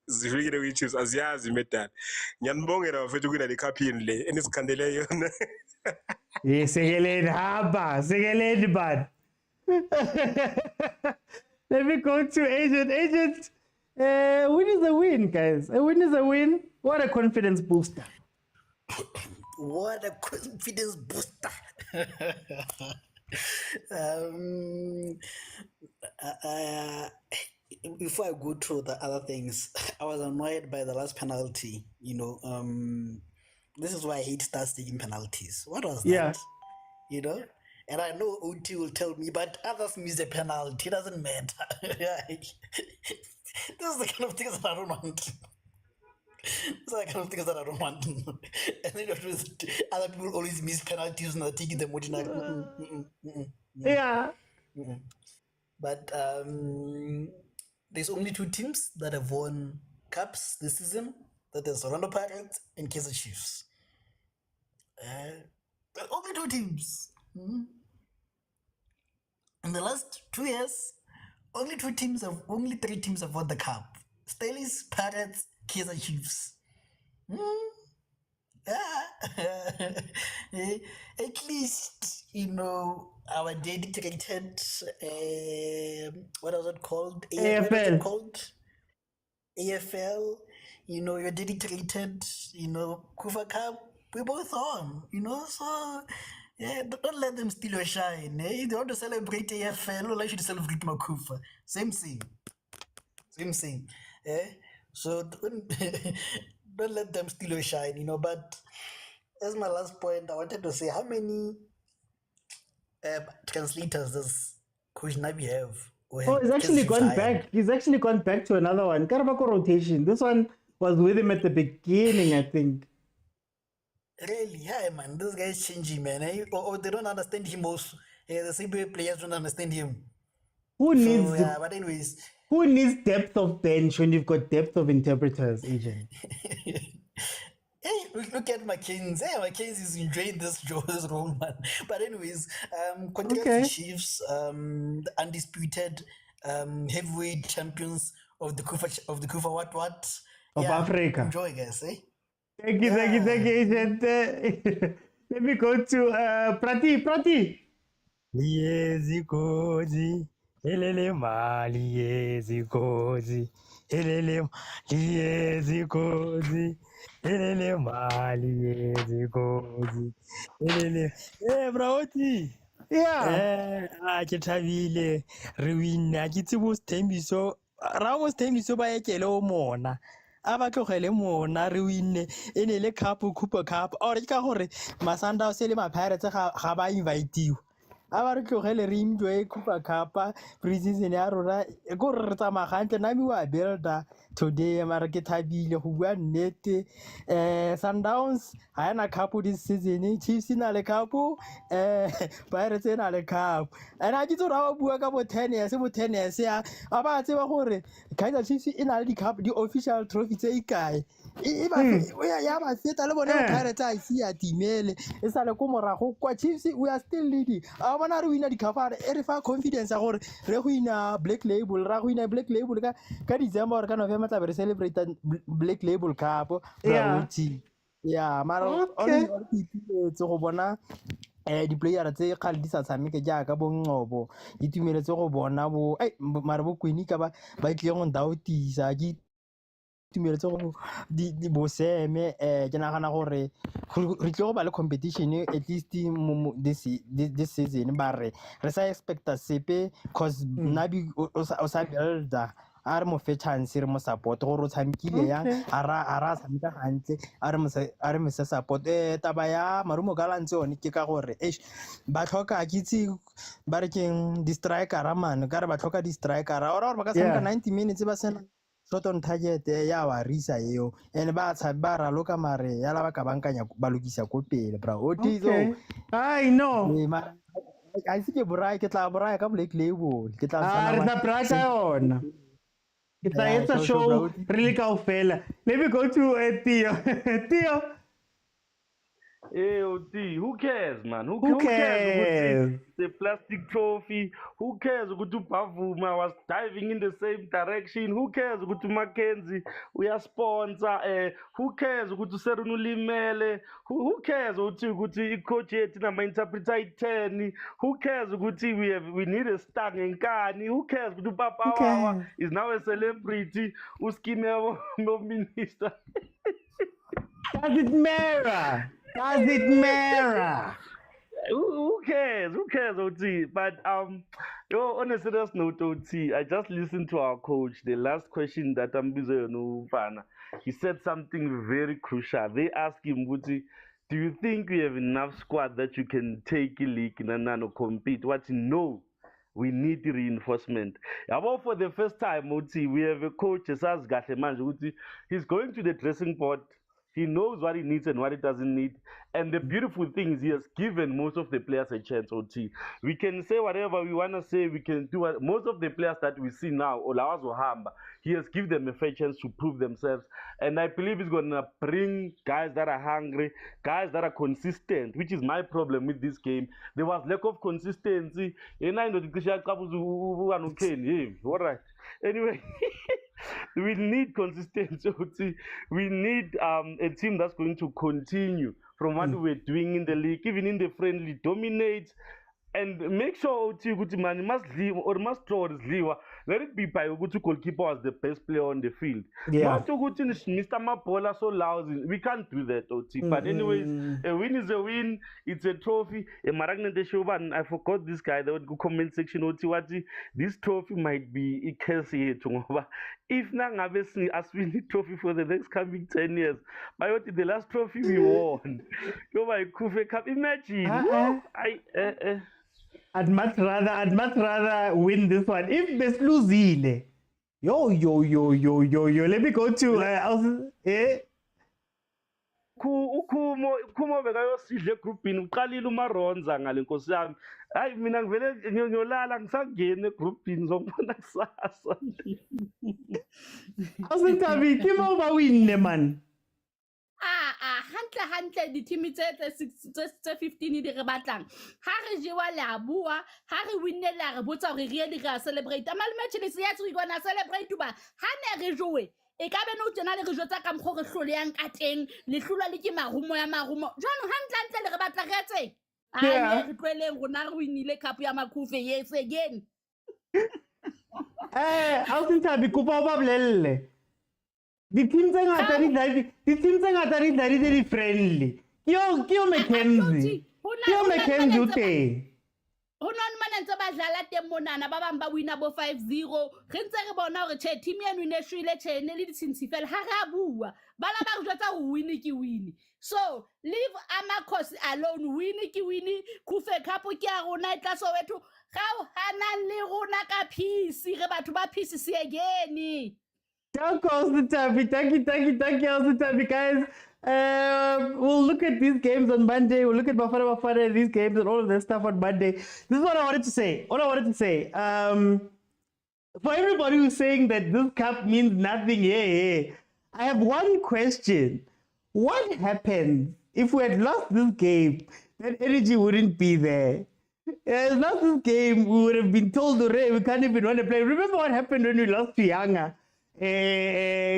zifikile kwi-Chiefs aziyazi imedali ngiyanibongela bafethu kuwina le cup le enisikhandele yona. Sekeleni bad. Let me go to Agent. Win is a win, guys. A win is a win. What a confidence booster. What a confidence booster. Before I go through the other things, I was annoyed by the last penalty. This is why I hate stars taking penalties. What was that? And I know OT will tell me, but others miss a penalty. It doesn't matter. This is the kind of things that I don't want. And then other people always miss penalties and they're taking them. Yeah. But there's only two teams that have won cups this season. That is Orlando Pirates and Kaizer Chiefs. Only two teams. In the last 2 years, only three teams have won the cup. Stellenbosch, Pirates, Kaizer Chiefs. At least, our dedicated, what was it called? AFL. You're dedicated, Cufa Cup, we both on, so yeah, don't let them steal your shine. If they want to celebrate AFL, well, I should celebrate Makufa. Same thing. So don't let them steal your shine, But as my last point, I wanted to say, how many translators does Coach Nabi have? He's actually gone back. He's actually gone back to another one. Karabako rotation. This one was with him at the beginning, I think. Really? Yeah, man. This guy is changing, man. Or they don't understand him also. The CBA players don't understand him. But anyways. Who needs depth of bench when you've got depth of interpreters, Agent? Hey, look at Mackenzie. Hey, Mackenzie is enjoying this role, man. But anyways, congrats to Chiefs, the undisputed heavyweight champions of the Cufa what? Of Africa. Enjoy, guys, eh? Thank you, Agent. Let me go to Prati. Yes, Koji. Elele mali, yes, Koji. Elele Koji. Elele mali, yes, Koji. Elele. Hey, Brauti. ke thabile re win a ke tsebo Sthembiso ra mo Sthembiso ba ekele o mona a ba tlogele mona re winne e ne le Cupa Cup or ke ka gore Sundowns le Pirates ga ba inviteiwa a ba re tlogele re enjoy Cupa Cup pre-season ya rona go re tsamaya gantle nami wa builder today mara ke thabile go bua nnete Sundowns ha yana cup this season Chiefs na le cup Pirates na le cup and a ke tsora ba bua ka bo tennis ya a ba tseba gore Kaizer Chiefs e na le di cup di official trophy tse ikae e ba ya ba feta le bone Pirates a isi ya timele e sa le ko morago kwa Chiefs we are still leading a bona re wina di cup e re fa confidence ya gore re go ina Black Label ra go ina Black Label ka December ka November tla be re celebrate Black Label Cup mara only ke go bona di-player tse kgale di sa tshameke jaaka bonqobo di tumeletse go bona mare bo Queen ka ba tlile go ndautisa ke tumeletse go di boseme ke nagana gore re tle go ba le competition at least this season ba re sa expecta sepe cause nabi o sa builder a re mo fe chance re mo support gore o tshamekile yang a ra tshameka gantle a re mo se support taba ya Marumo Gallants yone ke ka gore ba tlhoka kitse ba re keng di striker man ka re ba tlhoka di striker or ba ka tshameka 90 minutes ba sena shot on target ya wa risa eo and ba raloka mare ya la ba ka bankanya ba lokisa ko pele bra o tizo I know I see ke borai ke tla borai ka Black Label ke tla re tla braka yona it's a show really kaofela. Let me go to Theo. Theo. Hey, Oti, who cares, man? Who cares? The plastic trophy. Who cares? Gutu Pavuma was diving in the same direction. Who cares? Gutu Mackenzie. We are sponsor. Who cares? Gutu Serunu Limele. Who cares? Gutu coach na my interpreter 10. Who cares? Gutu we need a star in Kani. Who cares? Gutu Papa is now a celebrity. Uskime no minister. Does it matter? Does it matter? Who cares? Who cares, OT? But on a serious note, OT, I just listened to our coach. The last question that I'm busy on, he said something very crucial. They asked him, OT, do you think we have enough squad that you can take a league and compete? What? No. We need reinforcement. About for the first time, OT, we have a coach, he's going to the dressing board. He knows what he needs and what he doesn't need. And the beautiful thing is he has given most of the players a chance, OT. We can say whatever we want to say. We can do what, most of the players that we see now, Olawazo Hamba, he has given them a fair chance to prove themselves. And I believe he's going to bring guys that are hungry, guys that are consistent, which is my problem with this game. There was lack of consistency. And I know all right. Anyway. We need consistency. We need a team that's going to continue from what we're doing in the league, even in the friendly, dominate and make sure man must leave or must draw this leave. Let it be by Ugutu goalkeeper as the best player on the field. Not to Mr. Mapola so lousy. We can't do that, OT. But anyways, a win is a win. It's a trophy. A Maragnete Shoba, and I forgot this guy. That would go comment section OT. This trophy might be a case here. If not, obviously, as we need trophy for the next coming 10 years. But the last trophy we won. Go by Cufa Cup. Imagine. I'd much rather win this one. If there's losing, yo. Let me go to Kumo bekayosidle groupini uqalile umaronza ngale nkosi yami. Hayi mina ngivele ngiyolala ngisangene groupini zokubona kusasa. Awusintabi kimo ba winne man. Hantle di-team tse 15 di re batlang ha re jewa la bua ha re winnela re botsa gore really re celebrate amal matches ya tse gona celebrate ba ha ne re jowe e ka be no tsena le re jotsa ka mkgo re hlole yang ka teng le hlolwa le ke marumo ya marumo jwanong hantle le re batla re tse re tlweleng rona re winile cup ya makufe yes again awusintabi kupa ba bolelle the teams are very friendly. Yo Mackenzie. Yo Mackenzie ute. ntse ba dlala teng monana ba bang ba wina bo 5-0 re ntse re bona hore che team eno ne shwile che ne le ditshintshi fela ha re a bua bala ba re jwetsa ho win ke win so leave amakhosi alone win ke win Cufa Cup ke a rona e tla Soweto ga hana le rona ka peace re batho ba peace se again. Thank you, guys. We'll look at these games on Monday. We'll look at Bafana, these games and all of that stuff on Monday. This is what I wanted to say. For everybody who's saying that this cup means nothing, I have one question. What happens if we had lost this game? That energy wouldn't be there. Lost this game, we would have been told, we can't even want to play. Remember what happened when we lost to Yanga?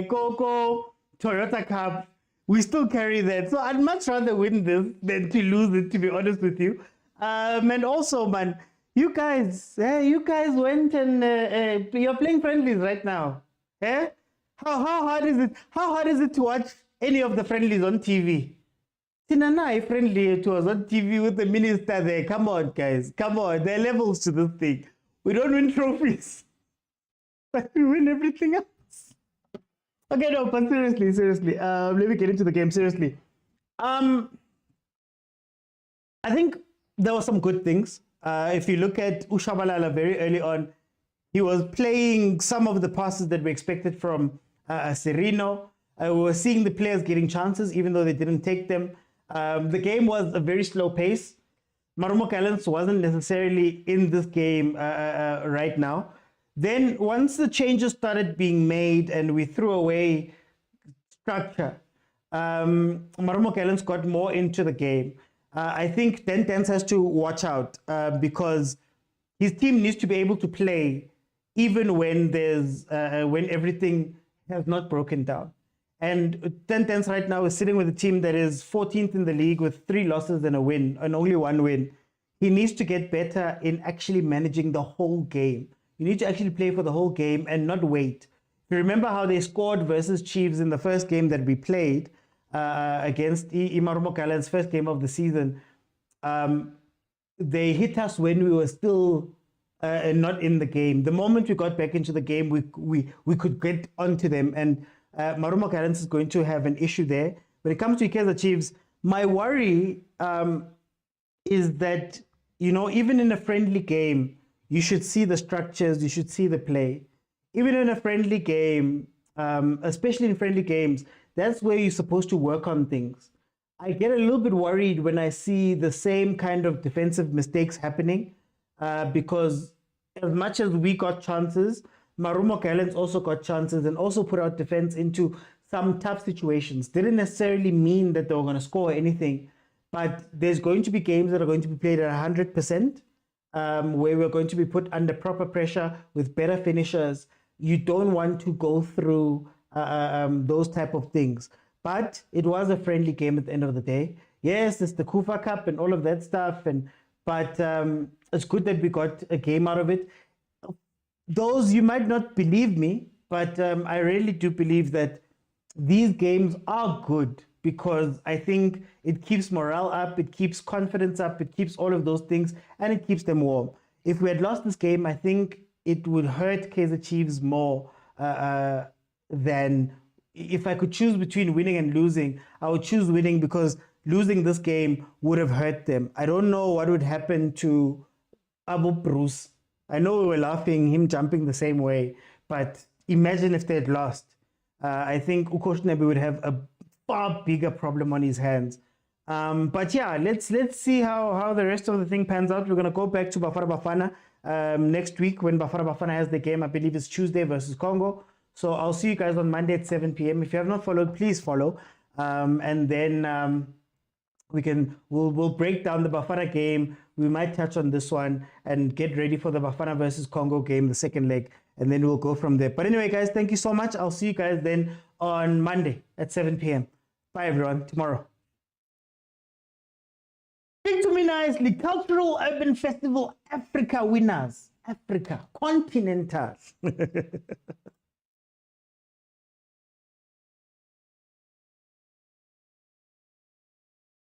Coco, Toyota Cup, we still carry that. So I'd much rather win this than to lose it, to be honest with you. And also, man, you guys went and you're playing friendlies right now. How hard is it? How hard is it to watch any of the friendlies on TV? Sinanai friendly to us on TV with the minister there. Come on, guys. Come on. There are levels to this thing. We don't win trophies, but we win everything else. Okay, no, but seriously, let me get into the game, seriously. I think there were some good things. If you look at Ushabalala very early on, he was playing some of the passes that we expected from Serino. We were seeing the players getting chances, even though they didn't take them. The game was a very slow pace. Marumo Gallants wasn't necessarily in this game right now. Then once the changes started being made and we threw away structure, Marumo Gallants got more into the game. I think Tens has to watch out because his team needs to be able to play even when there's when everything has not broken down. And Tens right now is sitting with a team that is 14th in the league with 3 losses and a win, and only 1 win. He needs to get better in actually managing the whole game. You need to actually play for the whole game and not wait. You remember how they scored versus Chiefs in the first game that we played against Marumo Gallants' first game of the season. They hit us when we were still not in the game. The moment we got back into the game, we could get onto them. And Marumo Gallants is going to have an issue there. When it comes to Kaizer Chiefs, my worry is that, you know, even in a friendly game, you should see the structures, you should see the play. Even in a friendly game, especially in friendly games, that's where you're supposed to work on things. I get a little bit worried when I see the same kind of defensive mistakes happening because as much as we got chances, Marumo Gallants also got chances and also put out defense into some tough situations. Didn't necessarily mean that they were going to score anything, but there's going to be games that are going to be played at 100%. Where we're going to be put under proper pressure with better finishers. You don't want to go through those type of things. But it was a friendly game at the end of the day. Yes, it's the Cufa Cup and all of that stuff. But it's good that we got a game out of it. Those, you might not believe me, but I really do believe that these games are good because I think it keeps morale up, it keeps confidence up, it keeps all of those things, and it keeps them warm. If we had lost this game, I think it would hurt Kaizer Chiefs more than if I could choose between winning and losing. I would choose winning because losing this game would have hurt them. I don't know what would happen to Abu Bruce. I know we were laughing, him jumping the same way, but imagine if they had lost. I think Ukoshnebe would have a far bigger problem on his hands. But yeah, let's see how the rest of the thing pans out. We're going to go back to Bafana next week when Bafana has the game. I believe it's Tuesday versus Congo. So I'll see you guys on Monday at 7 p.m. If you have not followed, please follow. And then we'll break down the Bafana game. We might touch on this one and get ready for the Bafana versus Congo game, the second leg, and then we'll go from there. But anyway, guys, thank you so much. I'll see you guys then on Monday at 7 p.m. Bye, everyone. Tomorrow. Speak to me nicely. Cultural Urban Festival Africa winners. Africa. Continental.